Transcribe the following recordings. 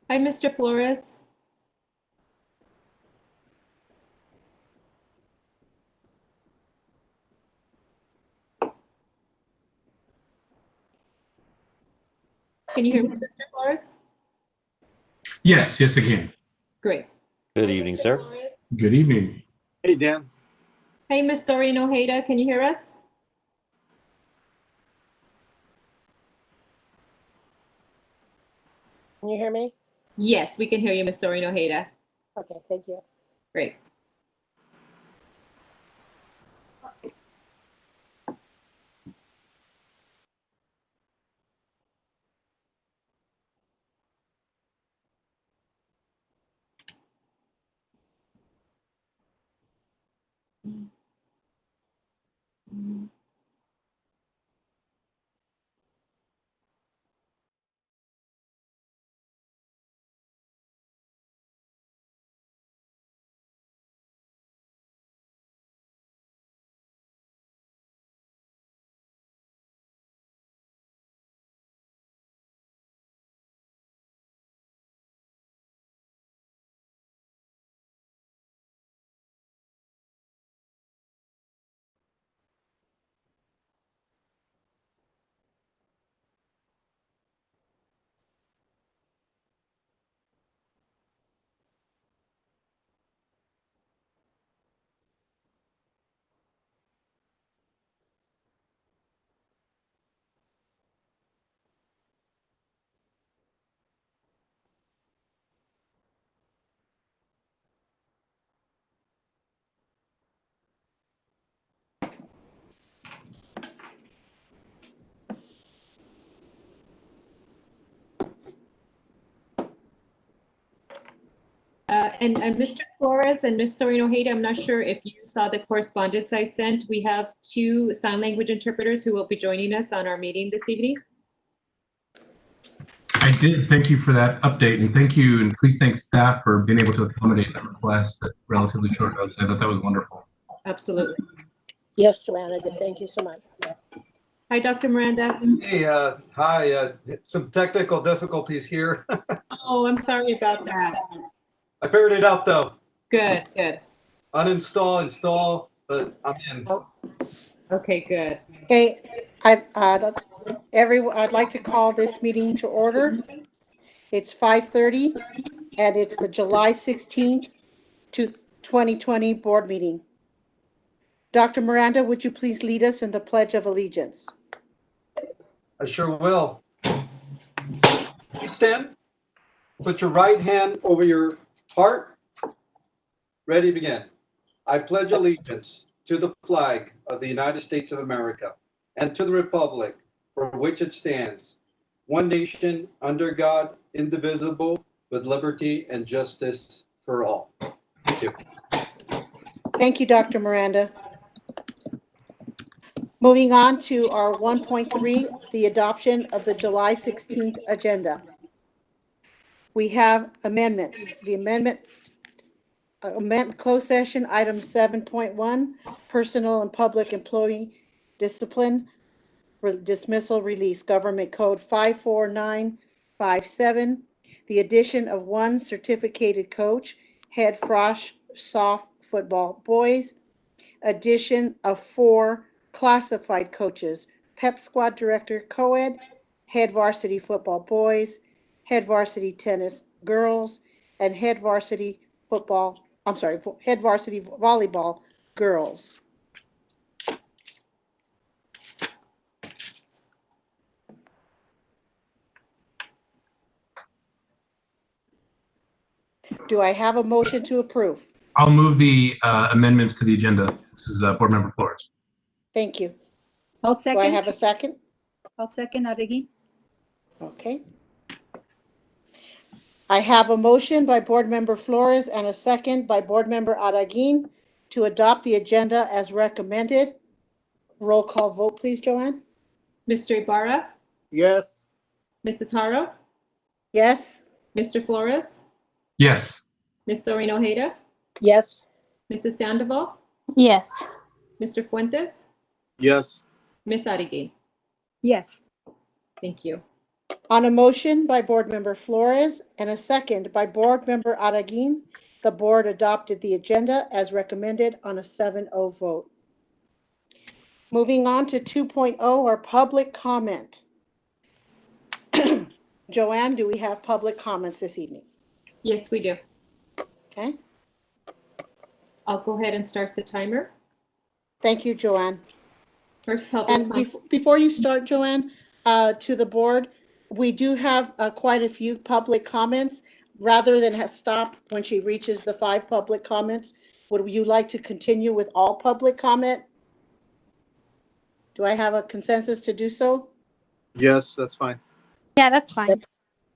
Hi, Mr. Flores. Can you hear me, Mr. Flores? Yes, I can. Great. Good Hi, evening, Mr. sir. Flores. Good evening. Hey, Dan. Hey, Ms. Doreen Ojeda, can you hear us? Can you hear me? Yes, we can hear you, Ms. Doreen Ojeda. Okay, thank you. Great. And Mr. Flores and Ms. Doreen Ojeda, I'm not sure if you saw the correspondence I sent. We have 2 sign language interpreters who will be joining us on our meeting this evening. I did. Thank you for that update, and thank you, and please thank staff for being able to accommodate that request at relatively short notice. I thought that was wonderful. Absolutely. Yes, Joanna, thank you so much. Hi, Dr. Miranda. Hey, hi. Some technical difficulties here. Oh, I'm sorry about that. I figured it out though. Good, good. Uninstall, install, but I'm in. Okay, good. Okay, I'd like to call this meeting to order. It's 5:30 and it's the July 16th to 2020 board meeting. Dr. Miranda, would you please lead us in the Pledge of Allegiance? I sure will. You stand. Put your right hand over your heart. Ready, begin. I pledge allegiance to the flag of the United States of America and to the republic for which it stands, one nation under God, indivisible, with liberty and justice for all. Thank you. Thank you, Dr. Miranda. Moving on to our 1.3, the adoption of the July 16th agenda. We have amendments. The amendment closed session, item 7.1, personal and public employee discipline, dismissal, release, government code 54957, the addition of 1 certificated coach, head frosh soft football boys, addition of 4 classified coaches, pep squad director co-ed, head varsity football boys, head varsity tennis girls, and head varsity volleyball girls. Do I have a motion to approve? I'll move the amendments to the agenda. This is Board Member Flores. Thank you. I'll Do I second. have a second? I'll second Aregui. Okay. I have a motion by Board Member Flores and a second by Board Member Araguin to adopt the agenda as recommended. Roll call vote, please, Joanne. Mr. Ibarra, Yes. Mrs. Haro, Yes? Mr. Flores, Yes. Ms. Doreen Ojeda, Yes, Mrs. Sandoval, Yes. Mr. Fuentes, Yes. Ms. Adigui. Yes. Thank you. On a motion by Board Member Flores and a second by Board Member Araguin, the board adopted the agenda as recommended on a 7-0 vote. Moving on to 2.0, or public comment. Joanne, do we have public comments this evening? Yes, we do. Okay, I'll go ahead and start the timer. thank you, Joanne. First public And comment. before you start, Joanne, to the board, we do have quite a few public comments. Rather than have stop when she reaches the 5 public comments, would you like to continue with all public comment? Do I have a consensus to do so? Yes, that's fine. Yeah, that's fine.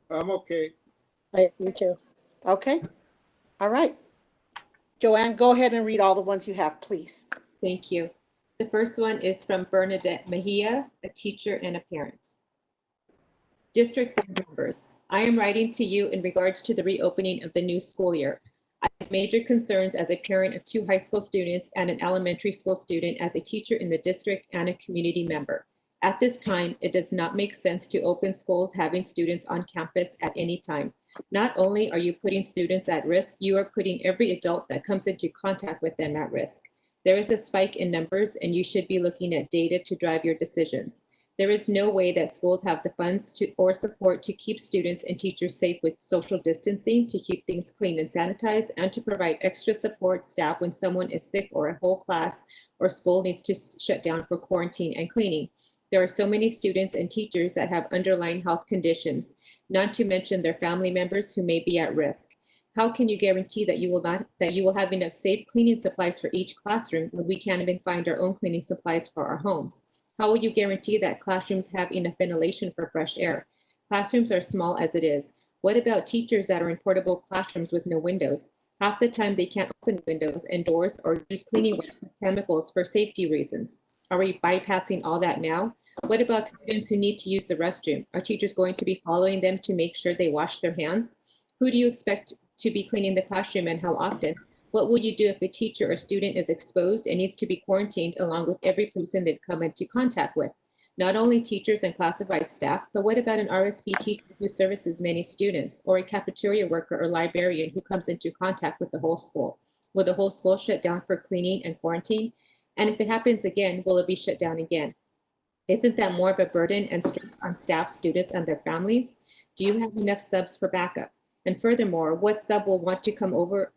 I'm okay. Me too. Okay, all right. Joanne, go ahead and read all the ones you have, please. Thank you. The first one is from Bernadette Mejia, a teacher and a parent. District board members, I am writing to you in regards to the reopening of the new school year. I have major concerns as a parent of 2 high school students and an elementary school student, as a teacher in the district and a community member. At this time, it does not make sense to open schools having students on campus at any time. Not only are you putting students at risk, you are putting every adult that comes into contact with them at risk. There is a spike in numbers, and you should be looking at data to drive your decisions. There is no way that schools have the funds or support to keep students and teachers safe with social distancing, to keep things clean and sanitized, and to provide extra support staff when someone is sick or a whole class or school needs to shut down for quarantine and cleaning. There are so many students and teachers that have underlying health conditions, not to mention their family members who may be at risk. How can you guarantee that you will have enough safe cleaning supplies for each classroom when we can't even find our own cleaning supplies for our homes? How will you guarantee that classrooms have enough ventilation for fresh air? Classrooms are small as it is. What about teachers that are in portable classrooms with no windows? Half the time they can't open windows and doors or use cleaning wipes with chemicals for safety reasons. Are we bypassing all that now? What about students who need to use the restroom? Are teachers going to be following them to make sure they wash their hands? Who do you expect to be cleaning the classroom, and how often? What will you do if a teacher or student is exposed and needs to be quarantined along with every person they've come into contact with? Not only teachers and classified staff, but what about an RSP teacher who services many students, or a cafeteria worker or librarian who comes into contact with the whole school? Will the whole school shut down for cleaning and quarantine? And if it happens again, will it be shut down again? Isn't that more of a burden and stress on staff, students, and their families? Do you have enough subs for backup? And furthermore, what sub will want to cover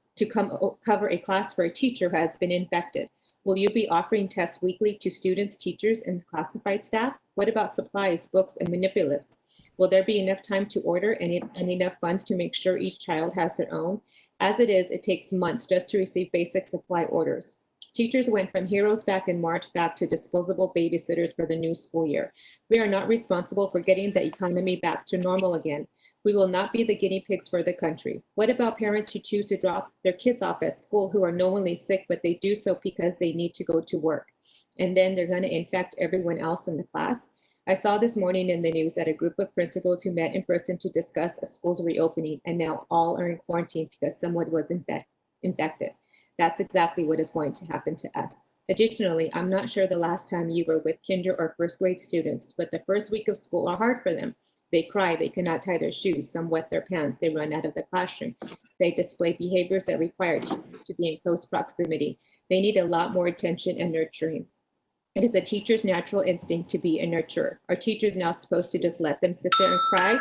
a class for a teacher who has been infected? Will you be offering tests weekly to students, teachers, and classified staff? What about supplies, books, and manipulatives? Will there be enough time to order and enough funds to make sure each child has their own? As it is, it takes months just to receive basic supply orders. Teachers went from heroes back in March back to disposable babysitters for the new school year. We are not responsible for getting the economy back to normal again. We will not be the guinea pigs for the country. What about parents who choose to drop their kids off at school who are knowingly sick, but they do so because they need to go to work? And then they're going to infect everyone else in the class? I saw this morning in the news that a group of principals who met in person to discuss a school's reopening, and now all are in quarantine because someone was infected. That's exactly what is going to happen to us. Additionally, I'm not sure the last time you were with kinder or first grade students, but the first week of school are hard for them. They cry, they cannot tie their shoes, some wet their pants, they run out of the classroom. They display behaviors that require teachers to be in close proximity. They need a lot more attention and nurturing. It is a teacher's natural instinct to be a nurturer. Are teachers now supposed to just let them sit there and cry?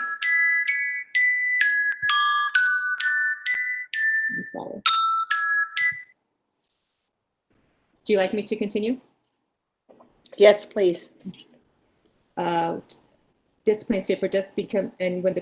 I'm sorry. Do you like me to continue? Yes, please. Discipline for just become, and when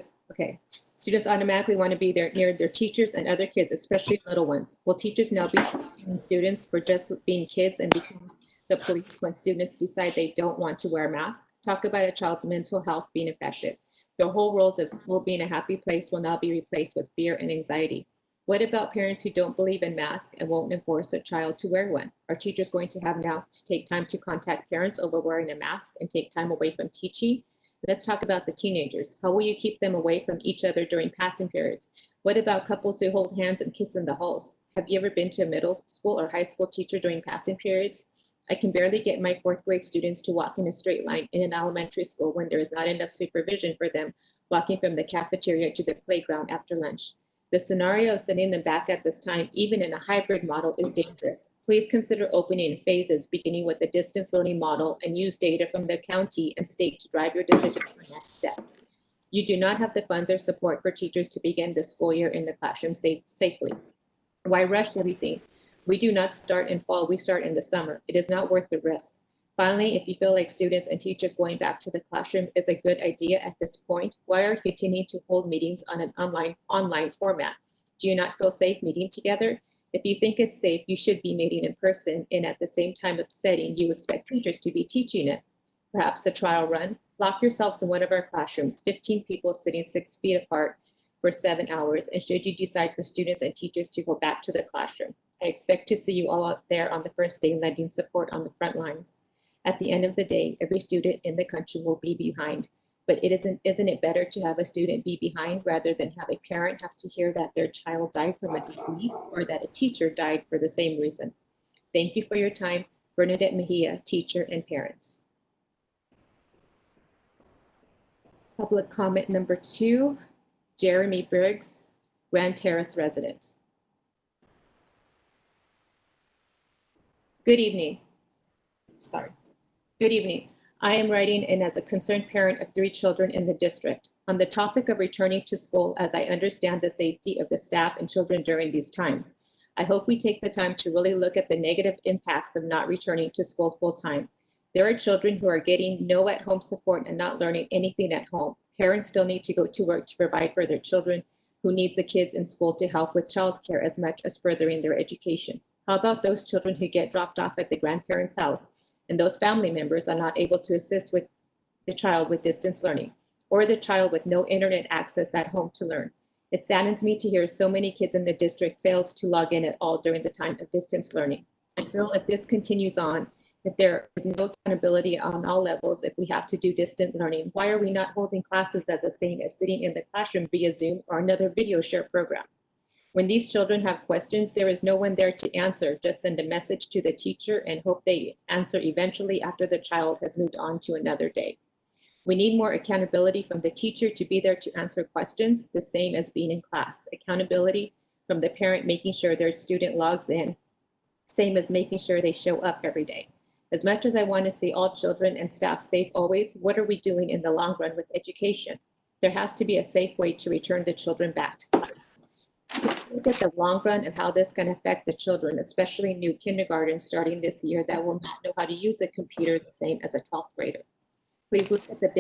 students automatically want to be there near their teachers and other kids, especially little ones. Will teachers now be punishing students for just being kids and become the police when students decide they don't want to wear a mask? Talk about a child's mental health being affected. The whole world of school being a happy place will now be replaced with fear and anxiety. What about parents who don't believe in masks and won't enforce their child to wear one? Are teachers going to have now to take time to contact parents over wearing a mask and take time away from teaching? Let's talk about the teenagers. How will you keep them away from each other during passing periods? What about couples who hold hands and kiss in the halls? Have you ever been to a middle school or high school teacher during passing periods? I can barely get my fourth grade students to walk in a straight line in an elementary school when there is not enough supervision for them walking from the cafeteria to the playground after lunch. The scenario of sending them back at this time, even in a hybrid model, is dangerous. Please consider opening in phases, beginning with the distance learning model, and use data from the county and state to drive your decision for next steps. You do not have the funds or support for teachers to begin the school year in the classroom safely. Why rush everything? We do not start in fall, we start in the summer. It is not worth the risk. Finally, if you feel like students and teachers going back to the classroom is a good idea at this point, why are you continuing to hold meetings on an online format? Do you not feel safe meeting together? If you think it's safe, you should be meeting in person, and at the same time of setting, you expect teachers to be teaching it. Perhaps a trial run. Lock yourselves in one of our classrooms, 15 people sitting 6 feet apart for 7 hours, and should you decide for students and teachers to go back to the classroom. I expect to see you all out there on the first day lending support on the front lines. At the end of the day, every student in the country will be behind, but isn't it better to have a student be behind rather than have a parent have to hear that their child died from a disease or that a teacher died for the same reason? Thank you for your time. Bernadette Mejia, teacher and parent. Public comment number 2, Jeremy Briggs, Grand Terrace resident. Good evening. Sorry. Good evening. I am writing in as a concerned parent of 3 children in the district. On the topic of returning to school, as I understand the safety of the staff and children during these times, I hope we take the time to really look at the negative impacts of not returning to school full time. There are children who are getting no at-home support and not learning anything at home. Parents still need to go to work to provide for their children who needs the kids in school to help with childcare as much as furthering their education. How about those children who get dropped off at the grandparents' house and those family members are not able to assist with the child with distance learning, or the child with no internet access at home to learn? It saddens me to hear so many kids in the district failed to log in at all during the time of distance learning. I feel if this continues on, if there is no accountability on all levels, if we have to do distance learning, why are we not holding classes as the same as sitting in the classroom via Zoom or another video share program? When these children have questions, there is no one there to answer. Just send a message to the teacher and hope they answer eventually after the child has moved on to another day. We need more accountability from the teacher to be there to answer questions, the same as being in class. Accountability from the parent making sure their student logs in, same as making sure they show up every day. As much as I want to see all children and staff safe always, what are we doing in the long run with education? There has to be a safe way to return the children back to class. Look at the long run and how this can affect the children, especially new kindergarten starting this year that will not know how to use a computer the same as a 12th grader. Please look at the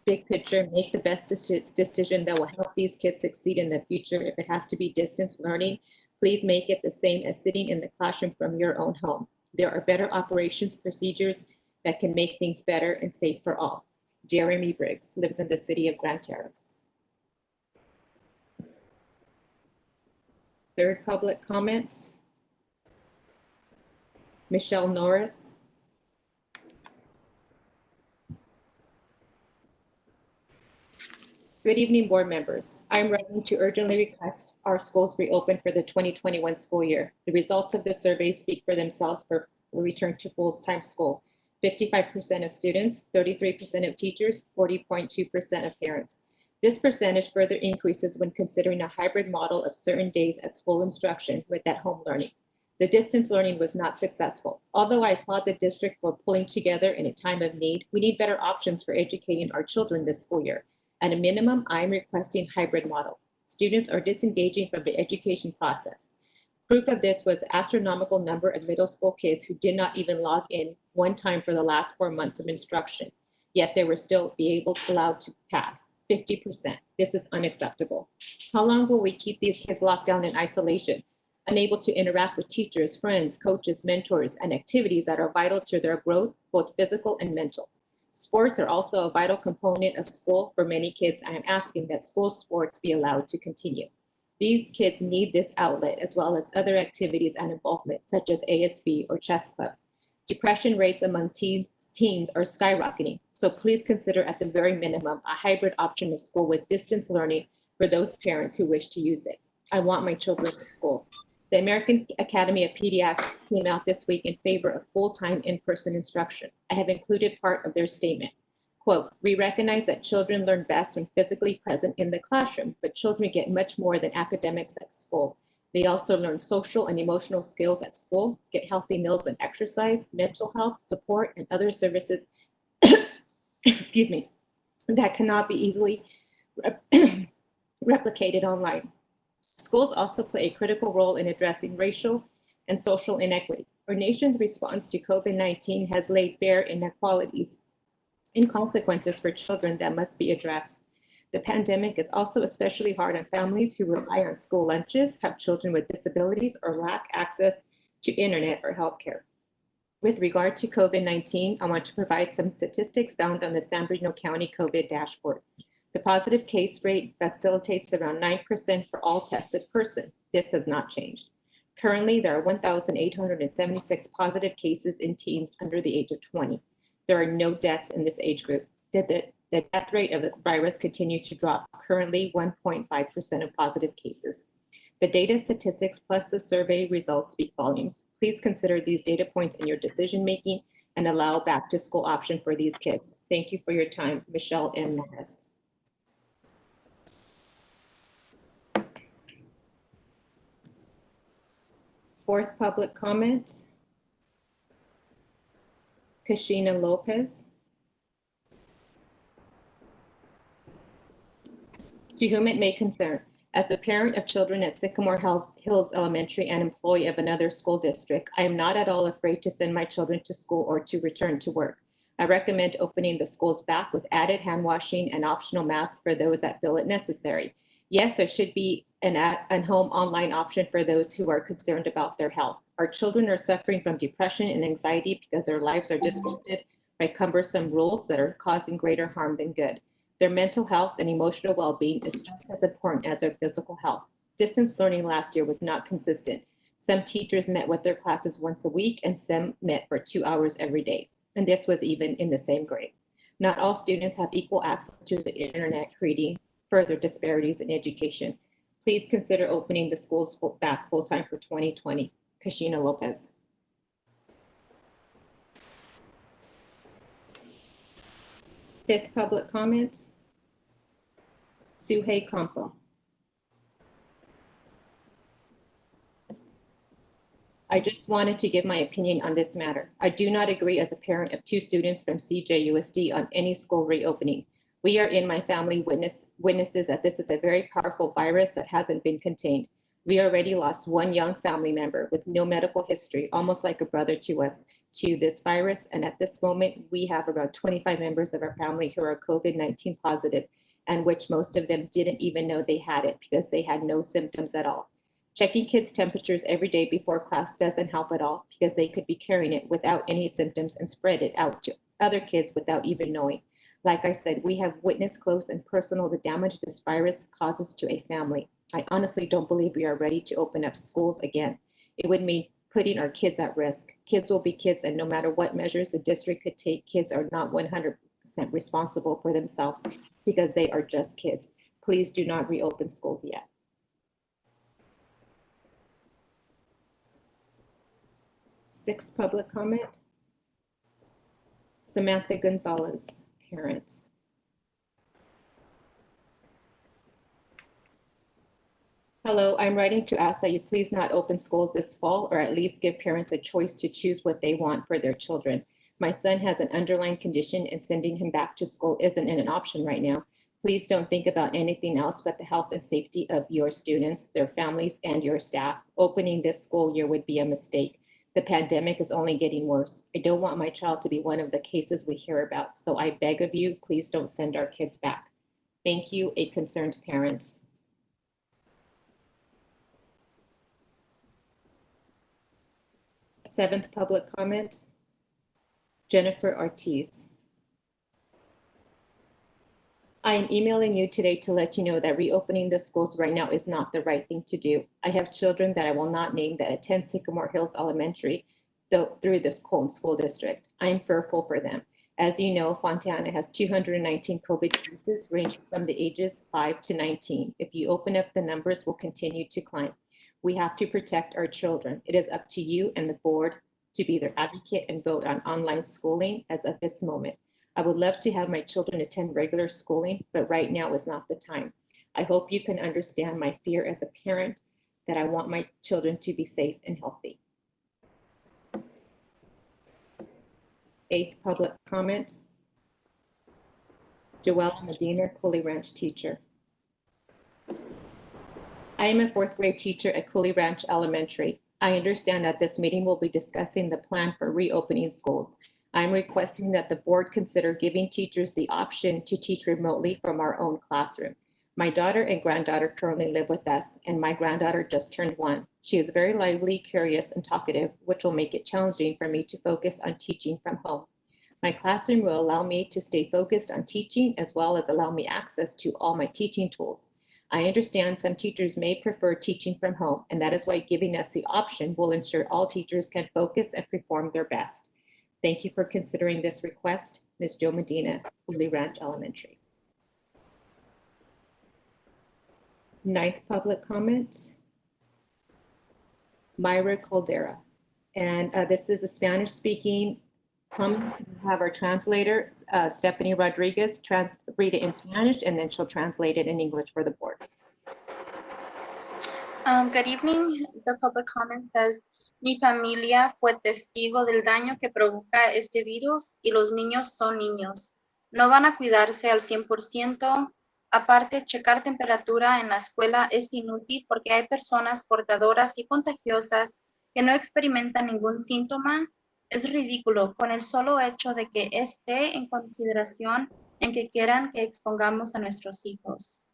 big picture, make the best decision that will help these kids succeed in the future. If it has to be distance learning, please make it the same as sitting in the classroom from your own home. There are better operations procedures that can make things better and safe for all. Jeremy Briggs lives in the city of Grand Terrace. Third public comment, Michelle Norris. Good evening, board members. I am writing to urgently request our schools reopen for the 2021 school year. The results of the survey speak for themselves for return to full-time school. 55% of students, 33% of teachers, 40.2% of parents. This percentage further increases when considering a hybrid model of certain days at school instruction with at-home learning. The distance learning was not successful. Although I applaud the district for pulling together in a time of need, we need better options for educating our children this school year. At a minimum, I am requesting hybrid model. Students are disengaging from the education process. Proof of this was the astronomical number of middle school kids who did not even log in one time for the last 4 months of instruction, yet they were still allowed to pass. 50%. This is unacceptable. How long will we keep these kids locked down in isolation, unable to interact with teachers, friends, coaches, mentors, and activities that are vital to their growth, both physical and mental? Sports are also a vital component of school for many kids. I am asking that school sports be allowed to continue. These kids need this outlet as well as other activities and involvement, such as ASB or chess club. Depression rates among teens are skyrocketing, so please consider at the very minimum a hybrid option of school with distance learning for those parents who wish to use it. I want my children to school. The American Academy of Pediatrics came out this week in favor of full-time in-person instruction. I have included part of their statement. Quote, "We recognize that children learn best when physically present in the classroom, but children get much more than academics at school. They also learn social and emotional skills at school, get healthy meals and exercise, mental health, support, and other services, excuse me, that cannot be easily replicated online. Schools also play a critical role in addressing racial and social inequity. Our nation's response to COVID-19 has laid bare inequalities and consequences for children that must be addressed. The pandemic is also especially hard on families who rely on school lunches, have children with disabilities, or lack access to internet or healthcare. With regard to COVID-19, I want to provide some statistics found on the San Bernardino County COVID dashboard. The positive case rate facilitates around 9% for all tested persons. This has not changed. Currently, there are 1,876 positive cases in teens under the age of 20. There are no deaths in this age group. The death rate of the virus continues to drop, currently 1.5% of positive cases. The data statistics plus the survey results speak volumes. Please consider these data points in your decision-making and allow back to school option for these kids. Thank you for your time. Michelle M. Mattis. Fourth public comment, Kashina Lopez. To whom it may concern, as a parent of children at Sycamore Hills Elementary and employee of another school district, I am not at all afraid to send my children to school or to return to work. I recommend opening the schools back with added hand washing and optional masks for those that feel it necessary. Yes, there should be an at-home online option for those who are concerned about their health. Our children are suffering from depression and anxiety because their lives are disrupted by cumbersome rules that are causing greater harm than good. Their mental health and emotional well-being is just as important as their physical health. Distance learning last year was not consistent. Some teachers met with their classes once a week and some met for 2 hours every day. And this was even in the same grade. Not all students have equal access to the internet, creating further disparities in education. Please consider opening the schools back full-time for 2020. Kashina Lopez. Fifth public comment, Suhei Campo. I just wanted to give my opinion on this matter. I do not agree as a parent of 2 students from CJUSD on any school reopening. We are in my family witnesses that this is a very powerful virus that hasn't been contained. We already lost 1 young family member with no medical history, almost like a brother to us, to this virus. And at this moment, we have around 25 members of our family who are COVID-19 positive, and which most of them didn't even know they had it because they had no symptoms at all. Checking kids' temperatures every day before class doesn't help at all because they could be carrying it without any symptoms and spread it out to other kids without even knowing. Like I said, we have witnessed close and personal the damage this virus causes to a family. I honestly don't believe we are ready to open up schools again. It would mean putting our kids at risk. Kids will be kids, and no matter what measures the district could take, kids are not 100% responsible for themselves because they are just kids. Please do not reopen schools yet. Sixth public comment, Samantha Gonzalez, parent. Hello, I'm writing to ask that you please not open schools this fall, or at least give parents a choice to choose what they want for their children. My son has an underlying condition and sending him back to school isn't an option right now. Please don't think about anything else but the health and safety of your students, their families, and your staff. Opening this school year would be a mistake. The pandemic is only getting worse. I don't want my child to be one of the cases we hear about, so I beg of you, please don't send our kids back. Thank you, a concerned parent. Seventh public comment, Jennifer Ortiz. I am emailing you today to let you know that reopening the schools right now is not the right thing to do. I have children that I will not name that attend Sycamore Hills Elementary through this Colton School District. I am fearful for them. As you know, Fontana has 219 COVID cases ranging from the ages 5 to 19. If you open up, the numbers will continue to climb. We have to protect our children. It is up to you and the board to be their advocate and vote on online schooling as of this moment. I would love to have my children attend regular schooling, but right now is not the time. I hope you can understand my fear as a parent that I want my children to be safe and healthy. 8th public comment. Joella Medina, Cooley Ranch teacher. I am a 4th grade teacher at Cooley Ranch Elementary. I understand that this meeting will be discussing the plan for reopening schools. I'm requesting that the board consider giving teachers the option to teach remotely from our own classroom. My daughter and granddaughter currently live with us, and my granddaughter just turned 1. She is very lively, curious, and talkative, which will make it challenging for me to focus on teaching from home. My classroom will allow me to stay focused on teaching as well as allow me access to all my teaching tools. I understand some teachers may prefer teaching from home, and that is why giving us the option will ensure all teachers can focus and perform their best. Thank you for considering this request, Ms. Jo Medina, Cooley Ranch Elementary. 9th public comment, Myra Caldera. And this is a Spanish-speaking comments. We have our translator, Stephanie Rodriguez, read it in Spanish, and then she'll translate it in English for the board. Good evening. The public comment says, mi familia fue testigo del daño que provoca este virus y los niños son niños. No van a cuidarse al 100%. Aparte, checar temperatura en la escuela es inútil porque hay personas portadoras y contagiosas que no experimentan ningún síntoma. Es ridículo con el solo hecho de que esté en consideración en que quieran que expongamos a nuestros hijos.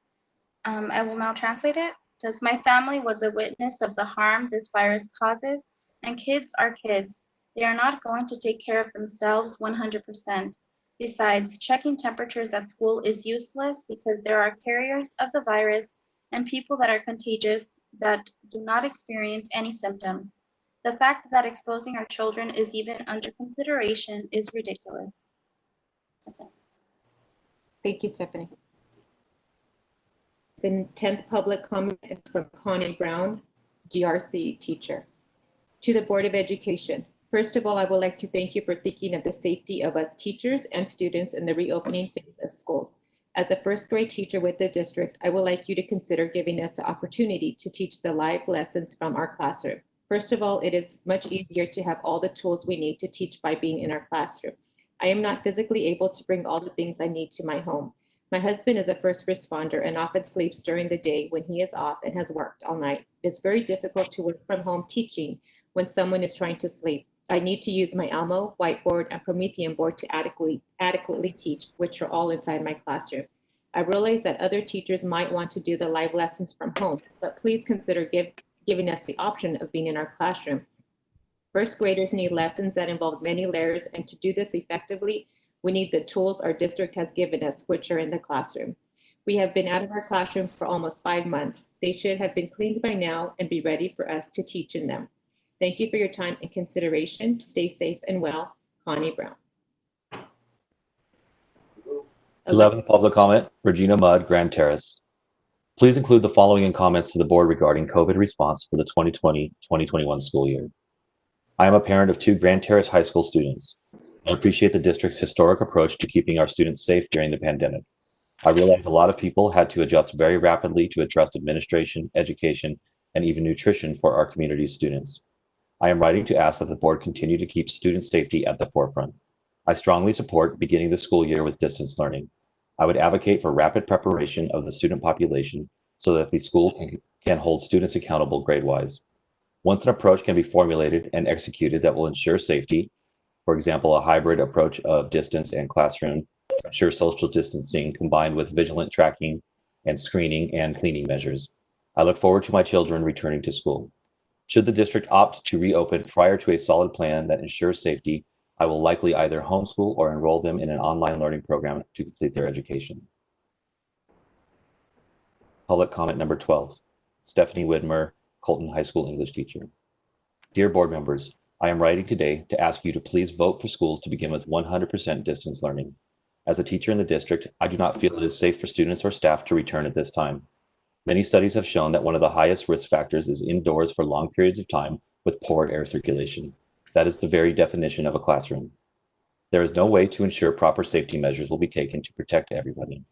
I will now translate it. It says, my family was a witness of the harm this virus causes, and kids are kids. They are not going to take care of themselves 100%. Besides, checking temperatures at school is useless because there are carriers of the virus and people that are contagious that do not experience any symptoms. The fact that exposing our children is even under consideration is ridiculous. That's it. Thank you, Stephanie. The 10th public comment is from Connie Brown, GRC teacher. To the Board of Education, first of all, I would like to thank you for thinking of the safety of us teachers and students in the reopening phase of schools. As a 1st grade teacher with the district, I would like you to consider giving us the opportunity to teach the live lessons from our classroom. First of all, it is much easier to have all the tools we need to teach by being in our classroom. I am not physically able to bring all the things I need to my home. My husband is a first responder and often sleeps during the day when he is off and has worked all night. It's very difficult to work from home teaching when someone is trying to sleep. I need to use my Elmo, whiteboard, and Promethean board to adequately teach, which are all inside my classroom. I realize that other teachers might want to do the live lessons from home, but please consider giving us the option of being in our classroom. 1st graders need lessons that involve many layers, and to do this effectively, we need the tools our district has given us, which are in the classroom. We have been out of our classrooms for almost 5 months. They should have been cleaned by now and be ready for us to teach in them. Thank you for your time and consideration. Stay safe and well. Connie Brown. 11th public comment, Regina Mudd, Grand Terrace. Please include the following in comments to the board regarding COVID response for the 2020-2021 school year. I am a parent of 2 Grand Terrace High School students. I appreciate the district's historic approach to keeping our students safe during the pandemic. I realize a lot of people had to adjust very rapidly to address administration, education, and even nutrition for our community's students. I am writing to ask that the board continue to keep student safety at the forefront. I strongly support beginning the school year with distance learning. I would advocate for rapid preparation of the student population so that the school can hold students accountable grade-wise. Once an approach can be formulated and executed that will ensure safety, for example, a hybrid approach of distance and classroom to ensure social distancing combined with vigilant tracking and screening and cleaning measures, I look forward to my children returning to school. Should the district opt to reopen prior to a solid plan that ensures safety, I will likely either homeschool or enroll them in an online learning program to complete their education. Public comment number 12, Stephanie Widmer, Colton High School English teacher. Dear board members, I am writing today to ask you to please vote for schools to begin with 100% distance learning. As a teacher in the district, I do not feel it is safe for students or staff to return at this time. Many studies have shown that one of the highest risk factors is indoors for long periods of time with poor air circulation. That is the very definition of a classroom. There is no way to ensure proper safety measures will be taken to protect everybody.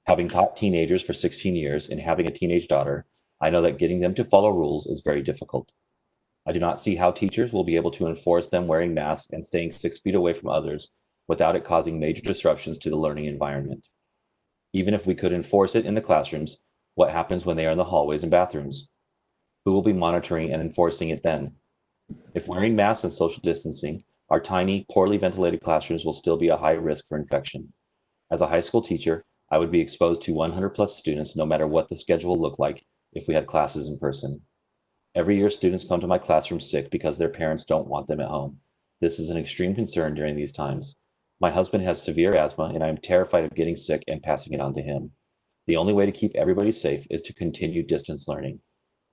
Having taught teenagers for 16 years and having a teenage daughter, I know that getting them to follow rules is very difficult. I do not see how teachers will be able to enforce them wearing masks and staying 6 feet away from others without it causing major disruptions to the learning environment. Even if we could enforce it in the classrooms, what happens when they are in the hallways and bathrooms? Who will be monitoring and enforcing it then? If wearing masks and social distancing, our tiny, poorly ventilated classrooms will still be a high risk for infection. As a high school teacher, I would be exposed to 100 plus students no matter what the schedule looked like if we had classes in person. Every year, students come to my classroom sick because their parents don't want them at home. This is an extreme concern during these times. My husband has severe asthma, and I am terrified of getting sick and passing it on to him. The only way to keep everybody safe is to continue distance learning.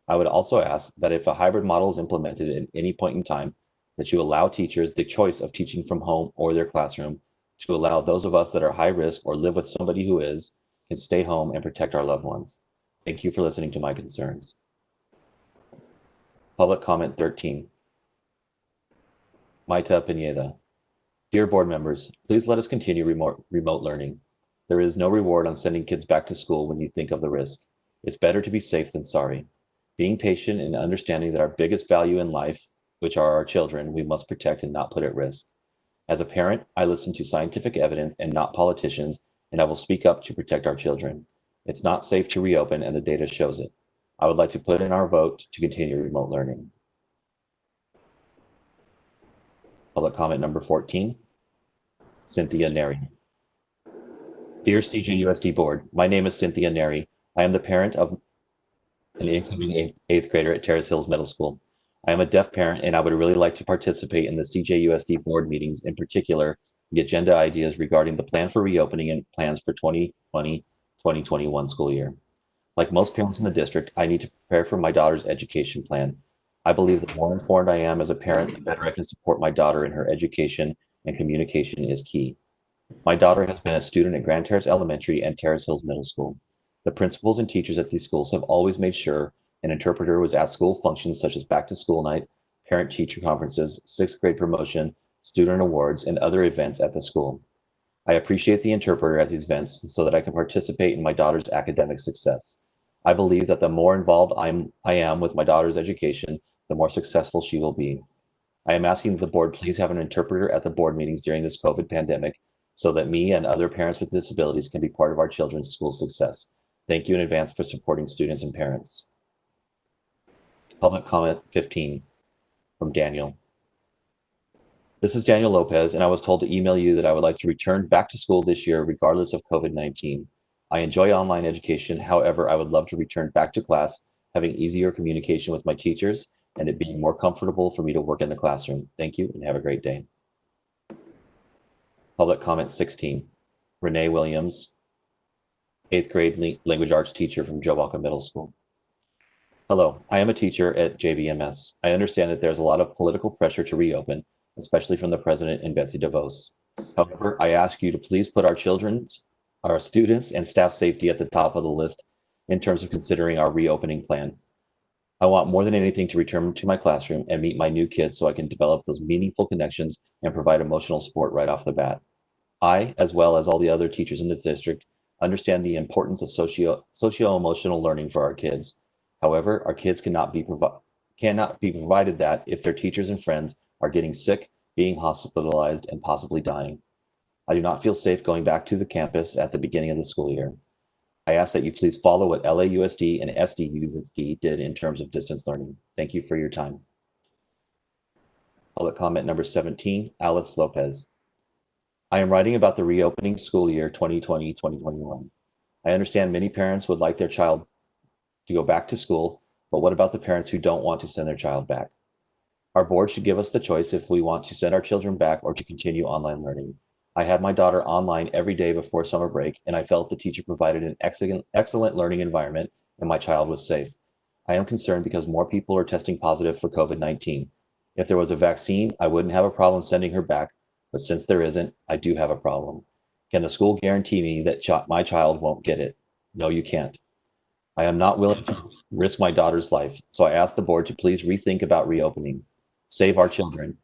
I would also ask that if a hybrid model is implemented at any point in time, that you allow teachers the choice of teaching from home or their classroom, to allow those of us that are high risk or live with somebody who is, can stay home and protect our loved ones. Thank you for listening to my concerns. Public comment 13. Maita Pineda. Dear board members, please let us continue remote learning. There is no reward on sending kids back to school when you think of the risk. It's better to be safe than sorry. Being patient and understanding that our biggest value in life, which are our children, we must protect and not put at risk. As a parent, I listen to scientific evidence and not politicians, and I will speak up to protect our children. It's not safe to reopen, and the data shows it. I would like to put in our vote to continue remote learning. Public comment number 14. Cynthia Neri. Dear CJUSD board, my name is Cynthia Neri. I am the parent of an incoming eighth grader at Terrace Hills Middle School. I am a deaf parent, and I would really like to participate in the CJUSD board meetings, in particular, the agenda ideas regarding the plan for reopening and plans for 2020-2021 school year. Like most parents in the district, I need to prepare for my daughter's education plan. I believe the more informed I am as a parent, the better I can support my daughter in her education, and communication is key. My daughter has been a student at Grand Terrace Elementary and Terrace Hills Middle School. The principals and teachers at these schools have always made sure an interpreter was at school functions such as back to school night, parent-teacher conferences, 6th grade promotion, student awards, and other events at the school. I appreciate the interpreter at these events so that I can participate in my daughter's academic success. I believe that the more involved I am with my daughter's education, the more successful she will be. I am asking that the board please have an interpreter at the board meetings during this COVID pandemic so that me and other parents with disabilities can be part of our children's school success. Thank you in advance for supporting students and parents. Public comment 15 from Daniel. This is Daniel Lopez, and I was told to email you that I would like to return back to school this year regardless of COVID-19. I enjoy online education. However, I would love to return back to class, having easier communication with my teachers, and it being more comfortable for me to work in the classroom. Thank you and have a great day. Public comment 16, Renee Williams, 8th grade language arts teacher from Jowalka Middle School. Hello, I am a teacher at JVMS. I understand that there's a lot of political pressure to reopen, especially from the president and Betsy DeVos. However, I ask you to please put our students and staff safety at the top of the list in terms of considering our reopening plan. I want more than anything to return to my classroom and meet my new kids so I can develop those meaningful connections and provide emotional support right off the bat. I, as well as all the other teachers in the district, understand the importance of socio-emotional learning for our kids. However, our kids cannot be provided that if their teachers and friends are getting sick, being hospitalized, and possibly dying. I do not feel safe going back to the campus at the beginning of the school year. I ask that you please follow what LAUSD and SDUSD did in terms of distance learning. Thank you for your time. Public comment number 17, Alice Lopez. I am writing about the reopening school year 2020-2021. I understand many parents would like their child to go back to school, but what about the parents who don't want to send their child back? Our board should give us the choice if we want to send our children back or to continue online learning. I had my daughter online every day before summer break, and I felt the teacher provided an excellent learning environment and my child was safe. I am concerned because more people are testing positive for COVID-19. If there was a vaccine, I wouldn't have a problem sending her back, but since there isn't, I do have a problem. Can the school guarantee me that my child won't get it? No, you can't. I am not willing to risk my daughter's life, so I ask the board to please rethink about reopening. Save our children.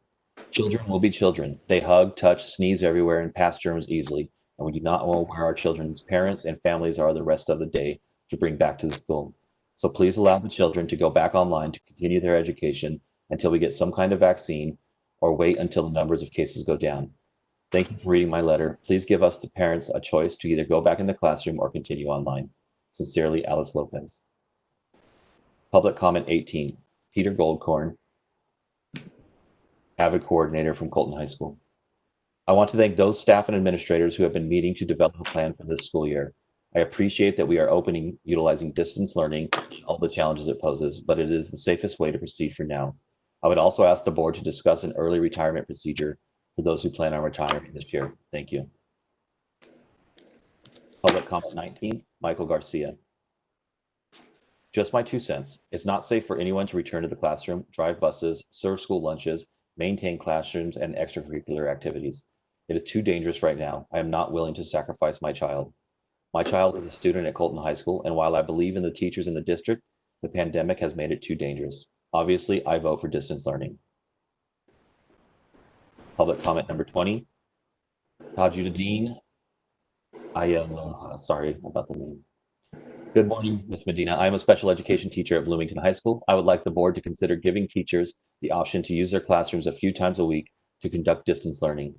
Children will be children. They hug, touch, sneeze everywhere, and pass germs easily, and we do not know where our children's parents and families are the rest of the day to bring back to the school. So please allow the children to go back online to continue their education until we get some kind of vaccine, or wait until the numbers of cases go down. Thank you for reading my letter. Please give us, the parents, a choice to either go back in the classroom or continue online. Sincerely, Alice Lopez. Public comment 18, Peter Goldkorn, avid coordinator from Colton High School. I want to thank those staff and administrators who have been meeting to develop a plan for this school year. I appreciate that we are opening, utilizing distance learning, and all the challenges it poses, but it is the safest way to proceed for now. I would also ask the board to discuss an early retirement procedure for those who plan on retiring this year. Thank you. Public comment 19, Michael Garcia. Just my 2 cents. It's not safe for anyone to return to the classroom, drive buses, serve school lunches, maintain classrooms, and extracurricular activities. It is too dangerous right now. I am not willing to sacrifice my child. My child is a student at Colton High School, and while I believe in the teachers in the district, the pandemic has made it too dangerous. Obviously, I vote for distance learning. Public comment number 20, Tajuddin. I am sorry about the name. Good morning, Ms. Medina. I am a special education teacher at Bloomington High School. I would like the board to consider giving teachers the option to use their classrooms a few times a week to conduct distance learning.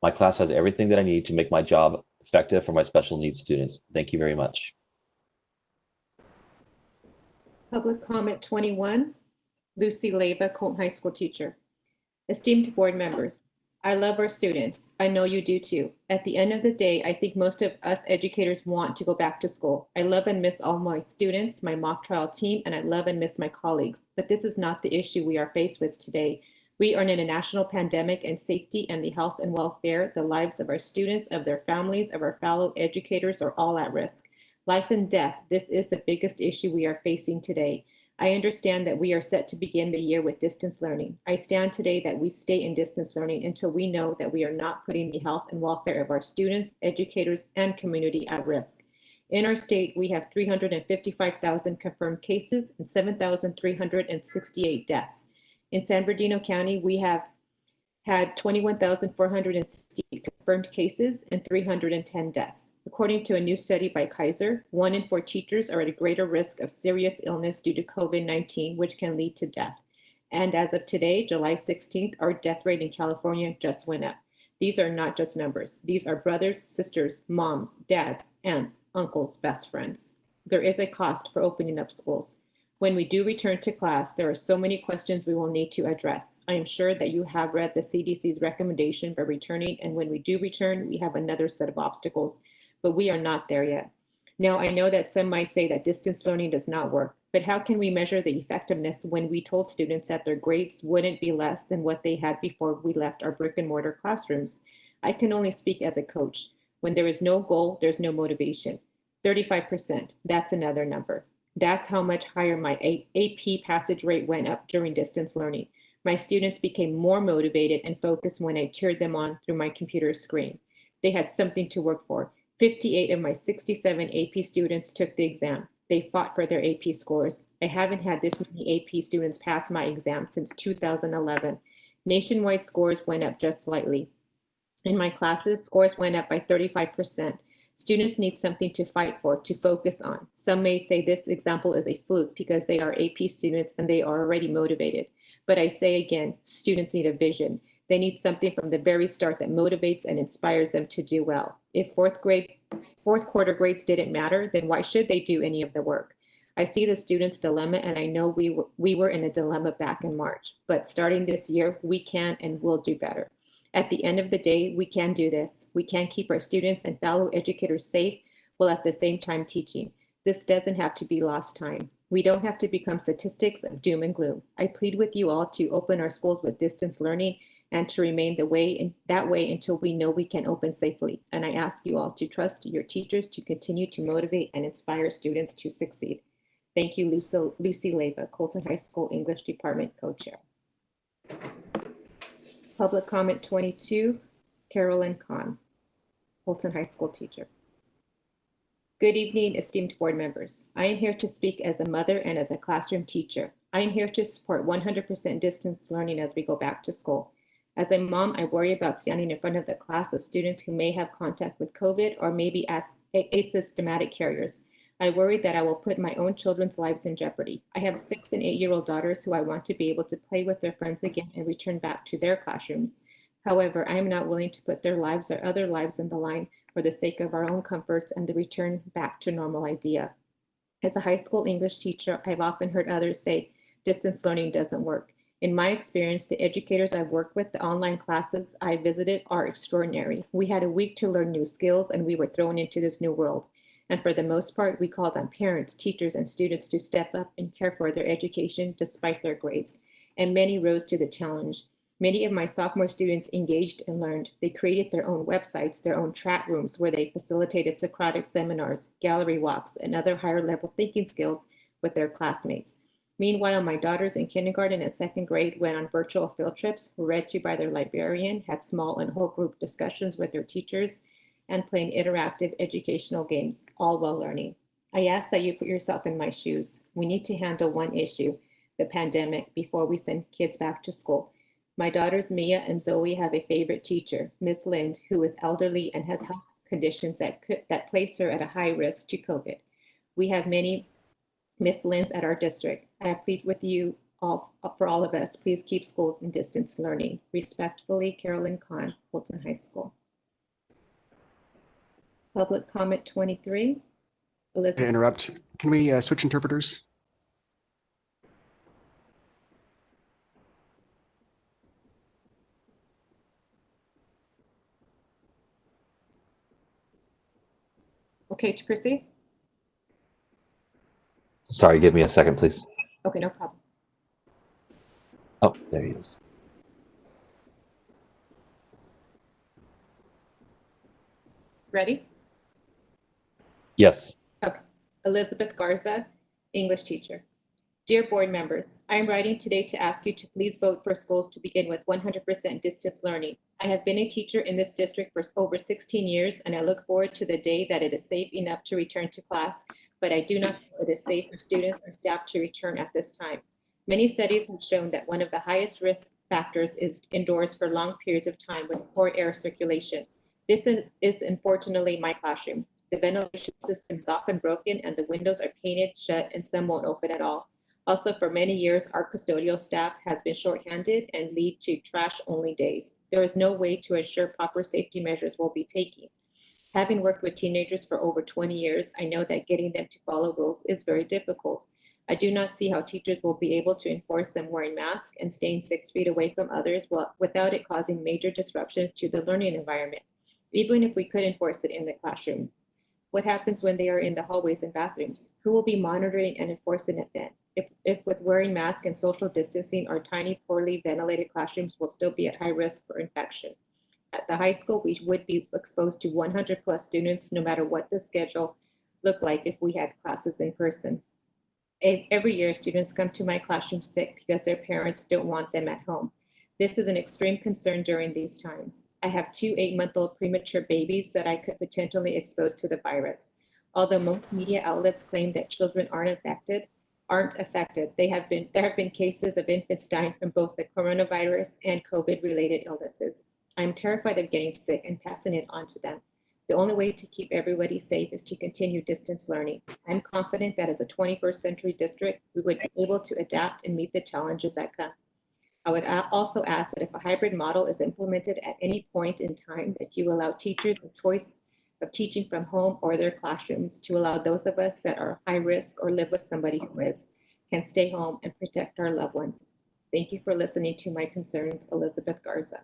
My class has everything that I need to make my job effective for my special needs students. Thank you very much. Public comment 21, Lucy Leyva, Colton High School teacher. Esteemed board members, I love our students. I know you do too. At the end of the day, I think most of us educators want to go back to school. I love and miss all my students, my mock trial team, and I love and miss my colleagues. But this is not the issue we are faced with today. We are in a national pandemic, and safety and the health and welfare, the lives of our students, of their families, of our fellow educators are all at risk. Life and death, this is the biggest issue we are facing today. I understand that we are set to begin the year with distance learning. I stand today that we stay in distance learning until we know that we are not putting the health and welfare of our students, educators, and community at risk. In our state, we have 355,000 confirmed cases and 7,368 deaths. In San Bernardino County, we have had 21,460 confirmed cases and 310 deaths. According to a new study by Kaiser, 1 in 4 teachers are at a greater risk of serious illness due to COVID-19, which can lead to death. And as of today, July 16th, our death rate in California just went up. These are not just numbers. These are brothers, sisters, moms, dads, aunts, uncles, best friends. There is a cost for opening up schools. When we do return to class, there are so many questions we will need to address. I am sure that you have read the CDC's recommendation for returning, and when we do return, we have another set of obstacles, but we are not there yet. Now, I know that some might say that distance learning does not work, but how can we measure the effectiveness when we told students that their grades wouldn't be less than what they had before we left our brick and mortar classrooms? I can only speak as a coach. When there is no goal, there's no motivation. 35%, that's another number. That's how much higher my AP passage rate went up during distance learning. My students became more motivated and focused when I cheered them on through my computer screen. They had something to work for. 58 of my 67 AP students took the exam. They fought for their AP scores. I haven't had this many AP students pass my exam since 2011. Nationwide scores went up just slightly. In my classes, scores went up by 35%. Students need something to fight for, to focus on. Some may say this example is a fluke because they are AP students and they are already motivated. But I say again, students need a vision. They need something from the very start that motivates and inspires them to do well. If fourth quarter grades didn't matter, then why should they do any of the work? I see the students' dilemma, and I know we were in a dilemma back in March. But starting this year, we can and will do better. At the end of the day, we can do this. We can keep our students and fellow educators safe while at the same time teaching. This doesn't have to be lost time. We don't have to become statistics of doom and gloom. I plead with you all to open our schools with distance learning and to remain that way until we know we can open safely. And I ask you all to trust your teachers to continue to motivate and inspire students to succeed. Thank you, Lucy Leyva, Colton High School English Department Co-Chair. Public comment 22, Carolyn Kahn, Colton High School teacher. Good evening, esteemed board members. I am here to speak as a mother and as a classroom teacher. I am here to support 100% distance learning as we go back to school. As a mom, I worry about standing in front of the class of students who may have contact with COVID or may be asymptomatic carriers. I worry that I will put my own children's lives in jeopardy. I have 6 and 8-year-old daughters who I want to be able to play with their friends again and return back to their classrooms. However, I am not willing to put their lives or other lives in the line for the sake of our own comforts and the return back to normal idea. As a high school English teacher, I've often heard others say distance learning doesn't work. In my experience, the educators I've worked with, the online classes I visited are extraordinary. We had a week to learn new skills and we were thrown into this new world. And for the most part, we called on parents, teachers, and students to step up and care for their education despite their grades. And many rose to the challenge. Many of my sophomore students engaged and learned. They created their own websites, their own chat rooms where they facilitated Socratic seminars, gallery walks, and other higher level thinking skills with their classmates. Meanwhile, my daughters in kindergarten and second grade went on virtual field trips, were read to by their librarian, had small and whole group discussions with their teachers, and playing interactive educational games, all while learning. I ask that you put yourself in my shoes. We need to handle one issue, the pandemic, before we send kids back to school. My daughters Mia and Zoe have a favorite teacher, Miss Lind, who is elderly and has health conditions that place her at a high risk to COVID. We have many Miss Linds at our district. I plead with you all, for all of us, please keep schools in distance learning. Respectfully, Carolyn Kahn, Fulton High School. Public comment 23. Elizabeth. To interrupt, can we switch interpreters? Okay to proceed? Sorry, give me a second, please. Okay, no problem. Oh, there he is. Ready? Yes. Okay. Elizabeth Garza, English teacher. Dear board members, I am writing today to ask you to please vote for schools to begin with 100% distance learning. I have been a teacher in this district for over 16 years, and I look forward to the day that it is safe enough to return to class, but I do not feel it is safe for students or staff to return at this time. Many studies have shown that one of the highest risk factors is indoors for long periods of time with poor air circulation. This is unfortunately my classroom. The ventilation system is often broken and the windows are painted shut and some won't open at all. Also, for many years, our custodial staff has been shorthanded and lead to trash-only days. There is no way to ensure proper safety measures will be taken. Having worked with teenagers for over 20 years, I know that getting them to follow rules is very difficult. I do not see how teachers will be able to enforce them wearing masks and staying 6 feet away from others without it causing major disruptions to the learning environment, even if we could enforce it in the classroom. What happens when they are in the hallways and bathrooms? Who will be monitoring and enforcing it then? If with wearing masks and social distancing, our tiny, poorly ventilated classrooms will still be at high risk for infection. At the high school, we would be exposed to 100 plus students, no matter what the schedule looked like if we had classes in person. Every year, students come to my classroom sick because their parents don't want them at home. This is an extreme concern during these times. I have 2 8-month-old premature babies that I could potentially expose to the virus. Although most media outlets claim that children aren't affected, there have been cases of infants dying from both the coronavirus and COVID-related illnesses. I'm terrified of getting sick and passing it on to them. The only way to keep everybody safe is to continue distance learning. I'm confident that as a 21st century district, we would be able to adapt and meet the challenges that come. I would also ask that if a hybrid model is implemented at any point in time, that you allow teachers a choice of teaching from home or their classrooms, to allow those of us that are high risk or live with somebody who can stay home and protect our loved ones. Thank you for listening to my concerns, Elizabeth Garza.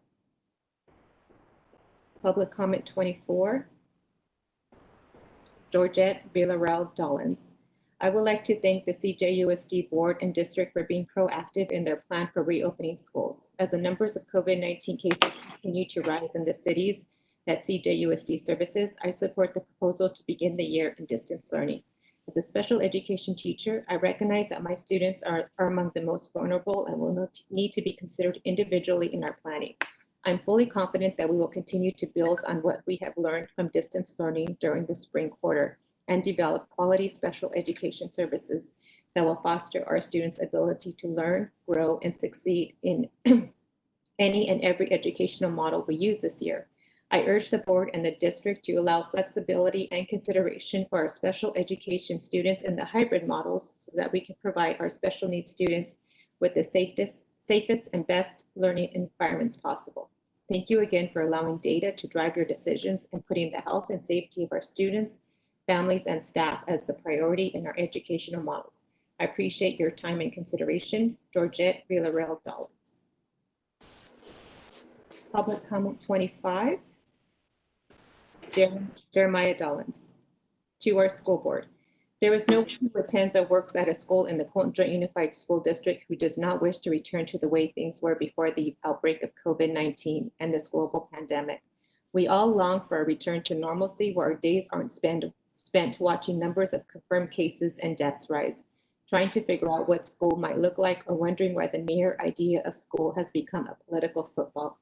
Public comment 24. Georgette Villarreal Dollins. I would like to thank the CJUSD board and district for being proactive in their plan for reopening schools. As the numbers of COVID-19 cases continue to rise in the cities that CJUSD services, I support the proposal to begin the year in distance learning. As a special education teacher, I recognize that my students are among the most vulnerable and will need to be considered individually in our planning. I'm fully confident that we will continue to build on what we have learned from distance learning during the spring quarter. and develop quality special education services that will foster our students' ability to learn, grow, and succeed in any and every educational model we use this year. I urge the board and the district to allow flexibility and consideration for our special education students in the hybrid models so that we can provide our special needs students with the safest and best learning environments possible. Thank you again for allowing data to drive your decisions and putting the health and safety of our students, families, and staff as the priority in our educational models. I appreciate your time and consideration. Georgette Villarreal-Dollins. Public comment 25. Jeremiah Dollins. To our school board. There is no one who attends or works at a school in the Colton Joint Unified School District who does not wish to return to the way things were before the outbreak of COVID-19 and this global pandemic. We all long for a return to normalcy where our days aren't spent watching numbers of confirmed cases and deaths rise, trying to figure out what school might look like, or wondering why the mere idea of school has become a political football.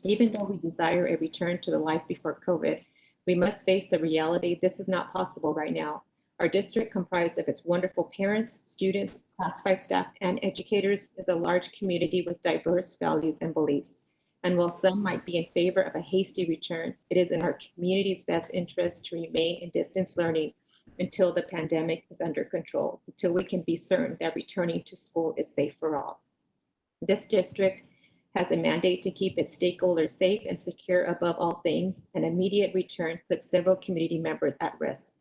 Even though we desire a return to the life before COVID, we must face the reality this is not possible right now. Our district, comprised of its wonderful parents, students, classified staff, and educators, is a large community with diverse values and beliefs. And while some might be in favor of a hasty return, it is in our community's best interest to remain in distance learning until the pandemic is under control, until we can be certain that returning to school is safe for all. This district has a mandate to keep its stakeholders safe and secure above all things. An immediate return puts several community members at risk.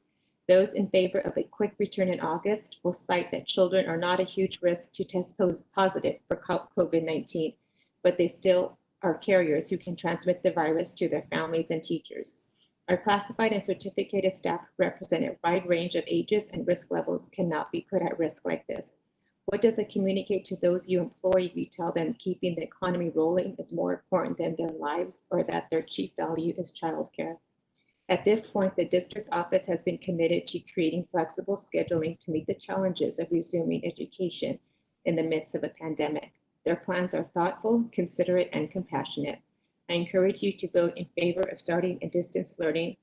Those in favor of a quick return in August will cite that children are not a huge risk to test positive for COVID-19, but they still are carriers who can transmit the virus to their families and teachers. Our classified and certificated staff represent a wide range of ages, and risk levels cannot be put at risk like this. What does it communicate to those you employ if you tell them keeping the economy rolling is more important than their lives, or that their chief value is childcare? At this point, the district office has been committed to creating flexible scheduling to meet the challenges of resuming education in the midst of a pandemic. Their plans are thoughtful, considerate, and compassionate. I encourage you to vote in favor of starting in distance learning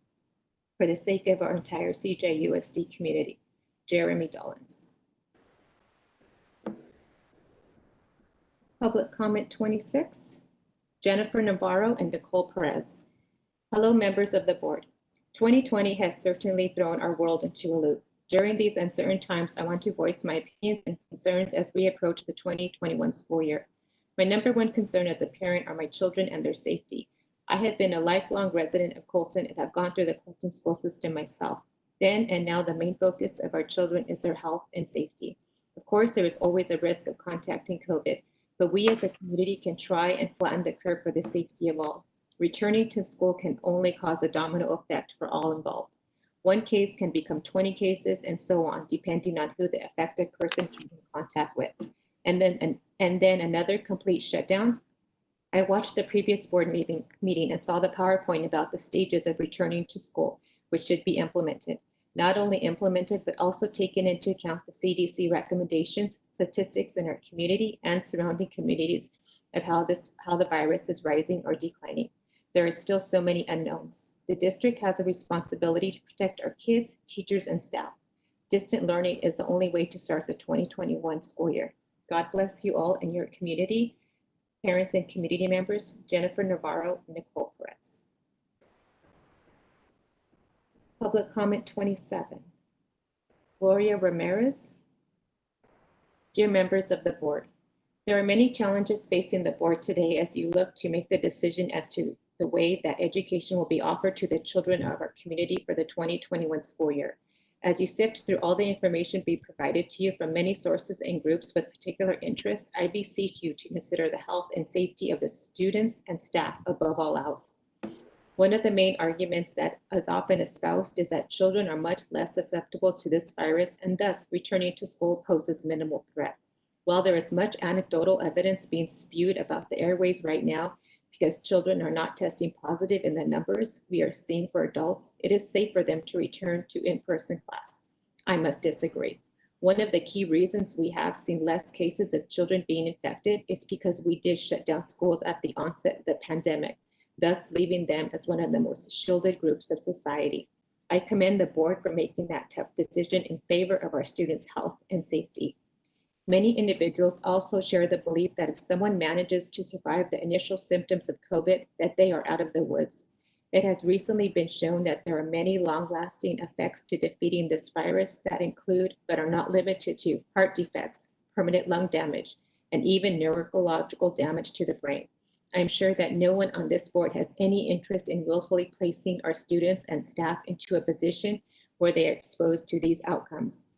for the sake of our entire CJUSD community. Jeremy Dollins. Public comment 26, Jennifer Navarro and Nicole Perez. Hello, members of the board. 2020 has certainly thrown our world into a loop. During these uncertain times, I want to voice my opinions and concerns as we approach the 2021 school year. My number one concern as a parent are my children and their safety. I have been a lifelong resident of Colton and have gone through the Colton school system myself. Then and now, the main focus of our children is their health and safety. Of course, there is always a risk of contacting COVID, but we as a community can try and flatten the curve for the safety of all. Returning to school can only cause a domino effect for all involved. One case can become 20 cases and so on, depending on who the affected person came in contact with. And then another complete shutdown. I watched the previous board meeting and saw the PowerPoint about the stages of returning to school, which should be implemented. Not only implemented, but also taken into account the CDC recommendations, statistics in our community and surrounding communities of how the virus is rising or declining. There are still so many unknowns. The district has a responsibility to protect our kids, teachers, and staff. Distant learning is the only way to start the 2021 school year. God bless you all and your community, parents and community members. Jennifer Navarro, Nicole Perez. Public comment 27. Gloria Ramirez. Dear members of the board, there are many challenges facing the board today as you look to make the decision as to the way that education will be offered to the children of our community for the 2021 school year. As you sift through all the information being provided to you from many sources and groups with particular interests, I beseech you to consider the health and safety of the students and staff above all else. One of the main arguments that is often espoused is that children are much less susceptible to this virus, and thus returning to school poses minimal threat. While there is much anecdotal evidence being spewed about the airways right now, because children are not testing positive in the numbers we are seeing for adults, it is safe for them to return to in-person class. I must disagree. One of the key reasons we have seen less cases of children being infected is because we did shut down schools at the onset of the pandemic, thus leaving them as one of the most shielded groups of society. I commend the board for making that tough decision in favor of our students' health and safety. Many individuals also share the belief that if someone manages to survive the initial symptoms of COVID, that they are out of the woods. It has recently been shown that there are many long-lasting effects to defeating this virus that include, but are not limited to, heart defects, permanent lung damage, and even neurological damage to the brain. I am sure that no one on this board has any interest in willfully placing our students and staff into a position where they are exposed to these outcomes.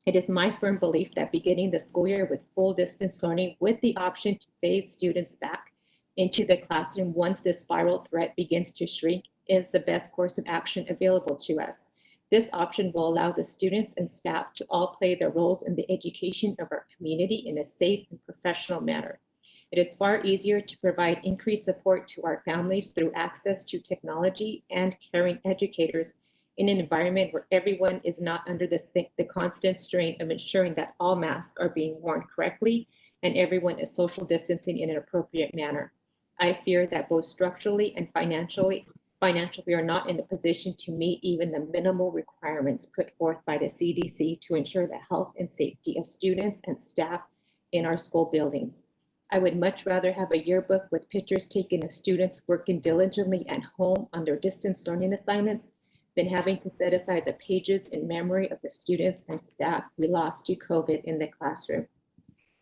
It is my firm belief that beginning the school year with full distance learning with the option to phase students back into the classroom once this viral threat begins to shrink is the best course of action available to us. This option will allow the students and staff to all play their roles in the education of our community in a safe and professional manner. It is far easier to provide increased support to our families through access to technology and caring educators in an environment where everyone is not under the constant strain of ensuring that all masks are being worn correctly and everyone is social distancing in an appropriate manner. I fear that both structurally and financially, we are not in a position to meet even the minimal requirements put forth by the CDC to ensure the health and safety of students and staff in our school buildings. I would much rather have a yearbook with pictures taken of students working diligently at home on their distance learning assignments than having to set aside the pages in memory of the students and staff we lost to COVID in the classroom.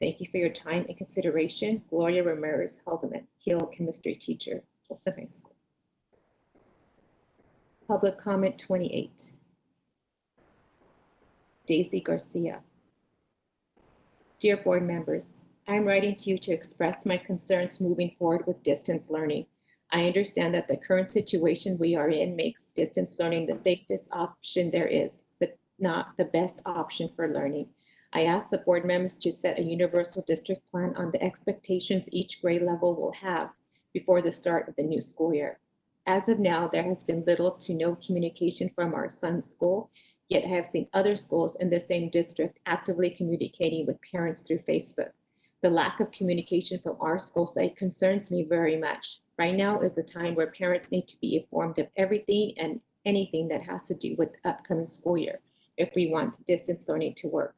Thank you for your time and consideration. Gloria Ramirez Haldeman, Hill chemistry teacher, Folsom High School. Public comment 28. Daisy Garcia. Dear board members, I'm writing to you to express my concerns moving forward with distance learning. I understand that the current situation we are in makes distance learning the safest option there is, but not the best option for learning. I ask the board members to set a universal district plan on the expectations each grade level will have before the start of the new school year. As of now, there has been little to no communication from our son's school, yet I have seen other schools in the same district actively communicating with parents through Facebook. The lack of communication from our school site concerns me very much. Right now is the time where parents need to be informed of everything and anything that has to do with the upcoming school year if we want distance learning to work.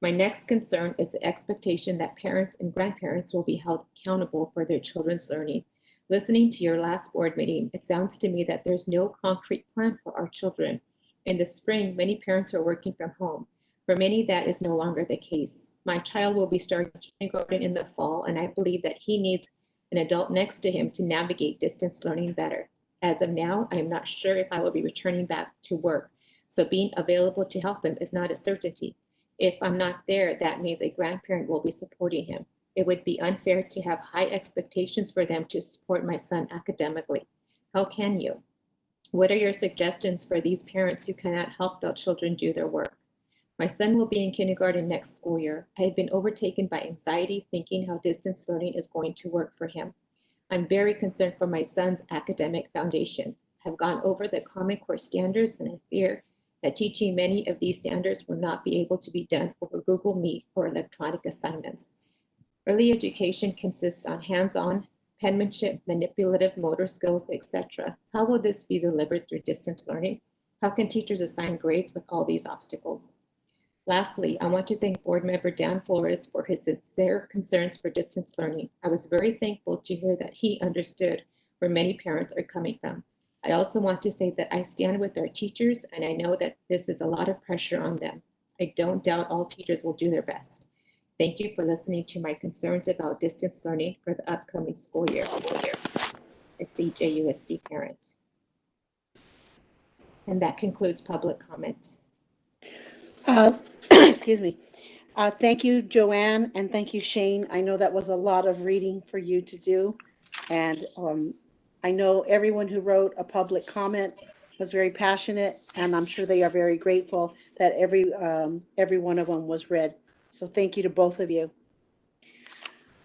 My next concern is the expectation that parents and grandparents will be held accountable for their children's learning. Listening to your last board meeting, it sounds to me that there's no concrete plan for our children. In the spring, many parents are working from home. For many, that is no longer the case. My child will be starting kindergarten in the fall, and I believe that he needs an adult next to him to navigate distance learning better. As of now, I am not sure if I will be returning back to work, so being available to help him is not a certainty. If I'm not there, that means a grandparent will be supporting him. It would be unfair to have high expectations for them to support my son academically. How can you? What are your suggestions for these parents who cannot help their children do their work? My son will be in kindergarten next school year. I have been overtaken by anxiety thinking how distance learning is going to work for him. I'm very concerned for my son's academic foundation. I've gone over the Common Core standards and I fear that teaching many of these standards will not be able to be done over Google Meet or electronic assignments. Early education consists on hands-on, penmanship, manipulative motor skills, etc. How will this be delivered through distance learning? How can teachers assign grades with all these obstacles? Lastly, I want to thank Board Member Dan Flores for his sincere concerns for distance learning. I was very thankful to hear that he understood where many parents are coming from. I also want to say that I stand with our teachers, and I know that this is a lot of pressure on them. I don't doubt all teachers will do their best. Thank you for listening to my concerns about distance learning for the upcoming school year. A CJUSD parent. And that concludes public comment. Excuse me. Thank you, Joanne, and thank you, Shane. I know that was a lot of reading for you to do. And I know everyone who wrote a public comment was very passionate, and I'm sure they are very grateful that every one of them was read. So thank you to both of you.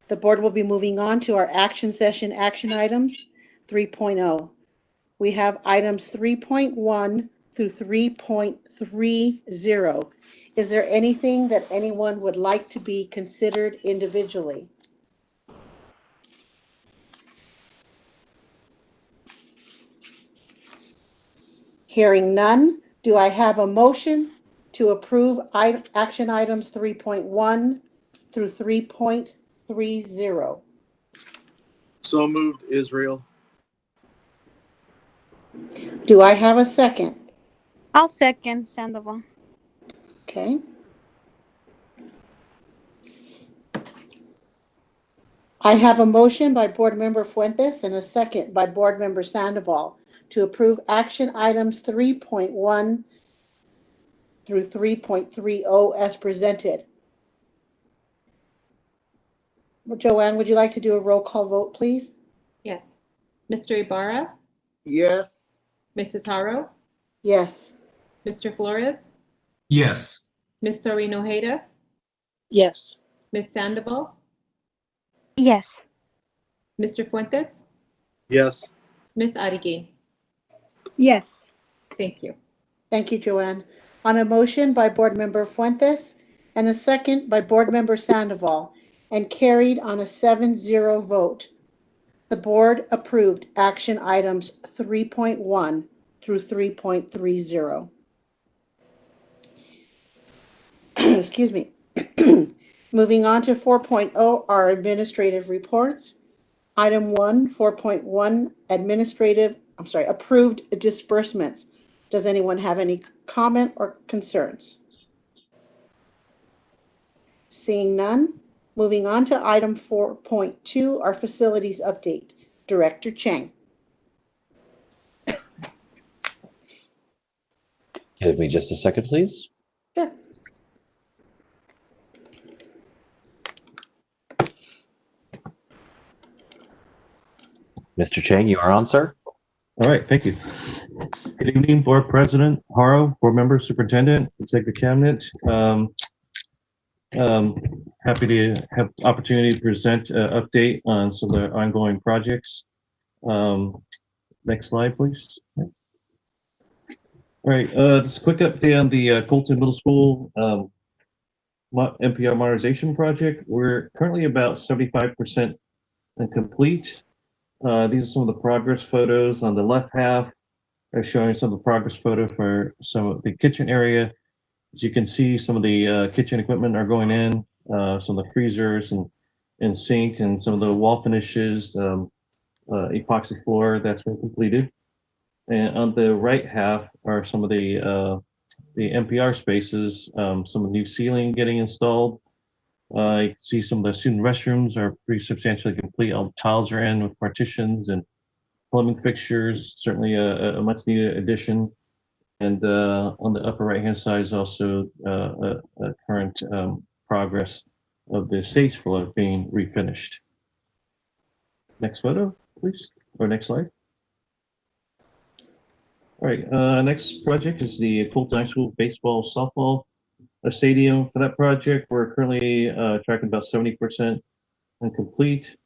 The board will be moving on to our action session action items 3.0. We have items 3.1 through 3.30. Is there anything that anyone would like to be considered individually? Hearing none, do I have a motion to approve action items 3.1 through 3.30? So moved, Israel. Do I have a second? I'll second Sandoval. Okay. I have a motion by Board Member Fuentes and a second by Board Member Sandoval to approve action items 3.1 through 3.30 as presented. Joanne, would you like to do a roll call vote, please? Yes. Mr. Ibarra, Yes. Mrs. Haro, Yes. Mr. Flores, Yes. Ms. Doreen Ojeda, Yes. Ms. Sandoval, Yes. Mr. Fuentes, Yes. Ms. Arriguin. Yes. Thank you. Thank you, Joanne. On a motion by Board Member Fuentes and a second by Board Member Sandoval and carried on a 7-0 vote, the board approved action items 3.1 through 3.30. Excuse me. Moving on to 4.0, our administrative reports. Item 1, 4.1, approved disbursements. Does anyone have any comment or concerns? Seeing none, moving on to item 4.2, our facilities update. Director Chang. Give me just a second, please. Sure. Mr. Chang, you are on, sir. All right, thank you. Good evening, Board President Haro, Board Member, Superintendent, Executive Cabinet. Happy to have the opportunity to present an update on some of the ongoing projects. Next slide, please. All right, just a quick update on the Colton Middle School NPR modernization project. We're currently about 75% complete. These are some of the progress photos. On the left half are showing some of the progress photo for some of the kitchen area. As you can see, some of the kitchen equipment are going in, some of the freezers and sink, and some of the wall finishes, epoxy floor that's been completed. And on the right half are some of the NPR spaces, some of the new ceiling getting installed. You can see some of the student restrooms are pretty substantially complete. All the tiles are in with partitions and plumbing fixtures, certainly a much needed addition. And on the upper right-hand side is also a current progress of the stage floor being refinished. Next photo, please, or next slide. All right, next project is the Colton High School baseball, softball stadium. For that project, we're currently tracking about 70% and complete.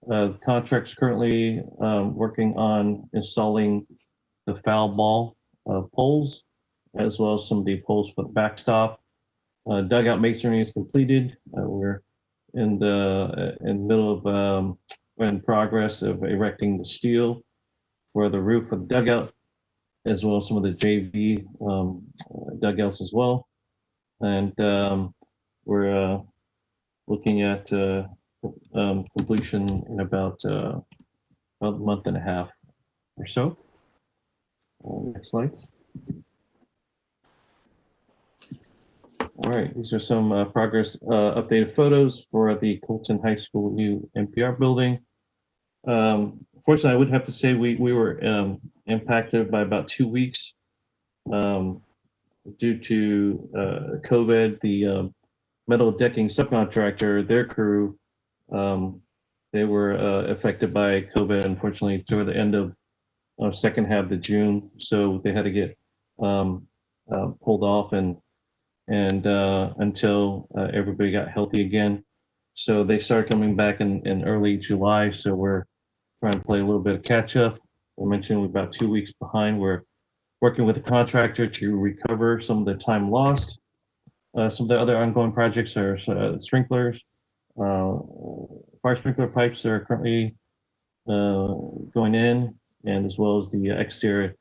The contract's currently working on installing the foul ball poles, as well as some of the poles for the backstop. Dugout masonry is completed. We're in the middle of in progress of erecting the steel for the roof of the dugout, as well as some of the JV dugouts as well. And we're looking at completion in about a month and a half or so. Next slide. All right, these are some progress updated photos for the Colton High School new NPR building. Fortunately, I would have to say we were impacted by about 2 weeks due to COVID. The metal decking subcontractor, their crew, they were affected by COVID, unfortunately, toward the end of second half of June. So they had to get pulled off and until everybody got healthy again. So they started coming back in early July. So we're trying to play a little bit of catch up. I mentioned we're about 2 weeks behind. We're working with the contractor to recover some of the time lost. Some of the other ongoing projects are sprinklers. Fire sprinkler pipes are currently going in, and as well as the exterior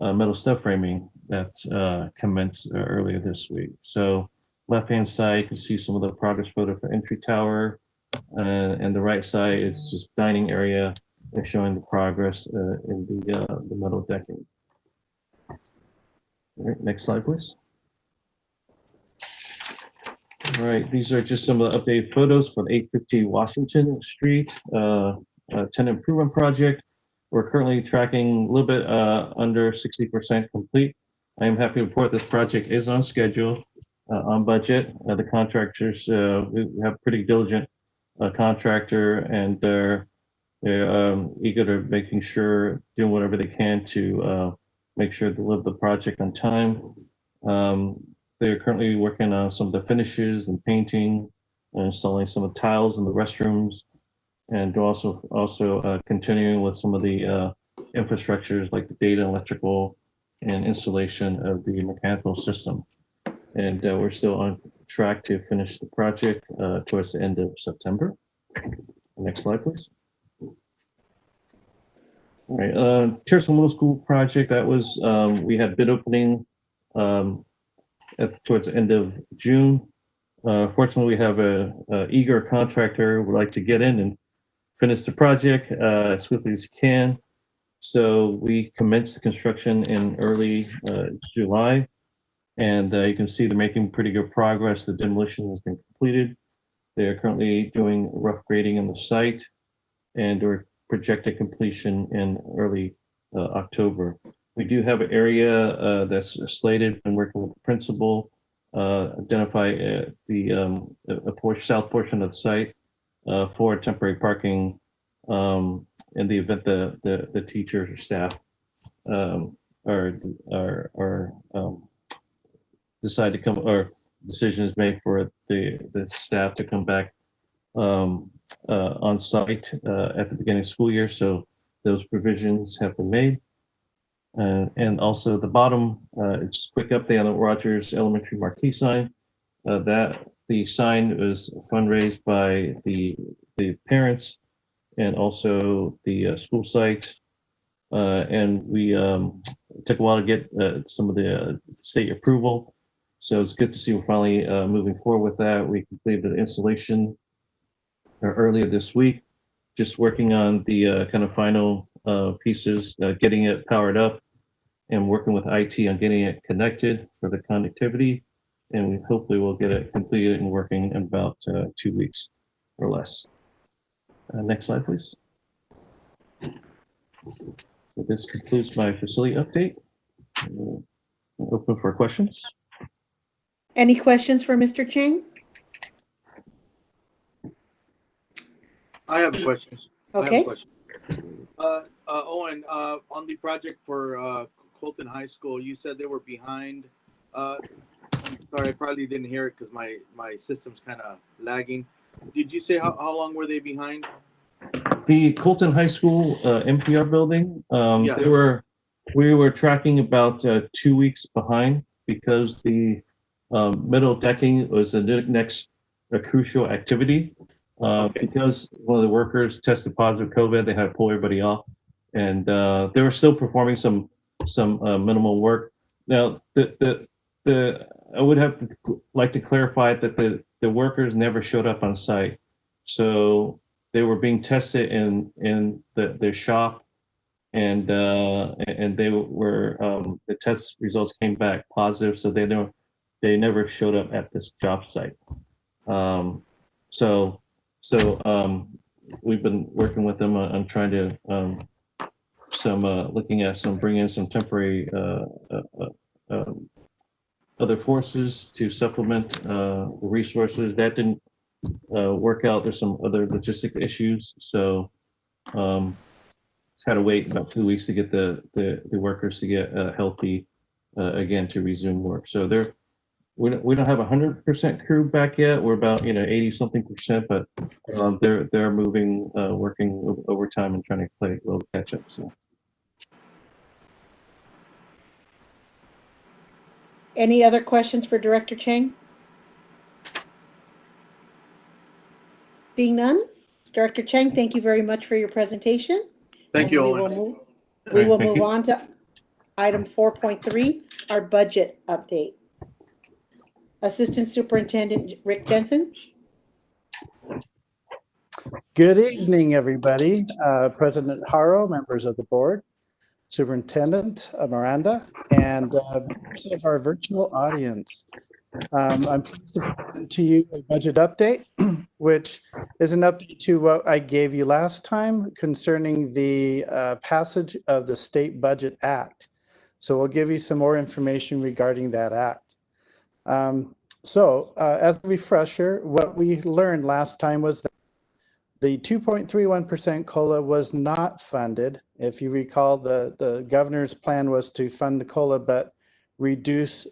metal stud framing that's commenced earlier this week. So left-hand side, you can see some of the progress photo for entry tower, and the right side is just dining area. They're showing the progress in the metal decking. All right, next slide, please. All right, these are just some of the updated photos from 850 Washington Street, tenant improvement project. We're currently tracking a little bit under 60% complete. I am happy to report this project is on schedule, on budget. The contractors, we have pretty diligent contractor, and they're eager to making sure, doing whatever they can to make sure to deliver the project on time. They're currently working on some of the finishes and painting, and installing some of the tiles in the restrooms, and also continuing with some of the infrastructures like the data, electrical, and installation of the mechanical system. And we're still on track to finish the project towards the end of September. Next slide, please. All right, Tirsville Middle School project, that was, we had bid opening towards the end of June. Fortunately, we have a eager contractor who would like to get in and finish the project as swiftly as he can. So we commenced the construction in early July, and you can see they're making pretty good progress. The demolition has been completed. They're currently doing rough grading on the site, and we're projected completion in early October. We do have an area that's slated and working with the principal, identify the south portion of the site for temporary parking in the event the teachers or staff decide to come, or decision is made for the staff to come back on site at the beginning of school year. So those provisions have been made. And also the bottom, it's a quick update on the Rogers Elementary marquee sign. That the sign was fundraised by the parents and also the school site. And we took a while to get some of the state approval. So it's good to see we're finally moving forward with that. We completed the installation earlier this week, just working on the kind of final pieces, getting it powered up, and working with IT on getting it connected for the connectivity. And we hopefully will get it completed and working in about 2 weeks or less. Next slide, please. So this concludes my facility update. Open for questions. Any questions for Mr. Chang? I have questions. Okay. Owen, on the project for Colton High School, you said they were behind. Sorry, I probably didn't hear it because my system's kind of lagging. Did you say how long were they behind? The Colton High School NPR building, yeah. We were tracking about 2 weeks behind because the middle decking was the next crucial activity. Because one of the workers tested positive COVID, they had to pull everybody off, and they were still performing some minimal work. Now, I would have to like to clarify that the workers never showed up on site, so they were being tested in their shop, and they were the test results came back positive, so they never showed up at this job site. So we've been working with them on trying to looking at bringing in some temporary other forces to supplement the resources. That didn't work out. There's some other logistic issues, so just had to wait about 2 weeks to get the workers to get healthy again to resume work. So we don't have 100% crew back yet. We're about 80-something%, but they're moving, working overtime and trying to play a little catch up. So. Any other questions for Director Chang? Seeing none, Director Chang, thank you very much for your presentation. Thank you, We Owen. will move on to Item 4.3, our budget update. Assistant Superintendent Rick Jensen. Good evening, everybody. President Haro, members of the board, Superintendent Miranda, and members of our virtual audience. I'm pleased to present to you a budget update, which is an update to what I gave you last time concerning the passage of the State Budget Act. So we'll give you some more information regarding that act. As a refresher, what we learned last time was that the 2.31% COLA was not funded. If you recall, the governor's plan was to fund the COLA, but reduce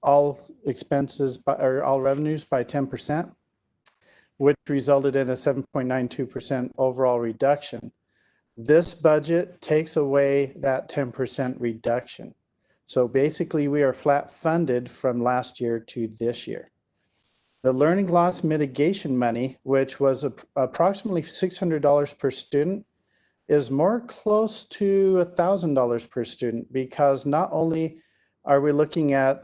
all expenses or all revenues by 10%, which resulted in a 7.92% overall reduction. This budget takes away that 10% reduction. So basically, we are flat funded from last year to this year. The learning loss mitigation money, which was approximately $600 per student, is more close to $1,000 per student, because not only are we looking at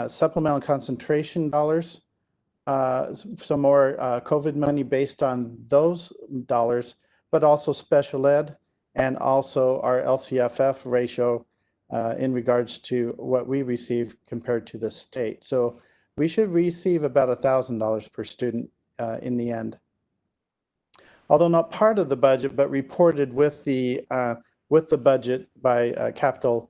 supplemental concentration dollars, some more COVID money based on those dollars, but also special ed and also our LCFF ratio in regards to what we receive compared to the state. So we should receive about $1,000 per student in the end. Although not part of the budget, but reported with the budget by capital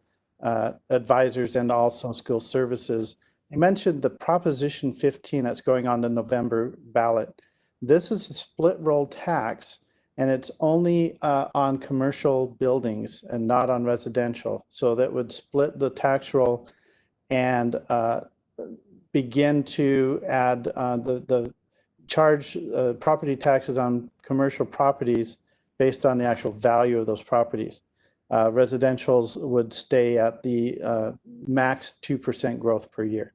advisors and also school services. I mentioned the Proposition 15 that's going on the November ballot. This is a split roll tax, and it's only on commercial buildings and not on residential. So that would split the tax roll and begin to add the charge property taxes on commercial properties based on the actual value of those properties. Residentials would stay at the max 2% growth per year.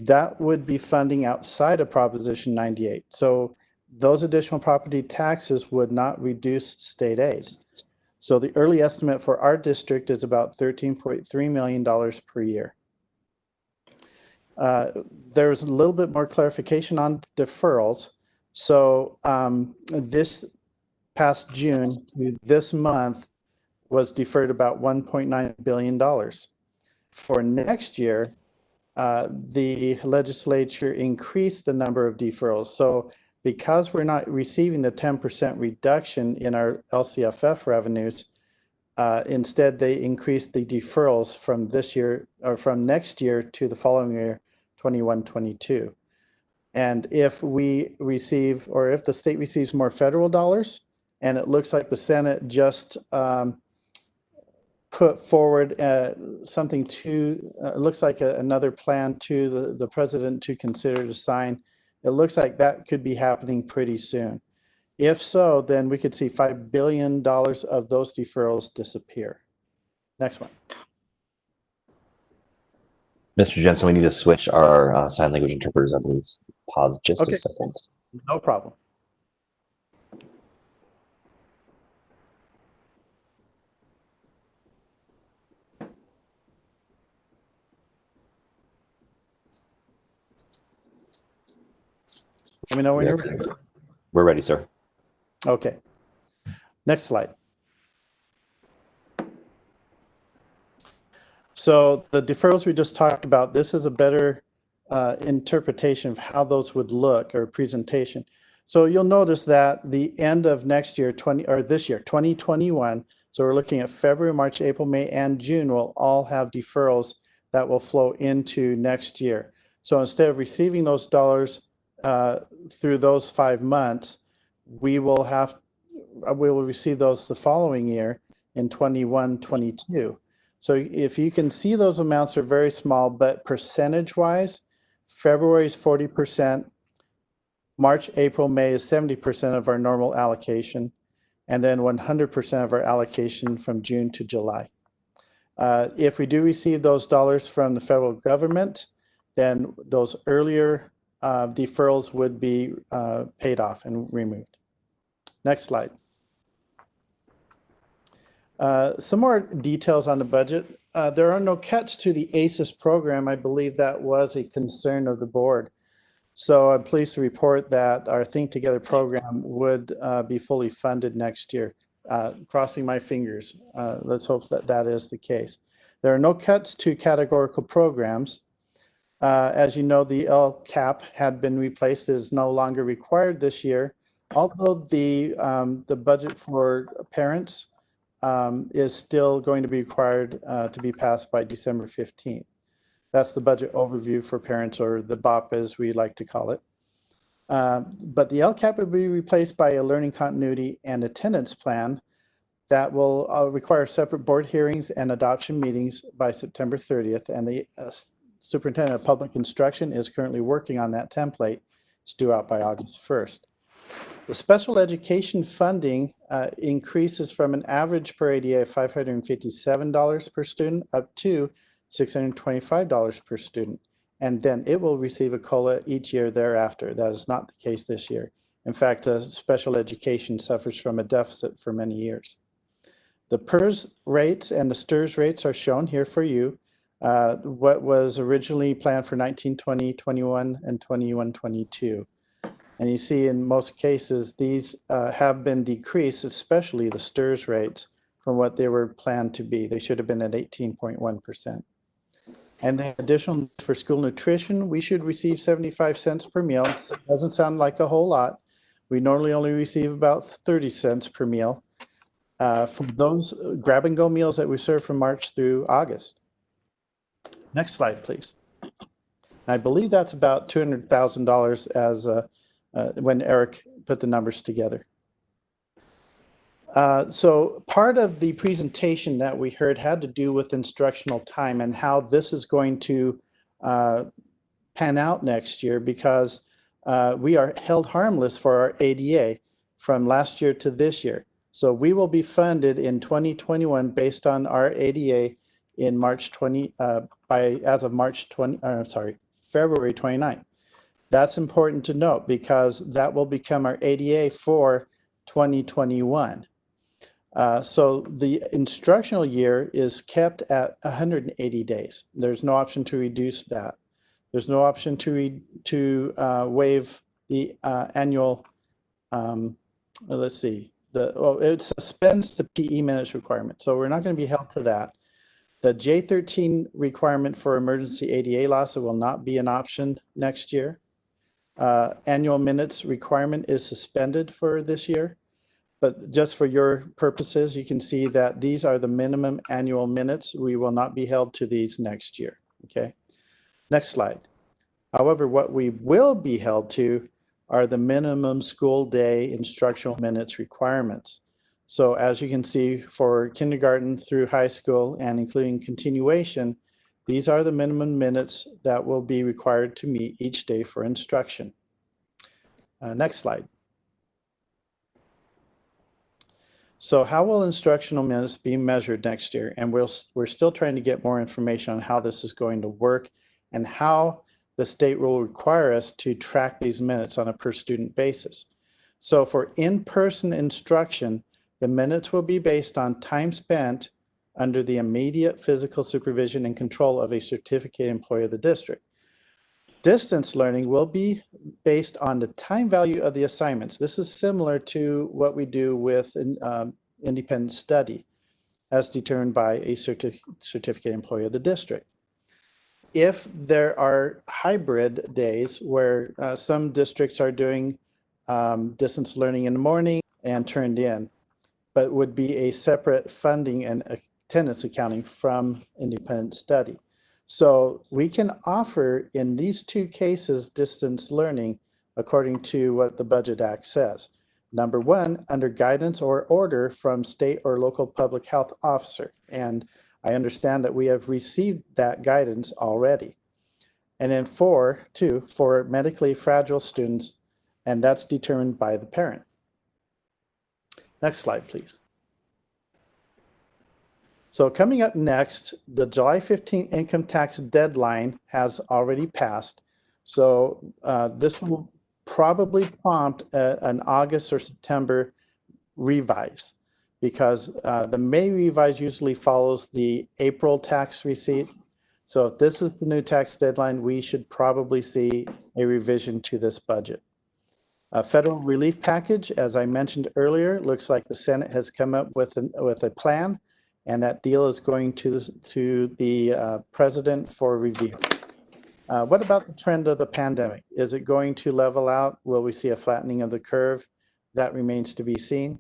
That would be funding outside of Proposition 98. So those additional property taxes would not reduce state aid. So the early estimate for our district is about $13.3 million per year. There's a little bit more clarification on deferrals. So this past June to this month was deferred about $1.9 billion. For next year, the legislature increased the number of deferrals. So because we're not receiving the 10% reduction in our LCFF revenues, instead they increased the deferrals from this year or from next year to the following year, 21-22. And if we receive, or if the state receives more federal dollars, and it looks like the Senate just put forward something to, looks like another plan to the president to consider to sign. It looks like that could be happening pretty soon. If so, then we could see $5 billion of those deferrals disappear. Next one. Mr. Jensen, we need to switch our sign language interpreters, I believe. Pause just a second. No problem. Let me know when you're ready. We're ready, sir. Okay. Next slide. So the deferrals we just talked about, this is a better interpretation of how those would look, or presentation. So you'll notice that the end of next year, this year, 2021, so we're looking at February, March, April, May, and June will all have deferrals that will flow into next year. So instead of receiving those dollars through those 5 months, we will receive those the following year in 21-22. So if you can see, those amounts are very small, but percentage-wise, February is 40%, March, April, May is 70% of our normal allocation, and then 100% of our allocation from June to July. If we do receive those dollars from the federal government, then those earlier deferrals would be paid off and removed. Next slide. Some more details on the budget. There are no cuts to the ACES program. I believe that was a concern of the board. So I'm pleased to report that our Think Together program would be fully funded next year. Crossing my fingers. Let's hope that that is the case. There are no cuts to categorical programs. As you know, the LCAP had been replaced. It is no longer required this year, although the budget for parents is still going to be required to be passed by December 15th. That's the budget overview for parents, or the BOP as we like to call it. But the LCAP will be replaced by a learning continuity and attendance plan that will require separate board hearings and adoption meetings by September 30th. And the Superintendent of Public Instruction is currently working on that template. It's due out by August 1st. The special education funding increases from an average per ADA of $557 per student up to $625 per student. And then it will receive a COLA each year thereafter. That is not the case this year. In fact, special education suffers from a deficit for many years. The PERS rates and the STIRS rates are shown here for you. What was originally planned for 1920, 21, and 21, 22. And you see in most cases, these have been decreased, especially the STIRS rates from what they were planned to be. They should have been at 18.1%. And the additional for school nutrition, we should receive 75 cents per meal. It doesn't sound like a whole lot. We normally only receive about 30 cents per meal for those grab-and-go meals that we serve from March through August. Next slide, please. I believe that's about $200,000 as when Eric put the numbers together. So part of the presentation that we heard had to do with instructional time and how this is going to pan out next year, because we are held harmless for our ADA from last year to this year. So we will be funded in 2021 based on our ADA in February 29th. That's important to note because that will become our ADA for 2021. So the instructional year is kept at 180 days. There's no option to reduce that. There's no option to waive the annual, let's see, it suspends the PE minutes requirement. So we're not going to be held to that. The J13 requirement for emergency ADA loss will not be an option next year. Annual minutes requirement is suspended for this year. But just for your purposes, you can see that these are the minimum annual minutes. We will not be held to these next year, okay? Next slide. However, what we will be held to are the minimum school day instructional minutes requirements. So as you can see, for kindergarten through high school and including continuation, these are the minimum minutes that will be required to meet each day for instruction. Next slide. So how will instructional minutes be measured next year? And we're still trying to get more information on how this is going to work and how the state will require us to track these minutes on a per student basis. So for in-person instruction, the minutes will be based on time spent under the immediate physical supervision and control of a certificated employee of the district. Distance learning will be based on the time value of the assignments. This is similar to what we do with independent study as determined by a certificated employee of the district. If there are hybrid days where some districts are doing distance learning in the morning and turned in, but would be a separate funding and attendance accounting from independent study. So we can offer in these two cases distance learning according to what the Budget Act says. Number one, under guidance or order from state or local public health officer. And I understand that we have received that guidance already. And then two, for medically fragile students, and that's determined by the parent. Next slide, please. So coming up next, the July 15th income tax deadline has already passed. So this will probably prompt an August or September revise. because the May revise usually follows the April tax receipts. So if this is the new tax deadline, we should probably see a revision to this budget. A federal relief package, as I mentioned earlier, looks like the Senate has come up with a plan, and that deal is going to the president for review. What about the trend of the pandemic? Is it going to level out? Will we see a flattening of the curve? That remains to be seen.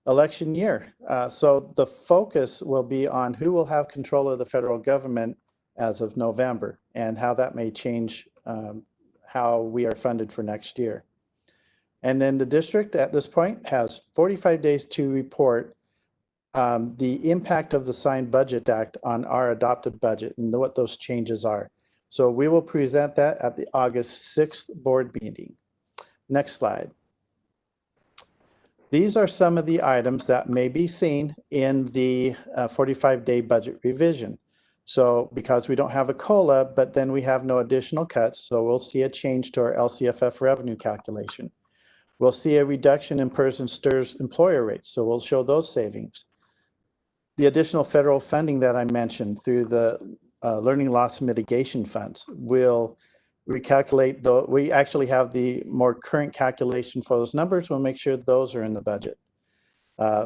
Election year. So the focus will be on who will have control of the federal government as of November and how that may change how we are funded for next year. And then the district at this point has 45 days to report the impact of the signed budget act on our adopted budget and what those changes are. So we will present that at the August 6th board meeting. Next slide. These are some of the items that may be seen in the 45-day budget revision. So because we don't have a COLA, but then we have no additional cuts, so we'll see a change to our LCFF revenue calculation. We'll see a reduction in PERS and STRS employer rates, so we'll show those savings. The additional federal funding that I mentioned through the learning loss mitigation funds will recalculate. We actually have the more current calculation for those numbers. We'll make sure those are in the budget.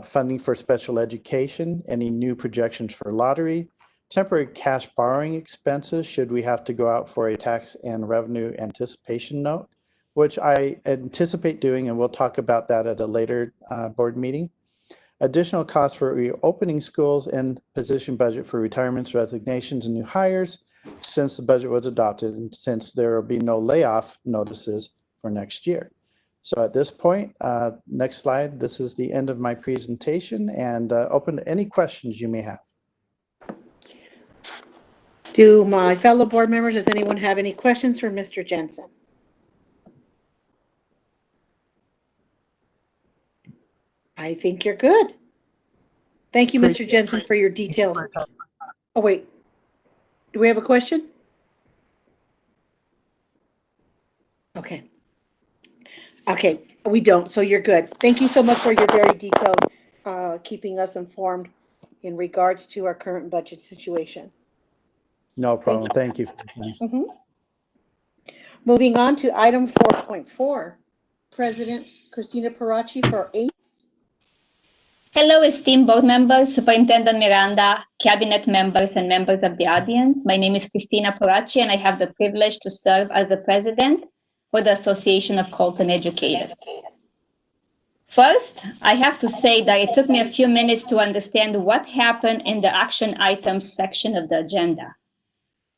Funding for special education, any new projections for lottery, temporary cash borrowing expenses should we have to go out for a tax and revenue anticipation note, which I anticipate doing, and we'll talk about that at a later board meeting. Additional costs for reopening schools and position budget for retirements, resignations, and new hires since the budget was adopted and since there will be no layoff notices for next year. So at this point, next slide, this is the end of my presentation and open to any questions you may have. Do my fellow board members, does anyone have any questions for Mr. Jensen? I think you're good. Thank you, Mr. Jensen, for your detailed. Oh, wait. Do we have a question? Okay. Okay, we don't, so you're good. Thank you so much for your very detailed, keeping us informed in regards to our current budget situation. No problem. Thank you. Moving on to item 4.4, President Christina Parachi for ACE. Hello, esteemed board members, Superintendent Miranda, cabinet members, and members of the audience. My name is Christina Parachi, and I have the privilege to serve as the president for the Association of Colton Educators. First, I have to say that it took me a few minutes to understand what happened in the action items section of the agenda.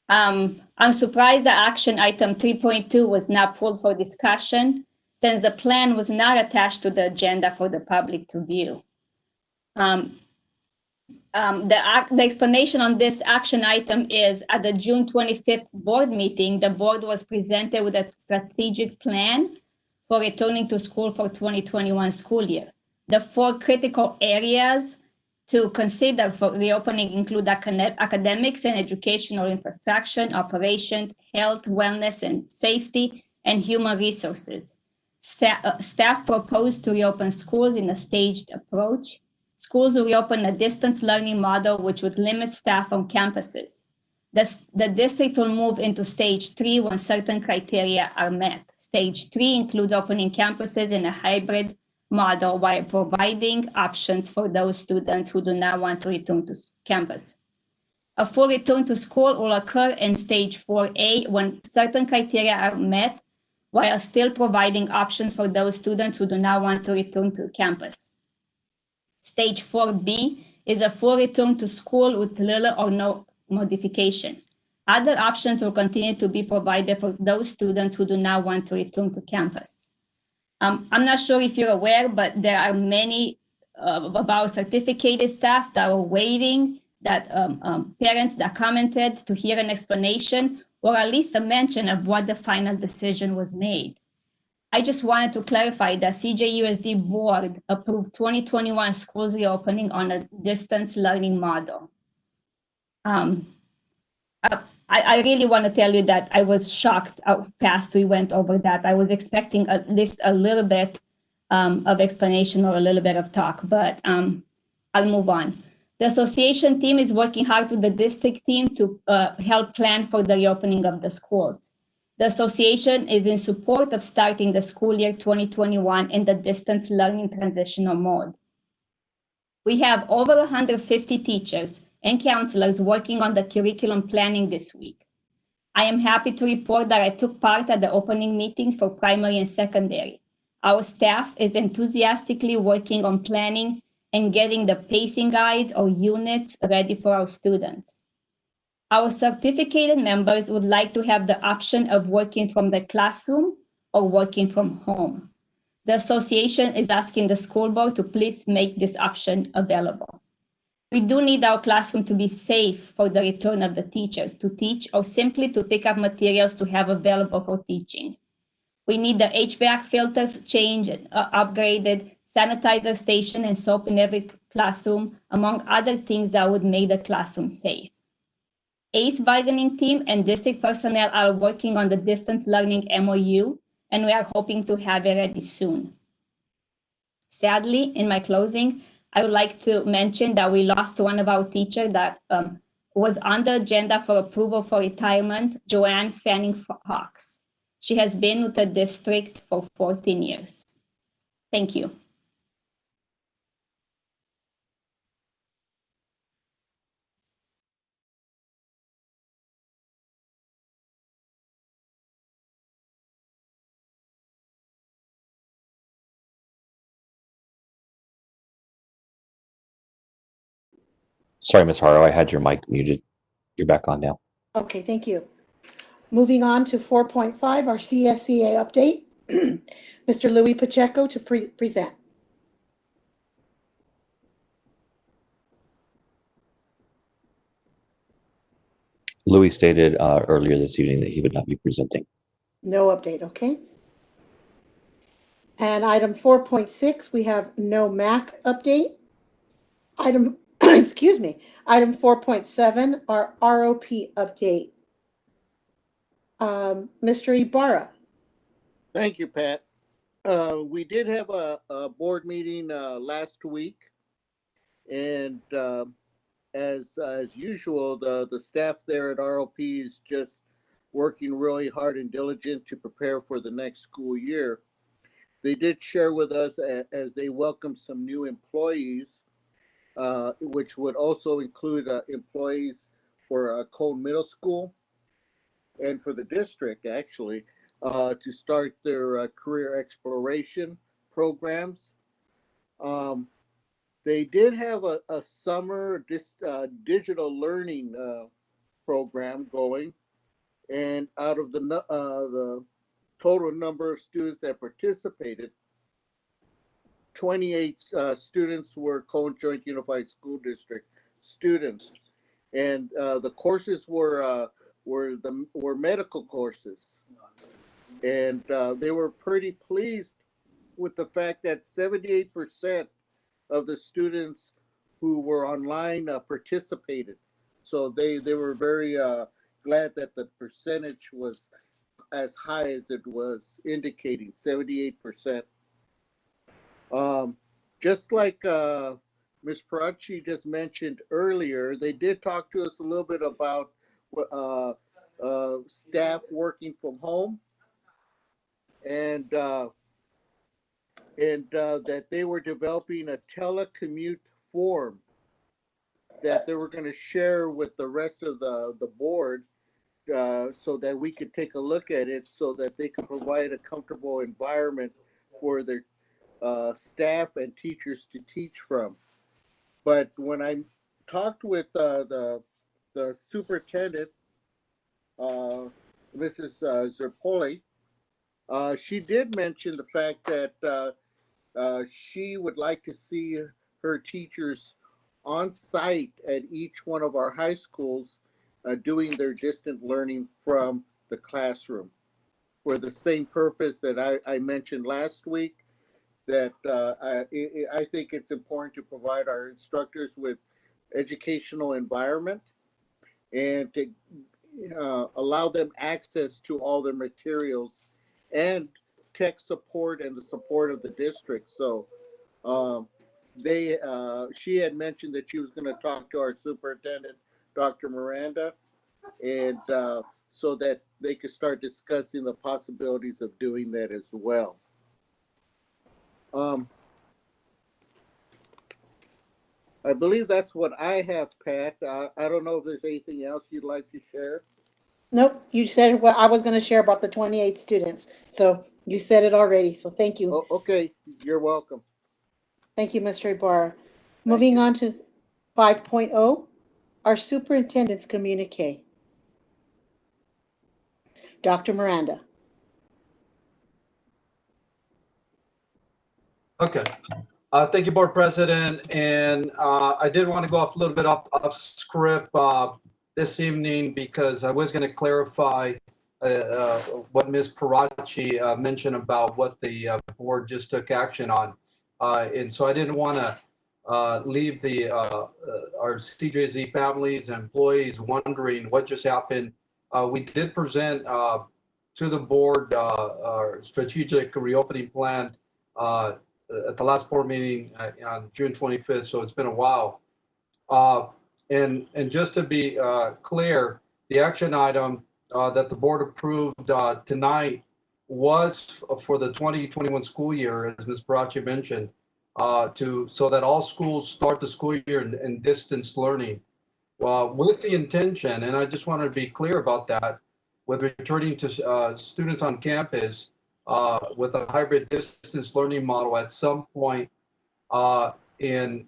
I'm surprised that action item 3.2 was not pulled for discussion, since the plan was not attached to the agenda for the public to view. The explanation on this action item is at the June 25th board meeting, the board was presented with a strategic plan for returning to school for 2021 school year. The 4 critical areas to consider for reopening include academics and educational infrastructure, operations, health, wellness and safety, and human resources. Staff proposed to reopen schools in a staged approach. Schools will reopen a distance learning model, which would limit staff on campuses. The district will move into stage 3 when certain criteria are met. Stage 3 includes opening campuses in a hybrid model while providing options for those students who do not want to return to campus. A full return to school will occur in stage 4A when certain criteria are met, while still providing options for those students who do not want to return to campus. Stage 4B is a full return to school with little or no modification. Other options will continue to be provided for those students who do not want to return to campus. I'm not sure if you're aware, but there are many of our certificated staff that are waiting, that parents that commented to hear an explanation or at least a mention of what the final decision was made. I just wanted to clarify that CJUSD board approved 2021 schools reopening on a distance learning model. I really want to tell you that I was shocked how fast we went over that. I was expecting at least a little bit of explanation or a little bit of talk, but I'll move on. The association team is working hard with the district team to help plan for the reopening of the schools. The association is in support of starting the school year 2021 in the distance learning transitional mode. We have over 150 teachers and counselors working on the curriculum planning this week. I am happy to report that I took part at the opening meetings for primary and secondary. Our staff is enthusiastically working on planning and getting the pacing guides or units ready for our students. Our certificated members would like to have the option of working from the classroom or working from home. The association is asking the school board to please make this option available. We do need our classroom to be safe for the return of the teachers to teach or simply to pick up materials to have available for teaching. We need the HVAC filters changed, upgraded, sanitizer station and soap in every classroom, among other things that would make the classroom safe. ACE bargaining team and district personnel are working on the distance learning MOU, and we are hoping to have it ready soon. Sadly, in my closing, I would like to mention that we lost one of our teachers that was on the agenda for approval for retirement, Joanne Fanning Hawks. She has been with the district for 14 years. Thank you. Sorry, Ms. Haro, I had your mic muted. You're back on now. Okay, thank you. Moving on to 4.5, our CSCA update. Mr. Louis Pacheco to present. Louis stated earlier this evening that he would not be presenting. No update, okay. And item 4.6, we have no MAC update. Item, excuse me, item 4.7, our ROP update. Mr. Ibarra. Thank you, Pat. We did have a board meeting last week, and as usual, the staff there at ROP is just working really hard and diligent to prepare for the next school year. They did share with us as they welcome some new employees, which would also include employees for Cone Middle School and for the district, actually, to start their career exploration programs. They did have a summer digital learning program going, and out of the total number of students that participated, 28 students were Cone Joint Unified School District students, and the courses were medical courses, and they were pretty pleased with the fact that 78% of the students who were online participated. So they were very glad that the percentage was as high as it was indicating, 78%. Just like Ms. Parachi just mentioned earlier, they did talk to us a little bit about staff working from home, and that they were developing a telecommute form that they were going to share with the rest of the board, so that we could take a look at it, so that they could provide a comfortable environment for their staff and teachers to teach from. But when I talked with the superintendent, Mrs. Zerpoli, she did mention the fact that she would like to see her teachers on site at each one of our high schools doing their distant learning from the classroom, for the same purpose that I mentioned last week, that I think it's important to provide our instructors with educational environment and to allow them access to all their materials and tech support and the support of the district. So she had mentioned that she was going to talk to our superintendent, Dr. Miranda, and so that they could start discussing the possibilities of doing that as well. I believe that's what I have, Pat. I don't know if there's anything else you'd like to share. Nope, you said what I was going to share about the 28 students. So you said it already. So thank you. Oh, okay, you're welcome. Thank you, Mr. Ibarra. Moving on to 5.0, our superintendent's communique. Dr. Miranda. Okay. Thank you, Board President. And I did want to go off a little bit off script this evening because I was going to clarify what Ms. Parachi mentioned about what the board just took action on. And so I didn't want to leave our CJUSD families and employees wondering what just happened. We did present to the board our strategic reopening plan at the last board meeting on June 25th, so it's been a while. And just to be clear, the action item that the board approved tonight was for the 2021 school year, as Ms. Parachi mentioned, so that all schools start the school year in distance learning. With the intention, and I just want to be clear about that, with returning to students on campus with a hybrid distance learning model at some point in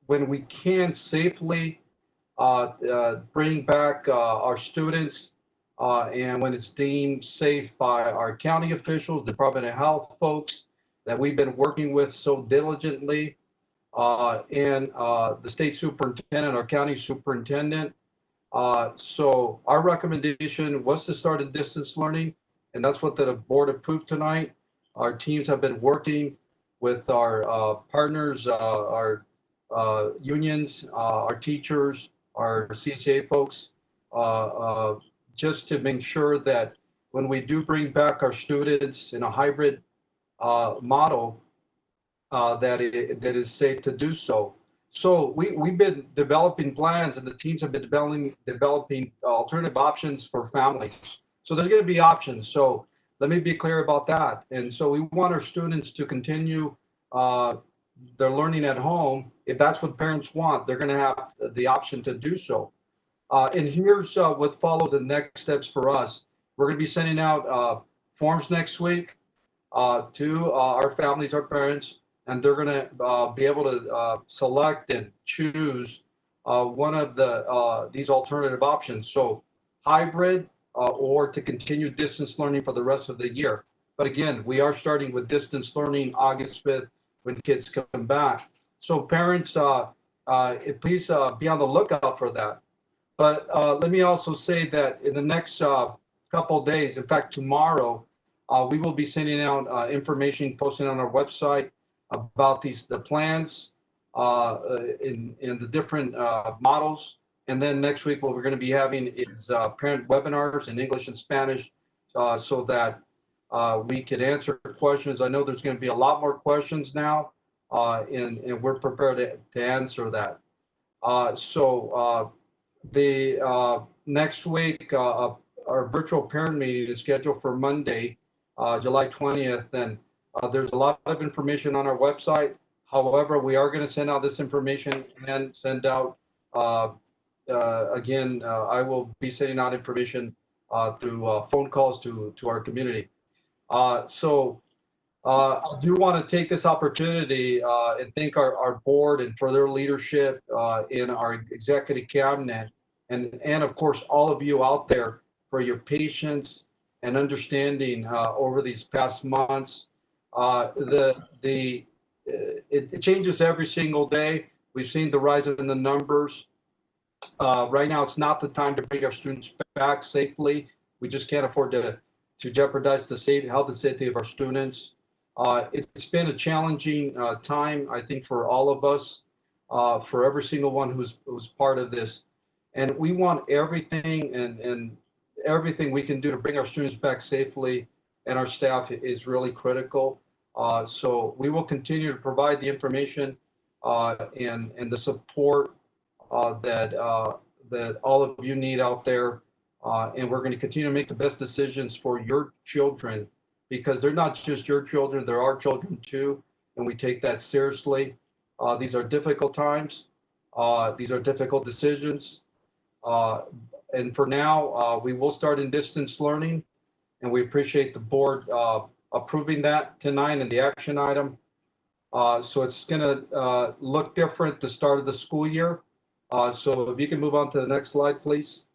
when we can safely bring back our students and when it's deemed safe by our county officials, Department of Health folks that we've been working with so diligently, and the state superintendent, our county superintendent. So our recommendation was to start in distance learning, and that's what the board approved tonight. Our teams have been working with our partners, our unions, our teachers, our CSA folks, just to make sure that when we do bring back our students in a hybrid model, that is safe to do so. So we've been developing plans, and the teams have been developing alternative options for families. So there's going to be options. So let me be clear about that. And so we want our students to continue their learning at home. If that's what parents want, they're going to have the option to do so. And here's what follows the next steps for us. We're going to be sending out forms next week to our families, our parents, and they're going to be able to select and choose one of these alternative options. So hybrid or to continue distance learning for the rest of the year. But again, we are starting with distance learning August 5th when kids come back. So parents, please be on the lookout for that. But let me also say that in the next couple of days, in fact, tomorrow, we will be sending out information posted on our website about the plans in the different models. And then next week, what we're going to be having is parent webinars in English and Spanish so that we can answer questions. I know there's going to be a lot more questions now, and we're prepared to answer that. The next week, our virtual parent meeting is scheduled for Monday, July 20th, and there's a lot of information on our website. However, we are going to send out this information and send out, again, I will be sending out information through phone calls to our community. I do want to take this opportunity and thank our board and for their leadership in our executive cabinet, and of course, all of you out there for your patience and understanding over these past months. It changes every single day. We've seen the rise in the numbers. Right now, it's not the time to bring our students back safely. We just can't afford to jeopardize the health and safety of our students. It's been a challenging time, I think, for all of us, for every single one who's part of this. And we want everything and everything we can do to bring our students back safely, and our staff is really critical. So we will continue to provide the information and the support that all of you need out there. And we're going to continue to make the best decisions for your children, because they're not just your children, they're our children too, and we take that seriously. These are difficult times. These are difficult decisions. And for now, we will start in distance learning, and we appreciate the board approving that tonight in the action item. So it's going to look different the start of the school year. So if you can move on to the next slide, please.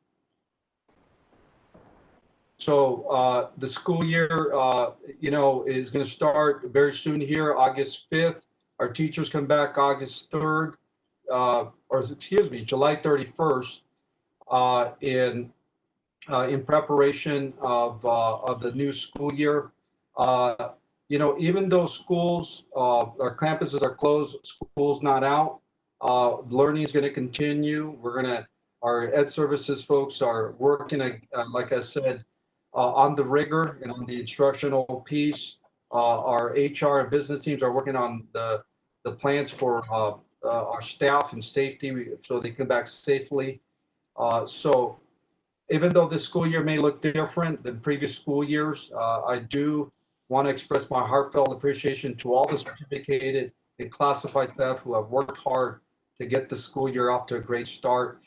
So the school year, is going to start very soon here, August 5th. Our teachers come back August 3rd, July 31st, in preparation of the new school year. Even though schools, our campuses are closed, school's not out, learning is going to continue. Our ed services folks are working, like I said, on the rigor and on the instructional piece. Our HR and business teams are working on the plans for our staff and safety, so they come back safely. So even though this school year may look different than previous school years, I do want to express my heartfelt appreciation to all the certificated and classified staff who have worked hard to get the school year off to a great start.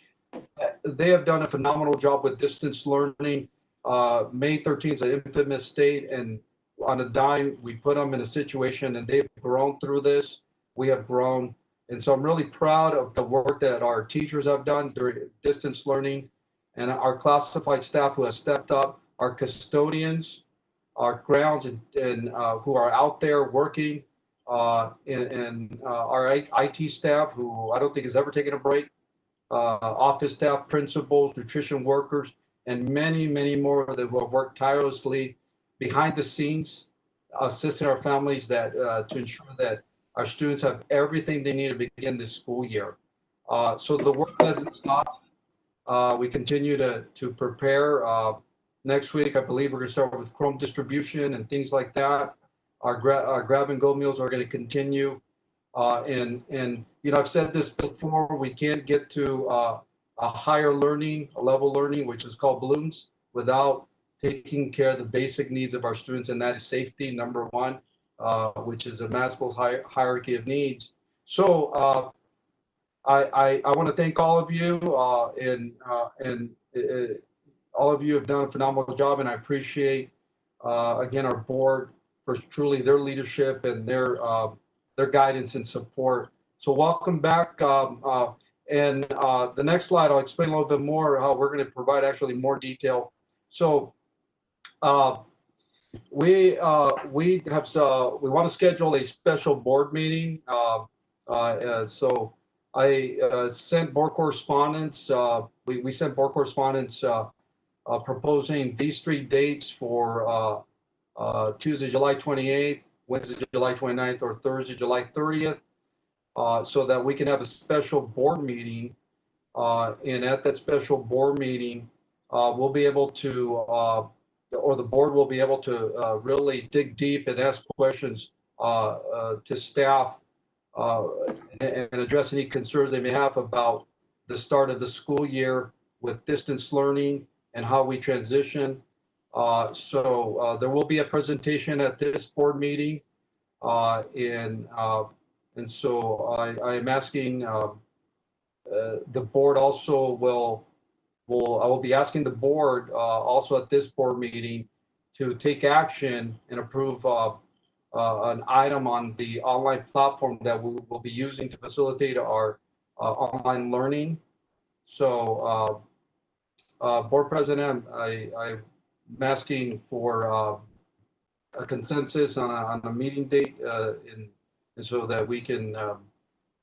They have done a phenomenal job with distance learning. May 13th is an infamous date, and on a dime, we put them in a situation, and they've grown through this. We have grown. And so I'm really proud of the work that our teachers have done during distance learning, and our classified staff who have stepped up, our custodians, our grounds, and who are out there working, and our IT staff, who I don't think has ever taken a break, office staff, principals, nutrition workers, and many, many more that will work tirelessly behind the scenes, assisting our families to ensure that our students have everything they need to begin this school year. So the work doesn't stop. We continue to prepare. Next week, I believe we're going to start with Chrome distribution and things like that. Our grab and go meals are going to continue. And I've said this before, we can't get to a higher learning, a level learning, which is called balloons, without taking care of the basic needs of our students, and that is safety, number one, which is a Maslow's hierarchy of needs. So I want to thank all of you, and all of you have done a phenomenal job, and I appreciate, again, our board for truly their leadership and their guidance and support. So welcome back. And the next slide, I'll explain a little bit more how we're going to provide actually more detail. So we want to schedule a special board meeting. So I sent board correspondence. We sent board correspondence proposing these 3 dates for Tuesday, July 28th, Wednesday, July 29th, or Thursday, July 30th, so that we can have a special board meeting. And at that special board meeting, we'll be able to, or the board will be able to really dig deep and ask questions to staff and address any concerns they may have about the start of the school year with distance learning and how we transition. So there will be a presentation at this board meeting, and so I am asking the board also I will be asking the board also at this board meeting to take action and approve an item on the online platform that we will be using to facilitate our online learning. So board president, I'm asking for a consensus on a meeting date, and so that we can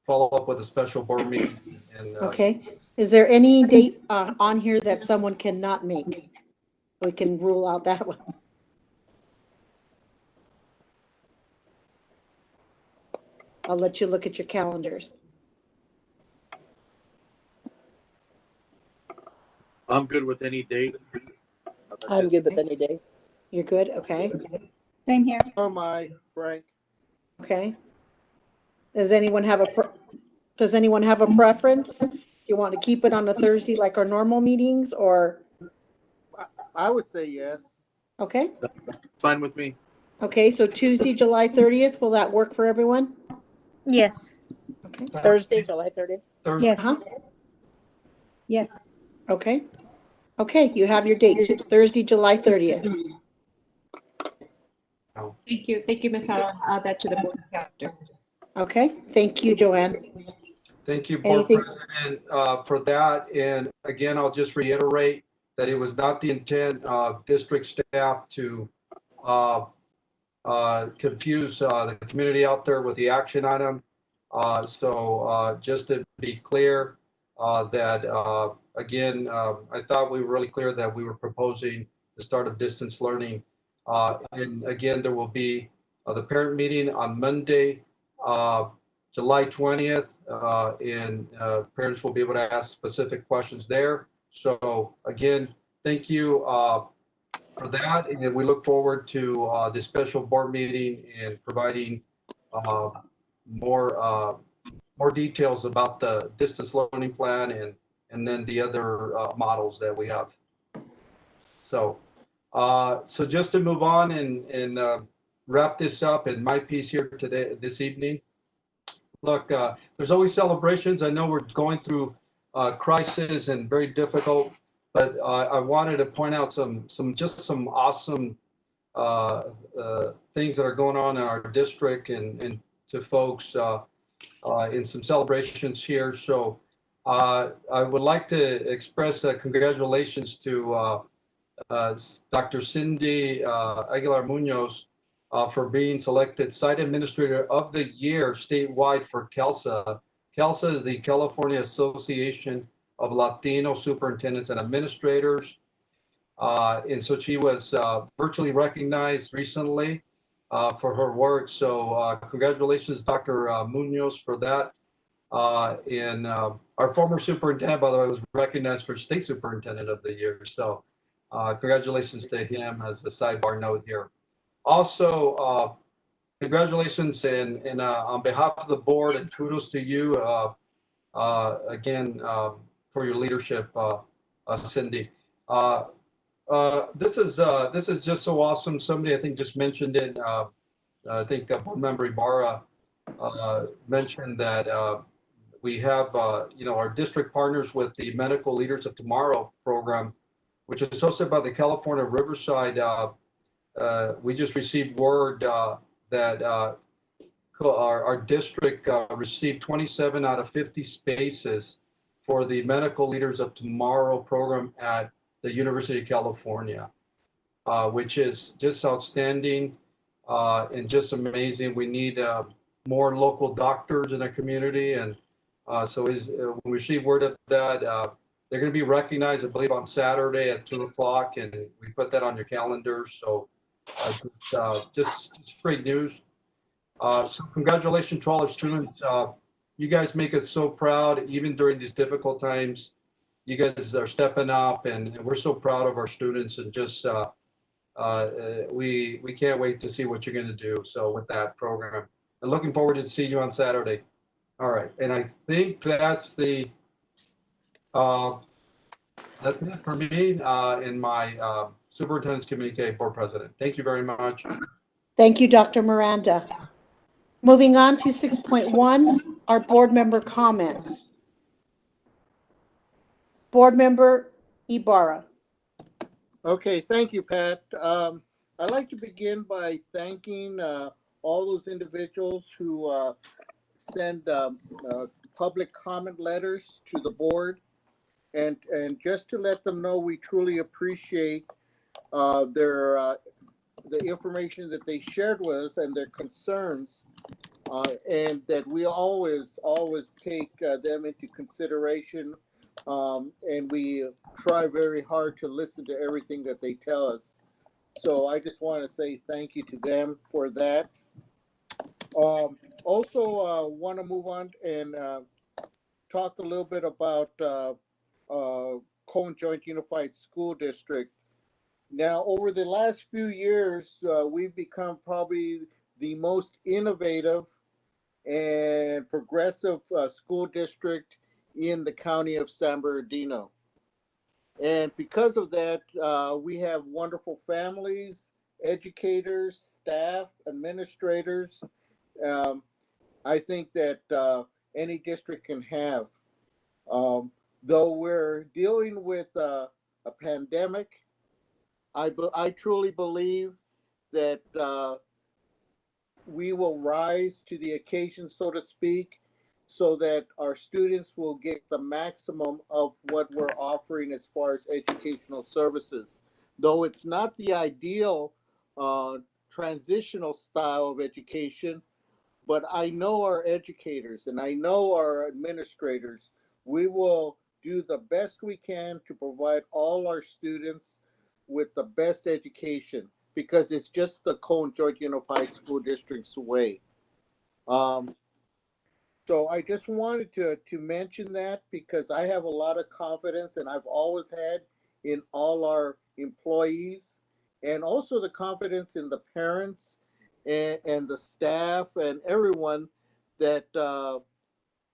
follow up with a special board meeting. And Okay. Is there any date on here that someone cannot make? We can rule out that one. I'll let you look at your calendars. I'm good with any date. I'm good with any day. You're good? Okay. Same here. Oh, my, Frank. Okay. Does anyone have a preference? Do you want to keep it on a Thursday like our normal meetings, or? I would say yes. Okay, Fine with me. okay, so Tuesday, July 30th, will that work for everyone? Yes. Okay. Thursday, July 30th. Thursday. Yes. Uh-huh. Yes. Okay. Okay, you have your date, Thursday, July 30th. Thank you, Ms. Howard. I'll add that to the board calendar. Okay, thank you, Joanne. Thank you, Board Anything? President, for that. And again, I'll just reiterate that it was not the intent of district staff to confuse the community out there with the action item. So just to be clear, that again, I thought we were really clear that we were proposing the start of distance learning. And again, there will be the parent meeting on Monday, July 20th, and parents will be able to ask specific questions there. So again, thank you for that, and we look forward to this special board meeting and providing more details about the distance learning plan and then the other models that we have. So so just to move on and wrap this up in my piece here today, this evening. Look, there's always celebrations. I know we're going through crisis and very difficult, but I wanted to point out some awesome things that are going on in our district and to folks in some celebrations here. So I would like to express congratulations to Dr. Cindy Aguilar Munoz for being selected Site Administrator of the Year statewide for CALSA. CALSA is the California Association of Latino Superintendents and Administrators. And so she was virtually recognized recently for her work. So congratulations, Dr. Munoz, for that. And our former superintendent, by the way, was recognized for State Superintendent of the Year. So congratulations to him as a sidebar note here. Also, congratulations and on behalf of the board, and kudos to you again for your leadership, Cindy. This is just so awesome. Somebody I think just mentioned it. I think Board Member Ibarra mentioned that we have our district partners with the Medical Leaders of Tomorrow program, which is hosted by the California Riverside. We just received word that our district received 27 out of 50 spaces for the Medical Leaders of Tomorrow program at the University of California, which is just outstanding and just amazing. We need more local doctors in the community. And so when we receive word of that, they're going to be recognized, I believe, on Saturday at 2 o'clock, and we put that on your calendar. So just great news. So congratulations to all our students. You guys make us so proud, even during these difficult times. You guys are stepping up, and we're so proud of our students, and just we can't wait to see what you're going to do. So with that program, and looking forward to seeing you on Saturday. All right, and I think that's it for me in my Superintendent's Communique Board President. Thank you very much. Thank you, Dr. Miranda. Moving on to 6.1, our board member comments. Board Member Ibarra. Okay, thank you, Pat. I'd like to begin by thanking all those individuals who send public comment letters to the board, and just to let them know we truly appreciate the information that they shared with us and their concerns, and that we always take them into consideration. And we try very hard to listen to everything that they tell us. So I just want to say thank you to them for that. Also, want to move on and talk a little bit about Cone Joint Unified School District. Now, over the last few years, we've become probably the most innovative and progressive school district in the county of San Bernardino. And because of that, we have wonderful families, educators, staff, administrators. Um, I think that any district can have. Um, though we're dealing with a pandemic, I truly believe that we will rise to the occasion, so to speak, so that our students will get the maximum of what we're offering as far as educational services. Though it's not the ideal transitional style of education, but I know our educators and I know our administrators, we will do the best we can to provide all our students with the best education because it's just the Cone Joint Unified School District's way. So I just wanted to mention that because I have a lot of confidence and I've always had in all our employees and also the confidence in the parents and the staff and everyone that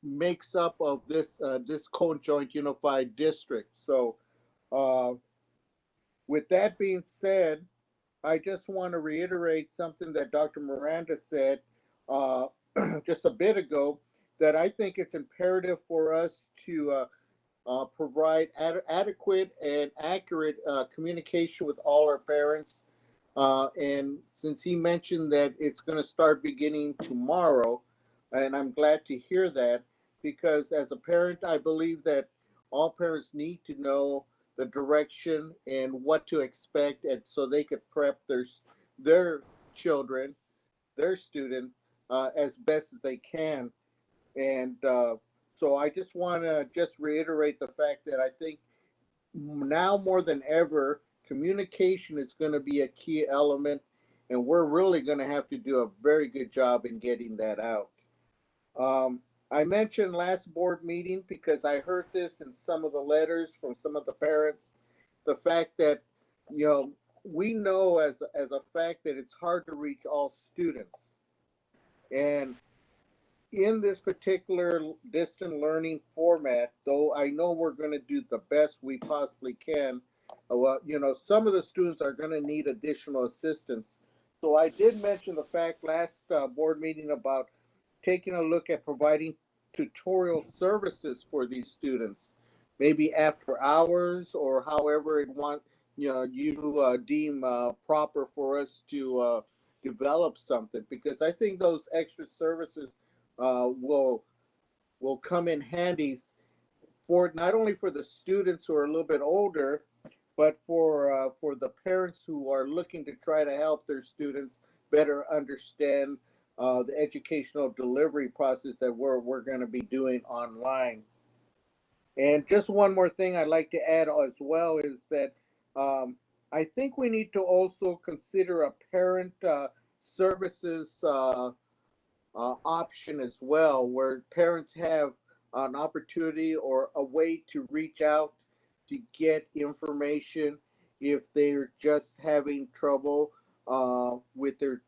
makes up of this Cone Joint Unified District. So with that being said, I just want to reiterate something that Dr. Miranda said just a bit ago, that I think it's imperative for us to provide adequate and accurate communication with all our parents. And since he mentioned that it's going to start beginning tomorrow, and I'm glad to hear that, because as a parent, I believe that all parents need to know the direction and what to expect, and so they could prep their children, their student, as best as they can. And so I just want to just reiterate the fact that I think now more than ever, communication is going to be a key element, and we're really going to have to do a very good job in getting that out. I mentioned last board meeting because I heard this in some of the letters from some of the parents, the fact that, we know as a fact that it's hard to reach all students. And in this particular distant learning format, though I know we're going to do the best we possibly can, well, some of the students are going to need additional assistance. So I did mention the fact last board meeting about taking a look at providing tutorial services for these students, maybe after hours or however you deem proper for us to develop something, because I think those extra services will come in handy for not only for the students who are a little bit older, but for the parents who are looking to try to help their students better understand the educational delivery process that we're going to be doing online. And just one more thing I'd like to add as well is that I think we need to also consider a parent services option as well, where parents have an opportunity or a way to reach out to get information if they're just having trouble with their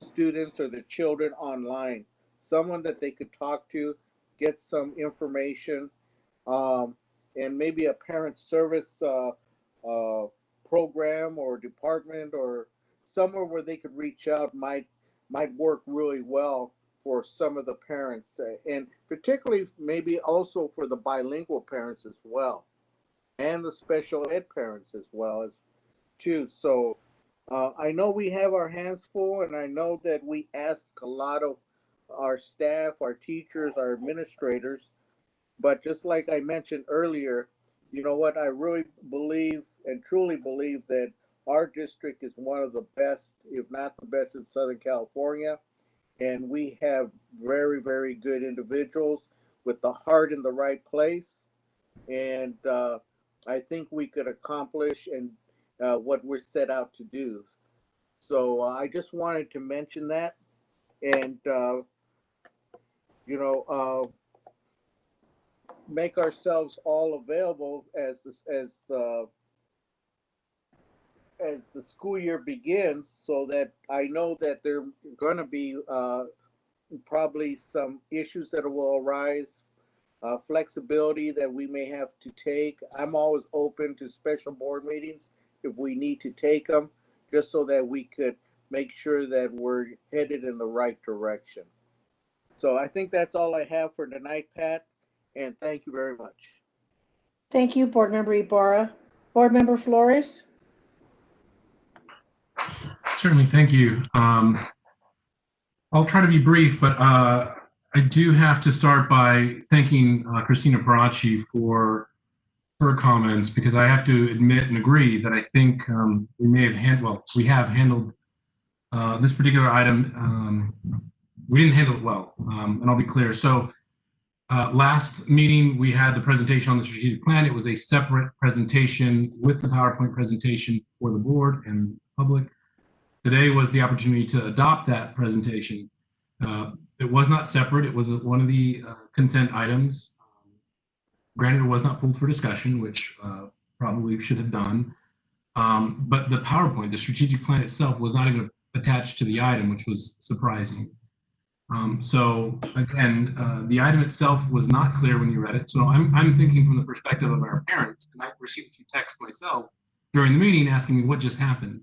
students or their children online. Someone that they could talk to, get some information, and maybe a parent service program or department or somewhere where they could reach out might work really well for some of the parents, and particularly maybe also for the bilingual parents as well, and the special ed parents as well as too. So I know we have our hands full, and I know that we ask a lot of our staff, our teachers, our administrators, but just like I mentioned earlier, you know what, I really believe and truly believe that our district is one of the best, if not the best, in Southern California. And we have very, very good individuals with the heart in the right place. And I think we could accomplish and what we're set out to do. So I just wanted to mention that. And, make ourselves all available as the school year begins, so that I know that there are going to be probably some issues that will arise, flexibility that we may have to take. I'm always open to special board meetings if we need to take them, just so that we could make sure that we're headed in the right direction. So I think that's all I have for tonight, Pat, and thank you very much. Thank you, Board Member Ibarra. Board Member Flores? Certainly, thank you. I'll try to be brief, but I do have to start by thanking Christina Parachi for her comments, because I have to admit and agree that I think we have handled this particular item. We didn't handle it well, and I'll be clear. So last meeting, we had the presentation on the strategic plan. It was a separate presentation with the PowerPoint presentation for the board and the public. Today was the opportunity to adopt that presentation. It was not separate. It was one of the consent items. Granted, it was not pulled for discussion, which probably should have done. But the PowerPoint, the strategic plan itself, was not even attached to the item, which was surprising. So again, the item itself was not clear when you read it. So I'm thinking from the perspective of our parents, and I received a few texts myself during the meeting asking me what just happened.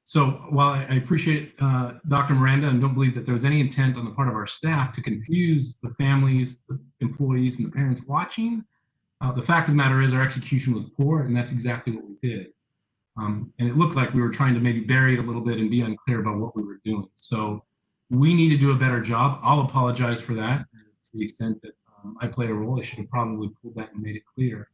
So while I appreciate Dr. Miranda and don't believe that there was any intent on the part of our staff to confuse the families, the employees, and the parents watching, the fact of the matter is our execution was poor, and that's exactly what we did. And it looked like we were trying to maybe bury it a little bit and be unclear about what we were doing. So we need to do a better job. I'll apologize for that to the extent that I play a role. I should have probably pulled that and made it clear.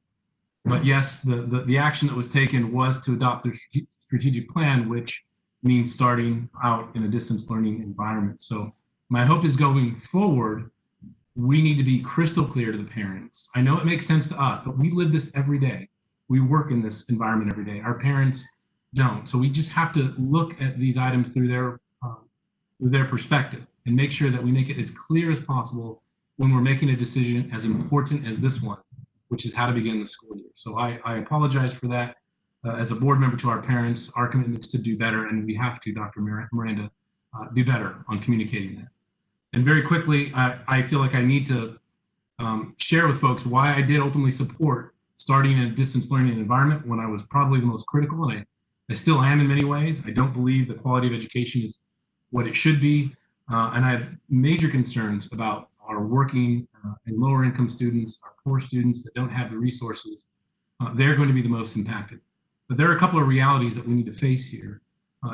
But yes, the action that was taken was to adopt the strategic plan, which means starting out in a distance learning environment. So my hope is going forward, we need to be crystal clear to the parents. I know it makes sense to us, but we live this every day. We work in this environment every day. Our parents don't. So we just have to look at these items through their perspective and make sure that we make it as clear as possible when we're making a decision as important as this one, which is how to begin the school year. So I apologize for that. As a board member to our parents, our commitment is to do better, and we have to, Dr. Miranda, do better on communicating that. And very quickly, I feel like I need to share with folks why I did ultimately support starting in a distance learning environment when I was probably the most critical, and I still am in many ways. I don't believe the quality of education is what it should be, and I have major concerns about our working and lower income students, our poor students that don't have the resources. They're going to be the most impacted. But there are a couple of realities that we need to face here.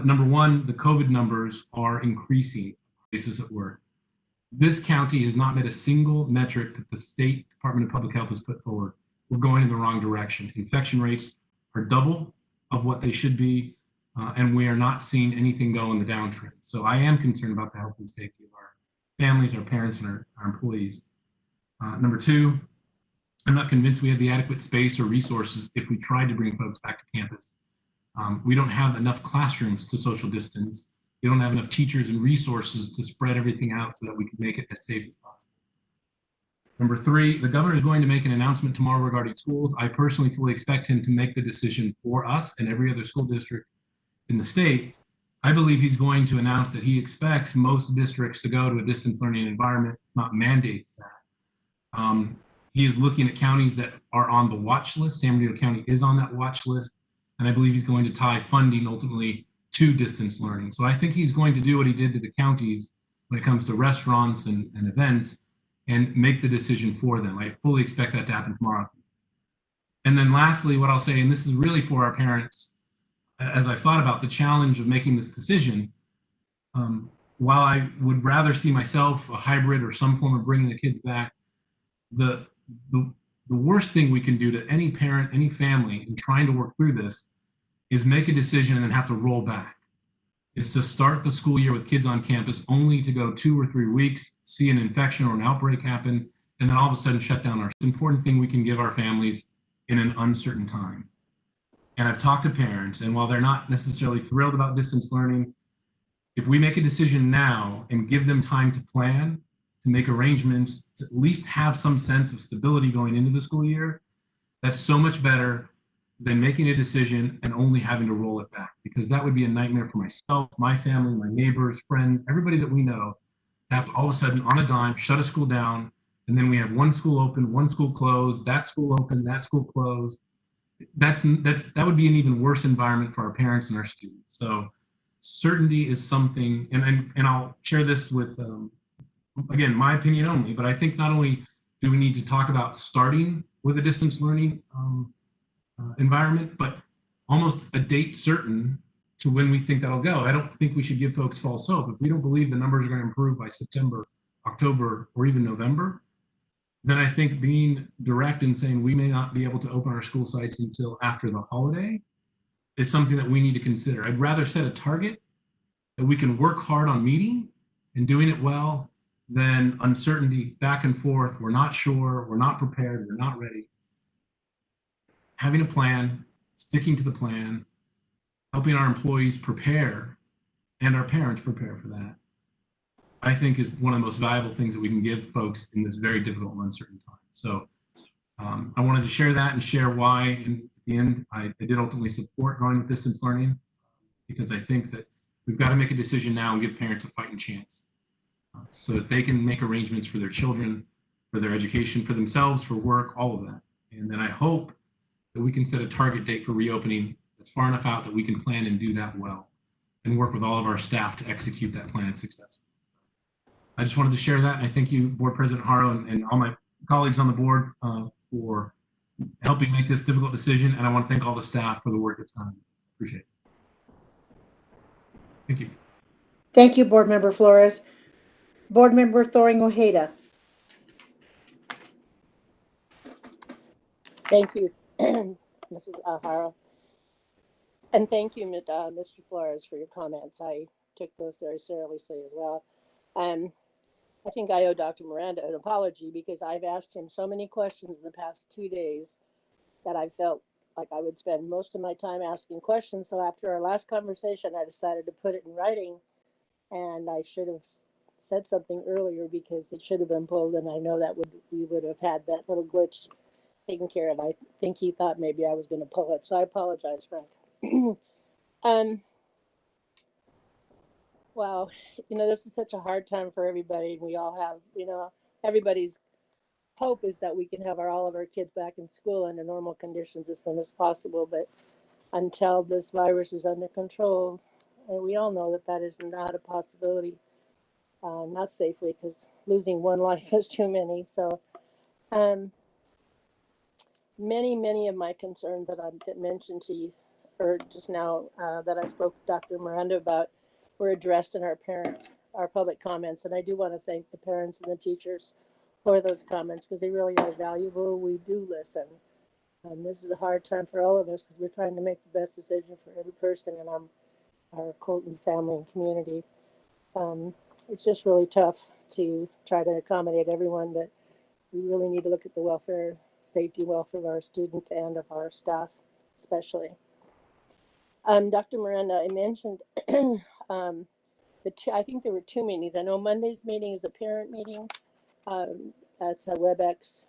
Number one, the COVID numbers are increasing places at work. This county has not met a single metric that the State Department of Public Health has put forward. We're going in the wrong direction. Infection rates are double of what they should be, and we are not seeing anything go in the downtrend. So I am concerned about the health and safety of our families, our parents, and our employees. Number two, I'm not convinced we have the adequate space or resources if we tried to bring folks back to campus. We don't have enough classrooms to social distance. We don't have enough teachers and resources to spread everything out so that we can make it as safe as possible. Number three, the governor is going to make an announcement tomorrow regarding schools. I personally fully expect him to make the decision for us and every other school district in the state. I believe he's going to announce that he expects most districts to go to a distance learning environment, not mandates that. He is looking at counties that are on the watch list. San Bernardino County is on that watch list, and I believe he's going to tie funding ultimately to distance learning. So I think he's going to do what he did to the counties when it comes to restaurants and events and make the decision for them. I fully expect that to happen tomorrow. And then lastly, what I'll say, and this is really for our parents, as I've thought about the challenge of making this decision, while I would rather see myself a hybrid or some form of bringing the kids back, the worst thing we can do to any parent, any family in trying to work through this is make a decision and then have to roll back. It's to start the school year with kids on campus only to go 2 or 3 weeks, see an infection or an outbreak happen, and then all of a sudden shut down our important thing we can give our families in an uncertain time. And I've talked to parents, and while they're not necessarily thrilled about distance learning, if we make a decision now and give them time to plan, to make arrangements, to at least have some sense of stability going into the school year, that's so much better than making a decision and only having to roll it back, because that would be a nightmare for myself, my family, my neighbors, friends, everybody that we know have to all of a sudden on a dime shut a school down, and then we have one school open, one school closed, that school open, that school closed. That would be an even worse environment for our parents and our students. So certainty is something, and I'll share this with again, my opinion only, but I think not only do we need to talk about starting with a distance learning environment, but almost a date certain to when we think that'll go. I don't think we should give folks false hope. If we don't believe the numbers are going to improve by September, October, or even November, then I think being direct and saying we may not be able to open our school sites until after the holiday is something that we need to consider. I'd rather set a target that we can work hard on meeting and doing it well than uncertainty back and forth. We're not sure, we're not prepared, we're not ready. Having a plan, sticking to the plan, helping our employees prepare and our parents prepare for that, I think is one of the most valuable things that we can give folks in this very difficult and uncertain time. So I wanted to share that and share why, and at the end, I did ultimately support going with distance learning, because I think that we've got to make a decision now and give parents a fighting chance so that they can make arrangements for their children, for their education, for themselves, for work, all of that. And then I hope that we can set a target date for reopening that's far enough out that we can plan and do that well and work with all of our staff to execute that plan successfully. I just wanted to share that, and I thank you, Board President Haro, and all my colleagues on the board for helping make this difficult decision, and I want to thank all the staff for the work that's done. Appreciate it. Thank you. Thank you, Board Member Flores. Board Member Thoring Ojeda. Thank you, Mrs. Haro. And thank you, Mr. Flores, for your comments. I took those very seriously as well. I think I owe Dr. Miranda an apology because I've asked him so many questions in the past 2 days that I felt like I would spend most of my time asking questions. So after our last conversation, I decided to put it in writing, and I should have said something earlier because it should have been pulled, and I know that we would have had that little glitch taken care of. I think he thought maybe I was going to pull it, so I apologize, Frank. Wow, this is such a hard time for everybody. We all have, everybody's hope is that we can have all of our kids back in school under normal conditions as soon as possible. But until this virus is under control, and we all know that that is not a possibility, not safely, because losing one life is too many. So many of my concerns that I mentioned to you, or just now that I spoke to Dr. Miranda about, were addressed in our public comments. And I do want to thank the parents and the teachers for those comments because they really are valuable. We do listen. This is a hard time for all of us because we're trying to make the best decision for every person in our Colton's family and community. It's just really tough to try to accommodate everyone, but we really need to look at the safety welfare of our students and of our staff, especially. Dr. Miranda, I mentioned I think there were 2 meetings. I know Monday's meeting is a parent meeting. That's a WebEx,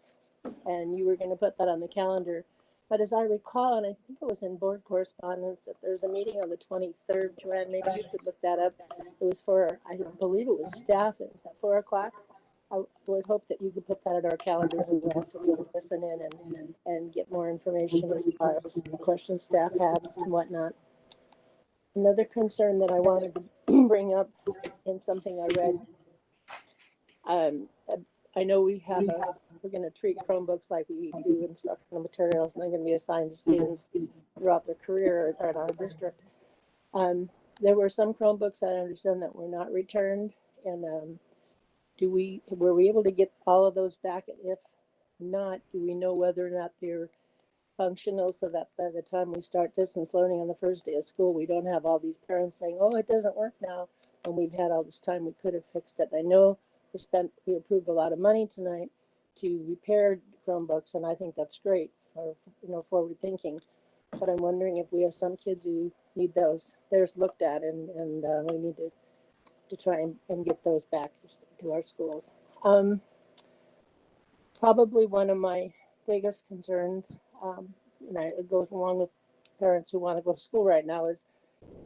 and you were going to put that on the calendar. But as I recall, and I think it was in board correspondence, that there's a meeting on the 23rd. Joanne, maybe you could look that up. It was for, I believe it was staff. It was at 4 o'clock. I would hope that you could put that in our calendars as well so we can listen in and get more information as far as questions staff have and whatnot. Another concern that I wanted to bring up in something I read, I know we're going to treat Chromebooks like we do instructional materials, and they're going to be assigned to students throughout their career at our district. There were some Chromebooks I understand that were not returned, and were we able to get all of those back? If not, do we know whether or not they're functional so that by the time we start distance learning on the first day of school, we don't have all these parents saying, oh, it doesn't work now, and we've had all this time, we could have fixed it. I know we approved a lot of money tonight to repair Chromebooks, and I think that's great, or forward thinking. But I'm wondering if we have some kids who need theirs looked at, and we need to try and get those back to our schools. Probably one of my biggest concerns, and it goes along with parents who want to go to school right now, is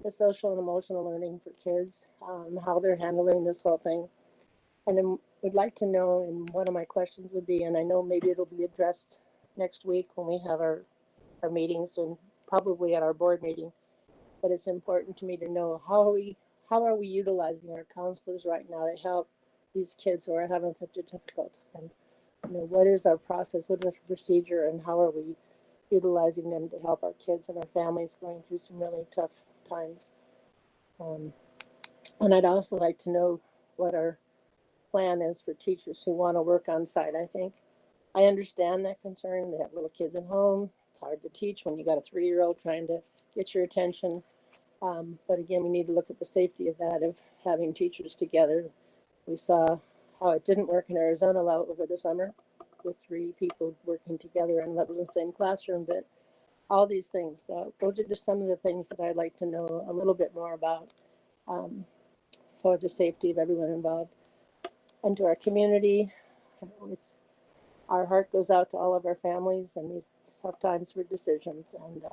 the social and emotional learning for kids, how they're handling this whole thing. And then would like to know, and one of my questions would be, and I know maybe it'll be addressed next week when we have our meetings and probably at our board meeting, but it's important to me to know how are we utilizing our counselors right now to help these kids who are having such a difficult time? You know, what is our process, what is our procedure, and how are we utilizing them to help our kids and our families going through some really tough times? And I'd also like to know what our plan is for teachers who want to work on site. I understand that concern. They have little kids at home. It's hard to teach when you got a 3-year-old trying to get your attention. But again, we need to look at the safety of that, of having teachers together. We saw how it didn't work in Arizona over the summer with 3 people working together, and that was the same classroom. But all these things, those are just some of the things that I'd like to know a little bit more about for the safety of everyone involved. And to our community, our heart goes out to all of our families in these tough times for decisions, and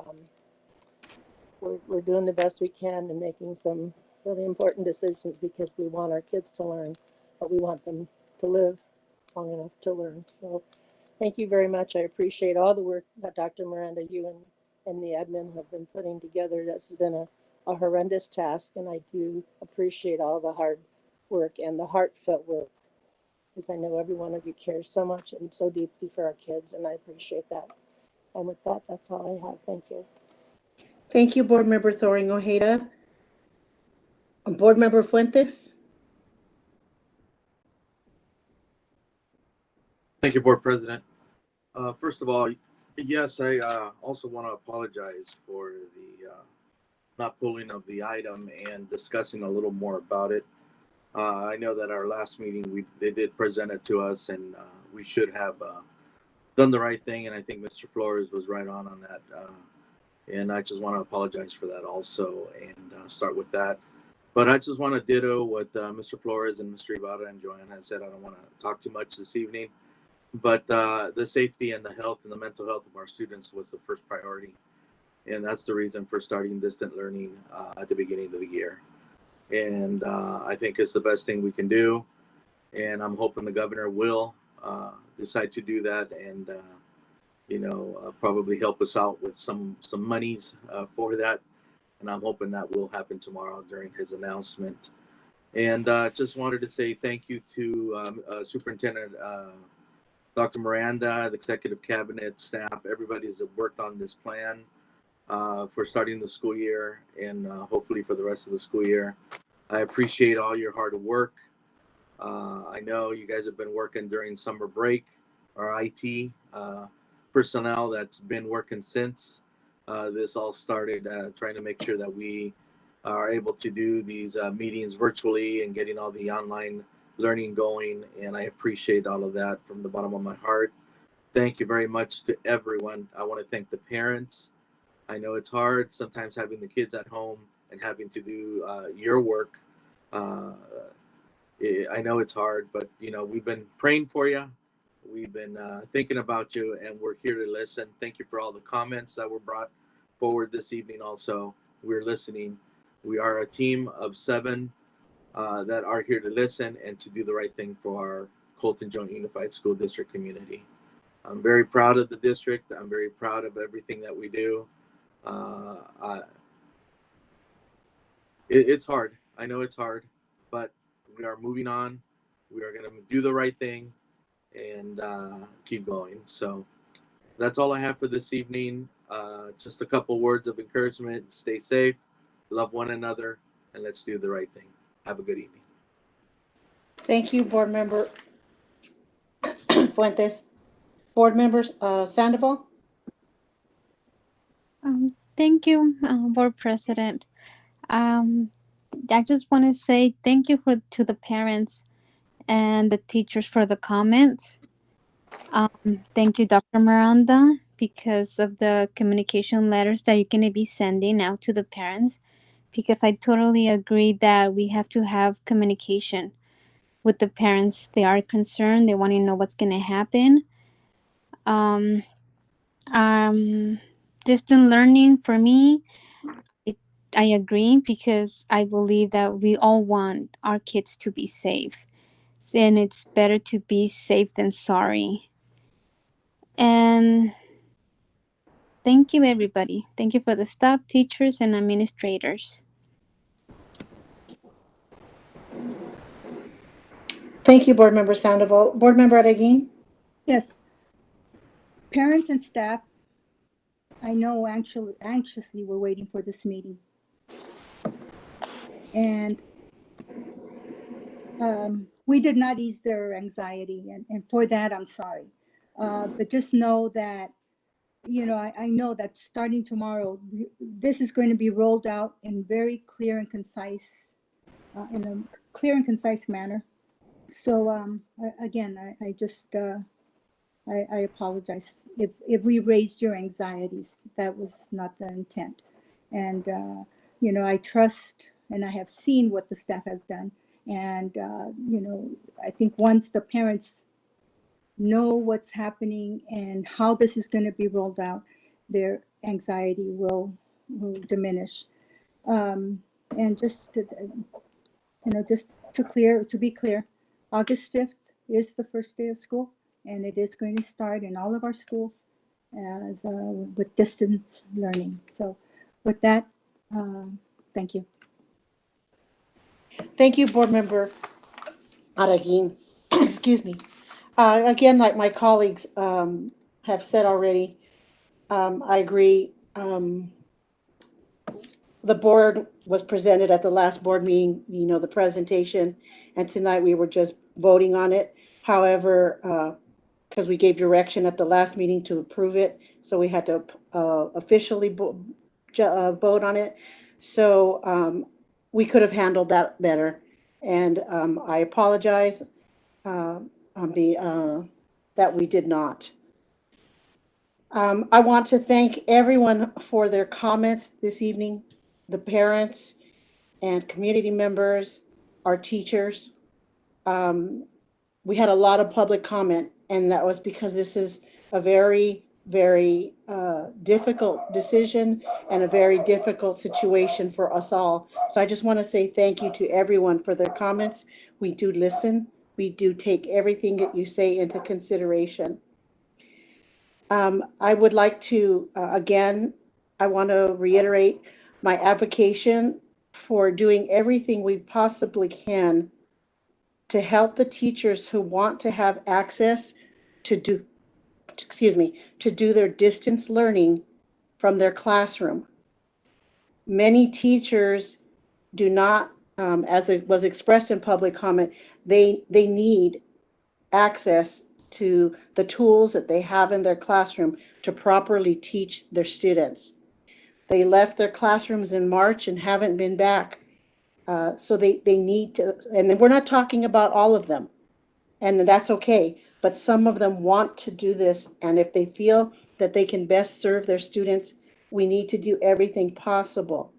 we're doing the best we can and making some really important decisions because we want our kids to learn, but we want them to live long enough to learn. So thank you very much. I appreciate all the work that Dr. Miranda, you and the admin have been putting together. That's been a horrendous task, and I do appreciate all the hard work and the heartfelt work, because I know every one of you cares so much and so deeply for our kids, and I appreciate that. And with that, that's all I have. Thank you. Thank you, Board Member Thoring Ojeda. Board Member Fuentes. Thank you, Board President. First of all, yes, I also want to apologize for the not pulling of the item and discussing a little more about it. I know that our last meeting, they did present it to us, and we should have done the right thing. And I think Mr. Flores was right on that. And I just want to apologize for that also, and start with that. But I just want to ditto what Mr. Flores and Mr. Ibarra and Joanna said. I don't want to talk too much this evening, but the safety and the health and the mental health of our students was the first priority. And that's the reason for starting distant learning at the beginning of the year. And I think it's the best thing we can do. And I'm hoping the governor will decide to do that and, probably help us out with some monies for that. And I'm hoping that will happen tomorrow during his announcement. And just wanted to say thank you to Superintendent Dr. Miranda, the executive cabinet staff, everybody has worked on this plan for starting the school year and hopefully for the rest of the school year. I appreciate all your hard work. I know you guys have been working during summer break. Our IT personnel that's been working since this all started, trying to make sure that we are able to do these meetings virtually and getting all the online learning going. And I appreciate all of that from the bottom of my heart. Thank you very much to everyone. I want to thank the parents. I know it's hard sometimes having the kids at home and having to do your work. I know it's hard, but we've been praying for you. We've been thinking about you, and we're here to listen. Thank you for all the comments that were brought forward this evening. Also, we're listening. We are a team of 7 that are here to listen and to do the right thing for our Colton Joint Unified School District community. I'm very proud of the district. I'm very proud of everything that we do. It's hard. I know it's hard, but we are moving on. We are going to do the right thing and keep going. So that's all I have for this evening. Just a couple words of encouragement. Stay safe, love one another, and let's do the right thing. Have a good evening. Thank you, Board Member Fuentes. Board Members Sandoval. Thank you, Board President. I just want to say thank you to the parents and the teachers for the comments. Thank you, Dr. Miranda, because of the communication letters that you're going to be sending out to the parents, because I totally agree that we have to have communication with the parents. They are concerned. They want to know what's going to happen. Distant learning for me, I agree, because I believe that we all want our kids to be safe. and it's better to be safe than sorry. And thank you, everybody. Thank you for the staff, teachers, and administrators. Thank you, Board Member Sandoval. Board Member Araguin? Yes. Parents and staff, I know anxiously we're waiting for this meeting. And we did not ease their anxiety, and for that, I'm sorry. But just know that, you know, I know that starting tomorrow, this is going to be rolled out in very clear and concise, in a clear and concise manner. So again, I just, I apologize if we raised your anxieties. That was not the intent. And, you know, I trust and I have seen what the staff has done. And, you know, I think once the parents know what's happening and how this is going to be rolled out, their anxiety will diminish. And just to, you know, just to be clear, August 5th is the first day of school, and it is going to start in all of our schools as with distance learning. So with that, thank you. Thank you, Board Member Araguin. Excuse me. Again, like my colleagues have said already, I agree. The board was presented at the last board meeting, you know, the presentation, and tonight we were just voting on it. However, because we gave direction at the last meeting to approve it, so we had to officially vote on it. So we could have handled that better, and I apologize on that we did not. I want to thank everyone for their comments this evening, the parents and community members, our teachers. We had a lot of public comment, and that was because this is a very, very difficult decision and a very difficult situation for us all. So I just want to say thank you to everyone for their comments. We do listen. We do take everything that you say into consideration. I would like to, again, I want to reiterate my advocation for doing everything we possibly can to help the teachers who want to have access to do, to do their distance learning from their classroom. Many teachers do not, as it was expressed in public comment, they need access to the tools that they have in their classroom to properly teach their students. They left their classrooms in March and haven't been back. So they need to, and we're not talking about all of them, and that's okay, but some of them want to do this, and if they feel that they can best serve their students, we need to do everything possible.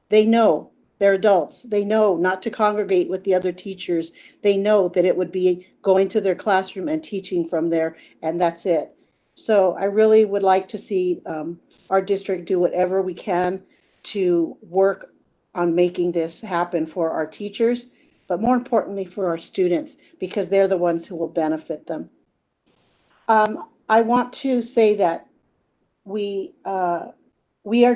They know, they're adults, they know not to congregate with the other teachers. They know that it would be going to their classroom and teaching from there, and that's it. So I really would like to see our district do whatever we can to work on making this happen for our teachers, but more importantly for our students, because they're the ones who will benefit them. I want to say that we are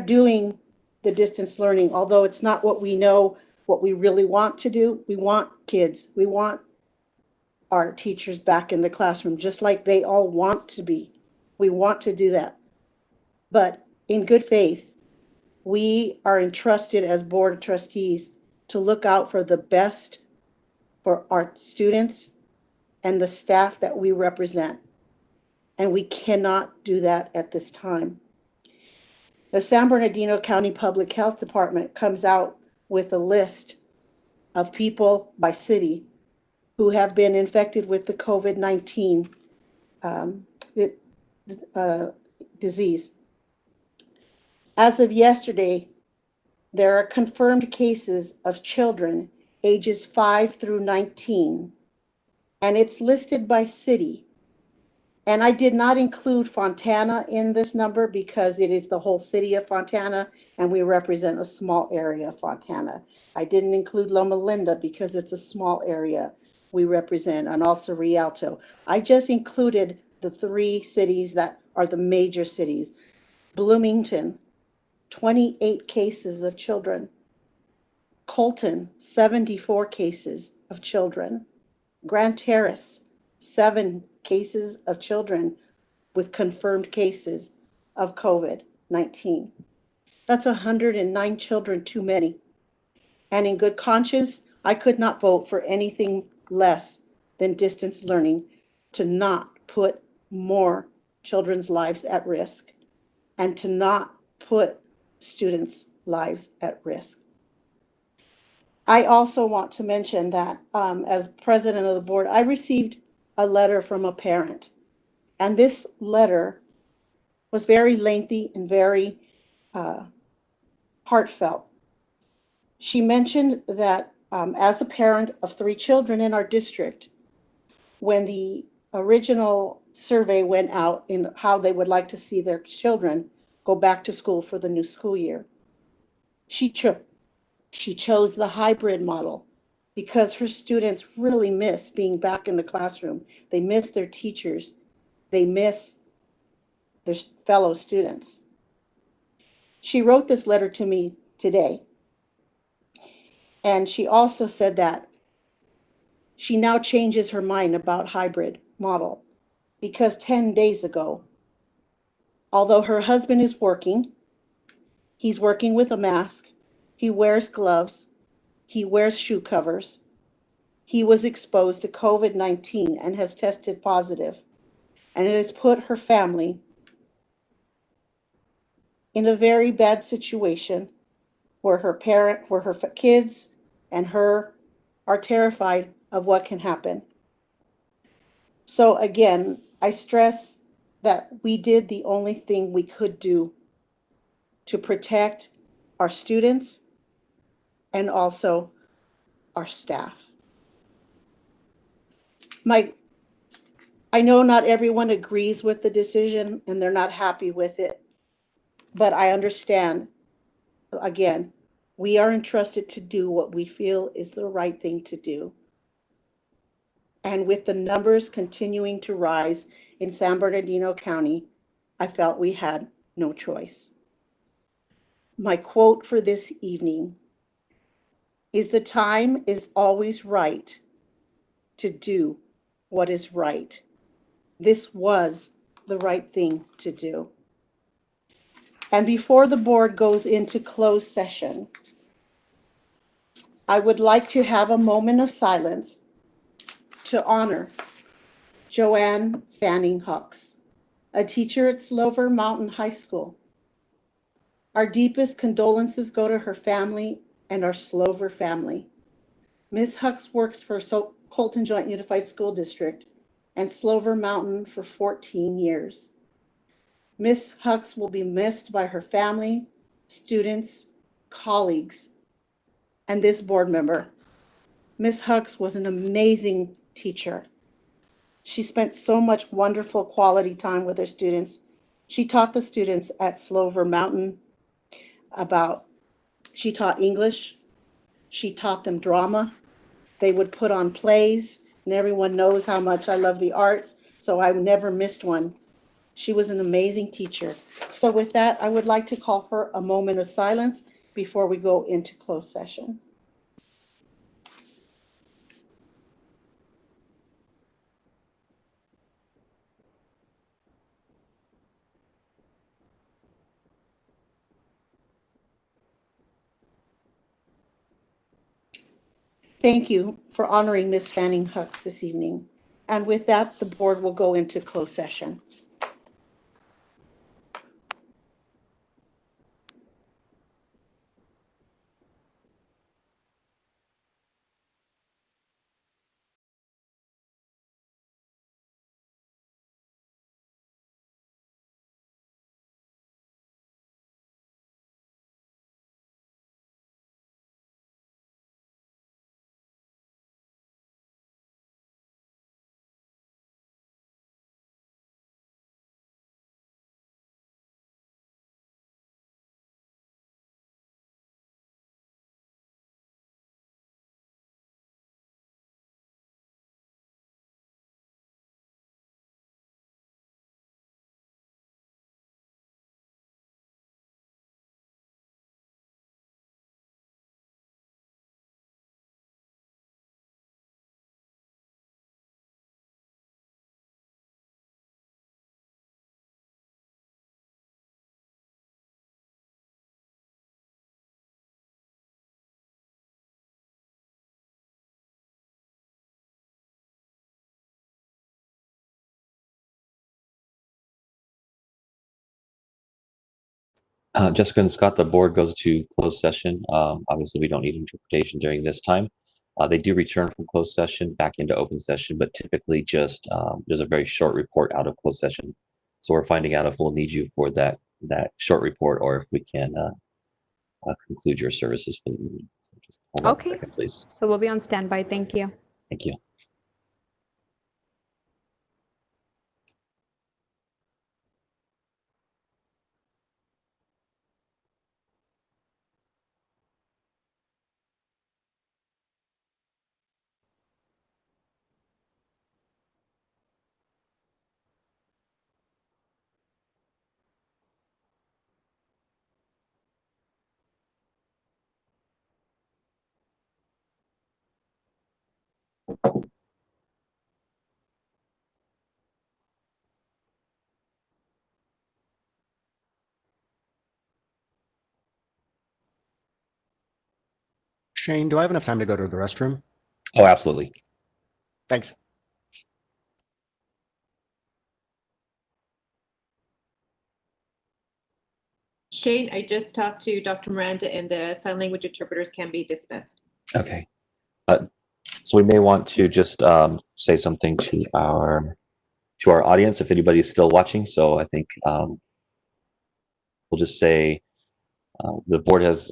doing the distance learning, although it's not what we know, what we really want to do. We want kids, we want our teachers back in the classroom, just like they all want to be. We want to do that. But in good faith, we are entrusted as Board of Trustees to look out for the best for our students and the staff that we represent. And we cannot do that at this time. The San Bernardino County Public Health Department comes out with a list of people by city who have been infected with the COVID-19 disease. As of yesterday, there are confirmed cases of children ages 5 through 19, and it's listed by city. And I did not include Fontana in this number because it is the whole city of Fontana, and we represent a small area of Fontana. I didn't include Loma Linda because it's a small area. we represent, and also Rialto. I just included the 3 cities that are the major cities. Bloomington, 28 cases of children. Colton, 74 cases of children. Grand Terrace, 7 cases of children with confirmed cases of COVID-19. That's 109 children too many. And in good conscience, I could not vote for anything less than distance learning to not put more children's lives at risk and to not put students' lives at risk. I also want to mention that as president of the board, I received a letter from a parent, and this letter was very lengthy and very heartfelt. She mentioned that as a parent of 3 children in our district, when the original survey went out in how they would like to see their children go back to school for the new school year, she chose the hybrid model because her students really miss being back in the classroom. They miss their teachers. They miss their fellow students. She wrote this letter to me today. And she also said that she now changes her mind about hybrid model because 10 days ago, although her husband is working, he's working with a mask, he wears gloves, he wears shoe covers, he was exposed to COVID-19 and has tested positive, and it has put her family in a very bad situation where her kids and her are terrified of what can happen. So again, I stress that we did the only thing we could do to protect our students and also our staff. I know not everyone agrees with the decision and they're not happy with it, but I understand, again, we are entrusted to do what we feel is the right thing to do. And with the numbers continuing to rise in San Bernardino County, I felt we had no choice. My quote for this evening is, "The time is always right to do what is right." This was the right thing to do. And before the board goes into closed session, I would like to have a moment of silence to honor Joanne Fanning Hucks, a teacher at Slover Mountain High School. Our deepest condolences go to her family and our Slover family. Ms. Hucks works for Colton Joint Unified School District and Slover Mountain for 14 years. Ms. Hucks will be missed by her family, students, colleagues, and this board member. Ms. Hucks was an amazing teacher. She spent so much wonderful quality time with her students. She taught the students at Slover Mountain she taught English, she taught them drama. They would put on plays, and everyone knows how much I love the arts, so I never missed one. She was an amazing teacher. So with that, I would like to call for a moment of silence before we go into closed session. Thank you for honoring Ms. Fanning Hucks this evening. And with that, the board will go into closed session. Jessica and Scott, the board goes to closed session. Obviously, we don't need interpretation during this time. They do return from closed session back into open session, but typically just there's a very short report out of closed session. So we're finding out if we'll need you for that short report or if we can conclude your services for the meeting. So just hold on a second, please. So we'll be on standby. Thank you. Thank you. Shane, do I have enough time to go to the restroom? Oh, absolutely. Thanks. Shane, I just talked to Dr. Miranda and the sign language interpreters can be dismissed. Okay. So we may want to just say something to our audience if anybody's still watching. So I think we'll just say the board has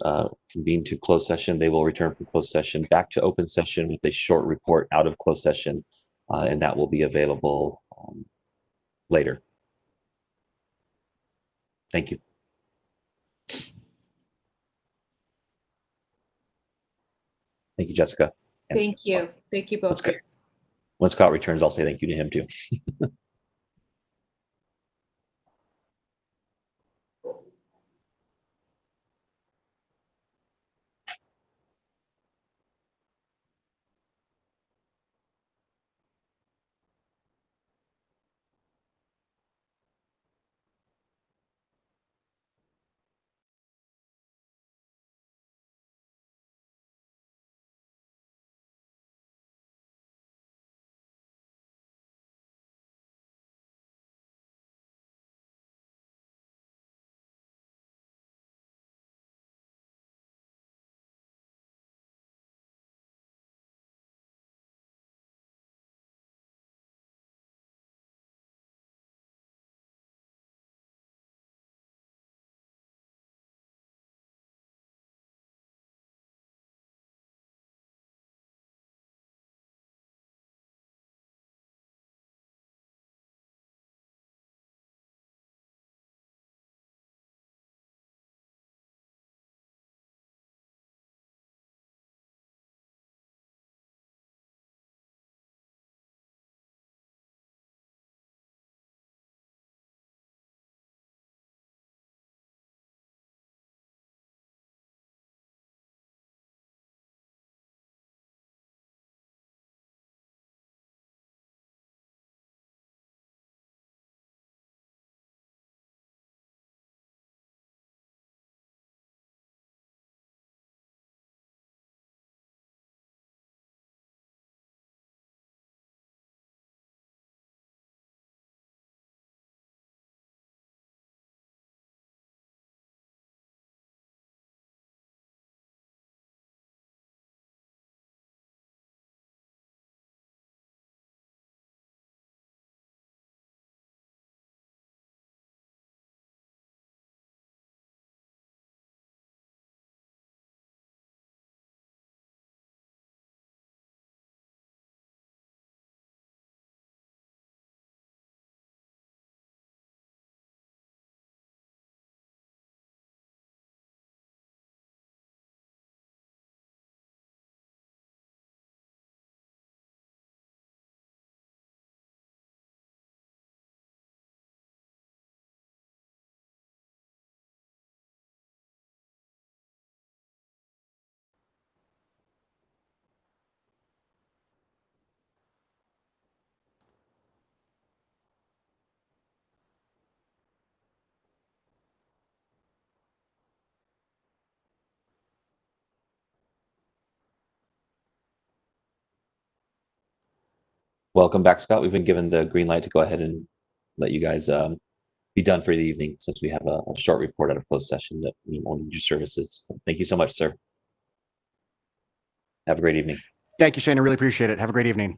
convened to closed session. They will return from closed session back to open session with a short report out of closed session, and that will be available later. Thank you. Thank you, Jessica. And Thank you. Thank you both. when Scott returns, I'll say thank you to him too. Welcome back, Scott. We've been given the green light to go ahead and let you guys be done for the evening since we have a short report out of closed session that we will need your services. So thank you so much, sir. Have a great evening. Thank you, Shane. I really appreciate it. Have a great evening.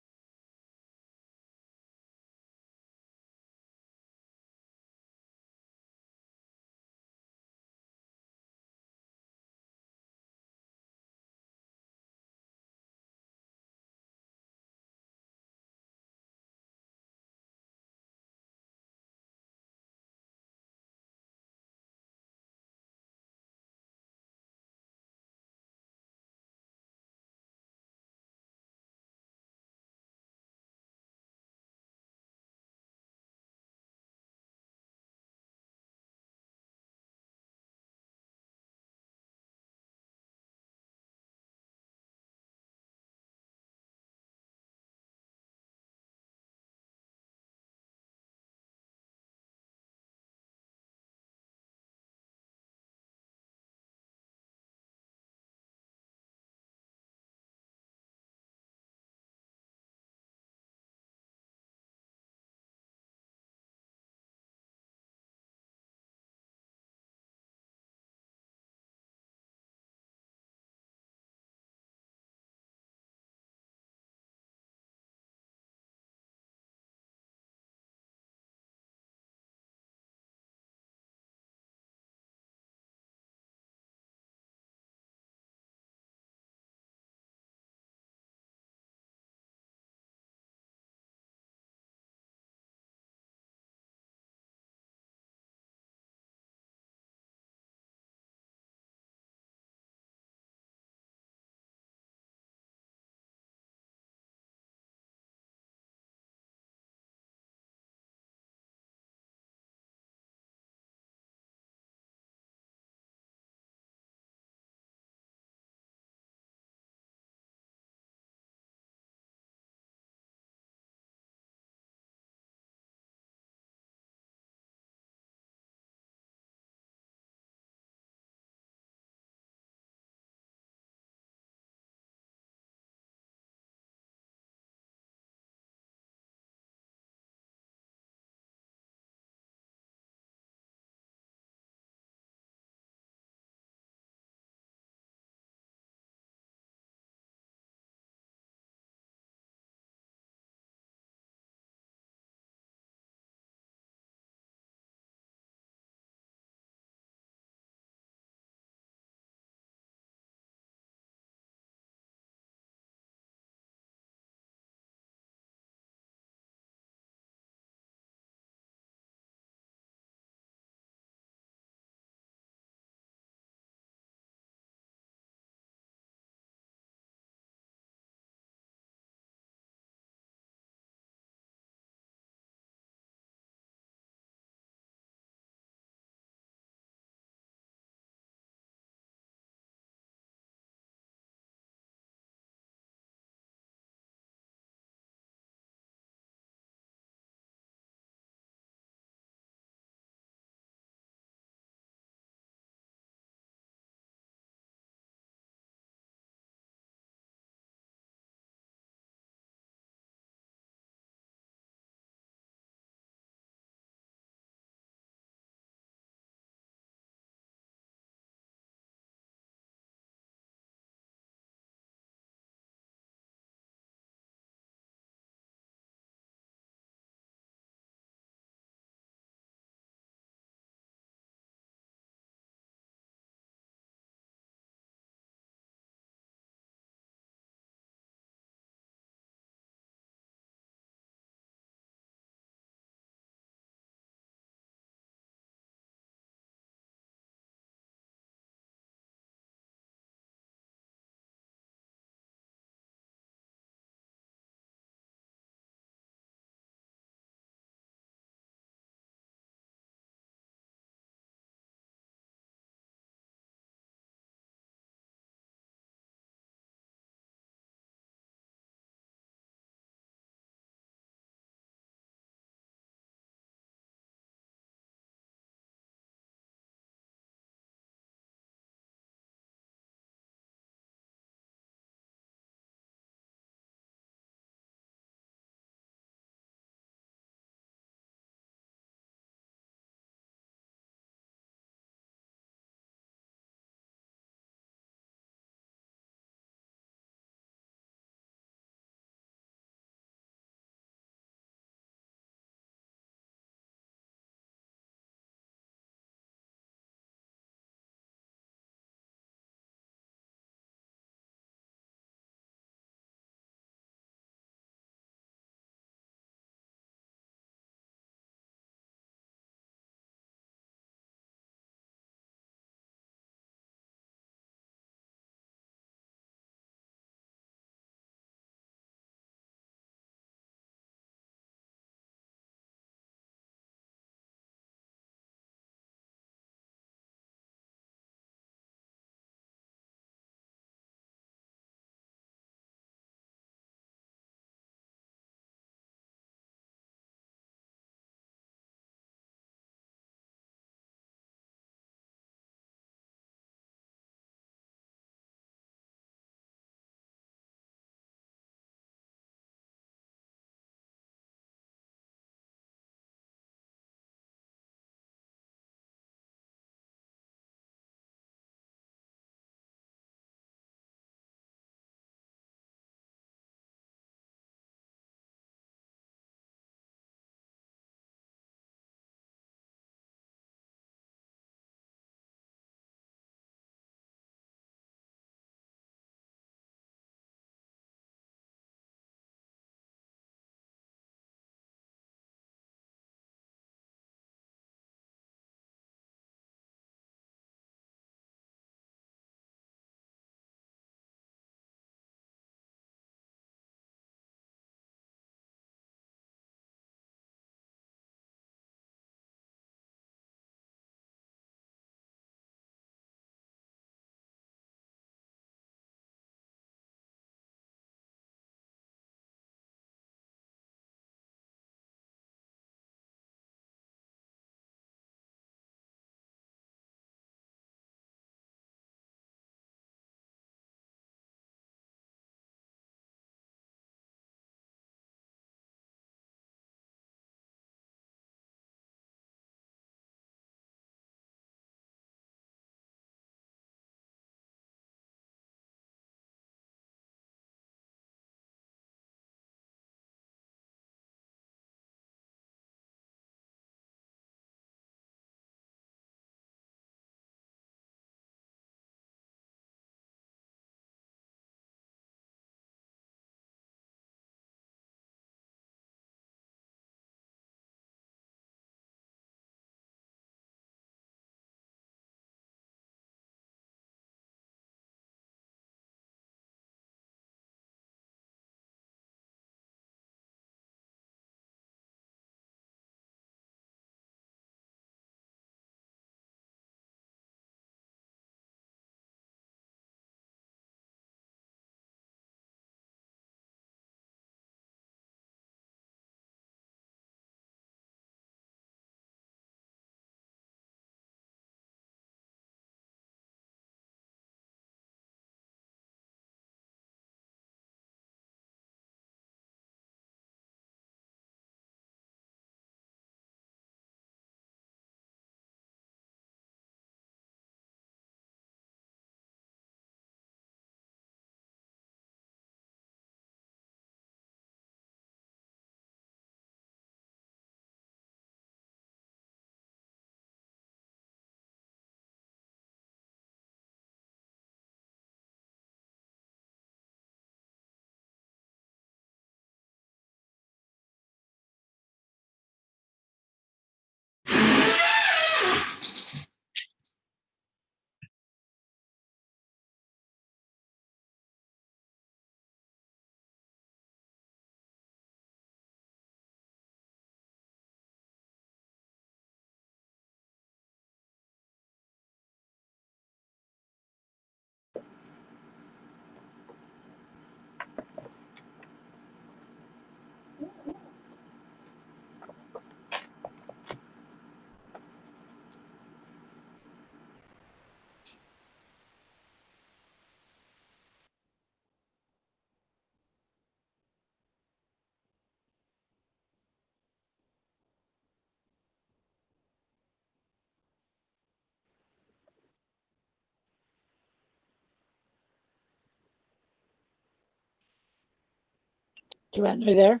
Joanne, are you there?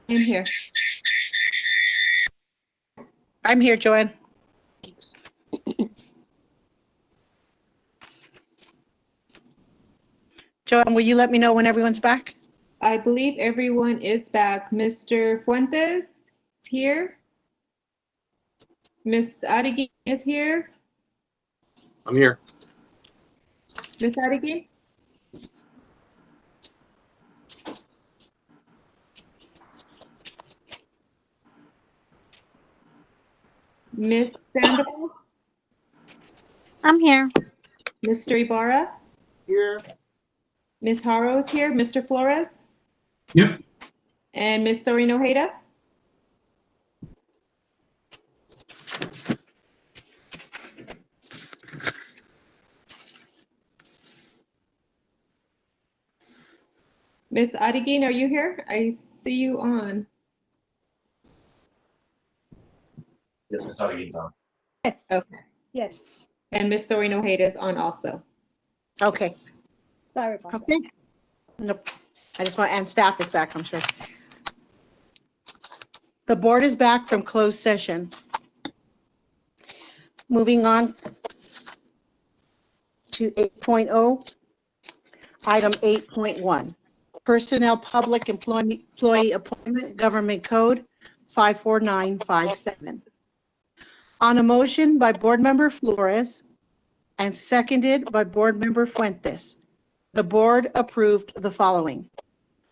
I'm here. I'm here, Joanne. Joanne, will you let me know when everyone's back? I believe everyone is back. Mr. Fuentes is here. Miss Adigui is here. I'm here. Miss Adigui? Miss Sandoval? I'm here. Mr. Ibarra? Here. Miss Haro is here. Mr. Flores? Yep. And Miss Doreen Ojeda? Miss Adigui, are you here? I see you on. Yes, Ms. Adigui on. Yes, Okay. yes. And Miss Doreen Ojeda is on also. Okay. Sorry about that. Okay. Nope. I just want, and staff is back, I'm sure. The board is back from closed session. Moving on to 8.0, item 8.1, Personnel Public Employee Appointment Government Code 54957. On a motion by Board Member Flores and seconded by Board Member Fuentes, the board approved the following.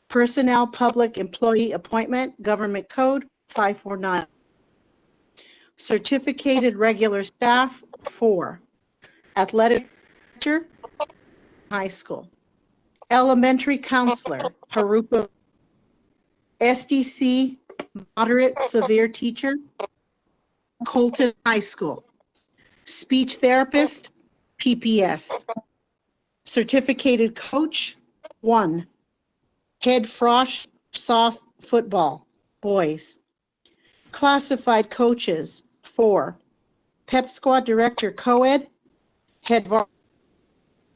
Personnel Public Employee Appointment Government Code 549. Certificated regular staff 4. Athletic teacher, high school. Elementary counselor, Harupa. SDC moderate severe teacher, Colton High School. Speech therapist, PPS. Certificated coach 1. Head frosh soft football, boys. Classified coaches 4. Pep squad director co-ed, head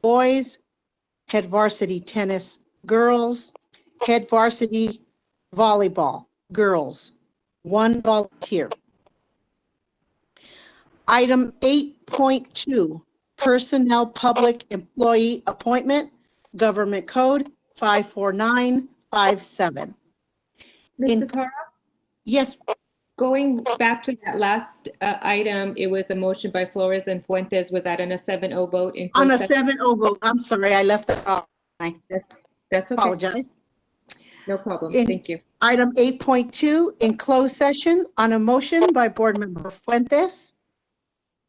boys, head varsity tennis girls, head varsity volleyball girls. 1 volunteer. Item 8.2, Personnel Public Employee Appointment, Government Code 54957. Mrs. Hara? Yes. Going back to that last item, it was a motion by Flores and Fuentes. Was that on a 7-0 vote? On a 7-0 vote. I'm sorry, I left that off. That's okay. Apologize. No problem. In Thank you. Item 8.2, in closed session on a motion by Board Member Fuentes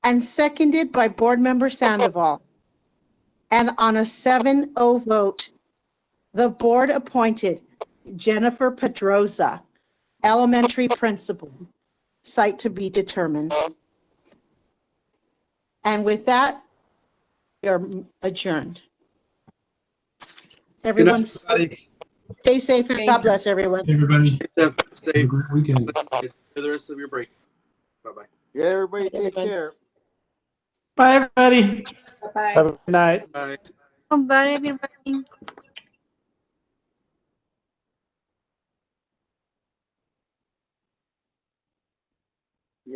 and seconded by Board Member Sandoval. And on a 7-0 vote, the board appointed Jennifer Pedroza, elementary principal, site to be determined. And with that, we are adjourned. Everyone, stay safe and God bless everyone. Everybody, Stay have a great weekend. for the rest of your break. Bye-bye. Yeah, everybody take care. Bye, everybody. Bye-bye. Have a good night. Bye. Bye, everybody.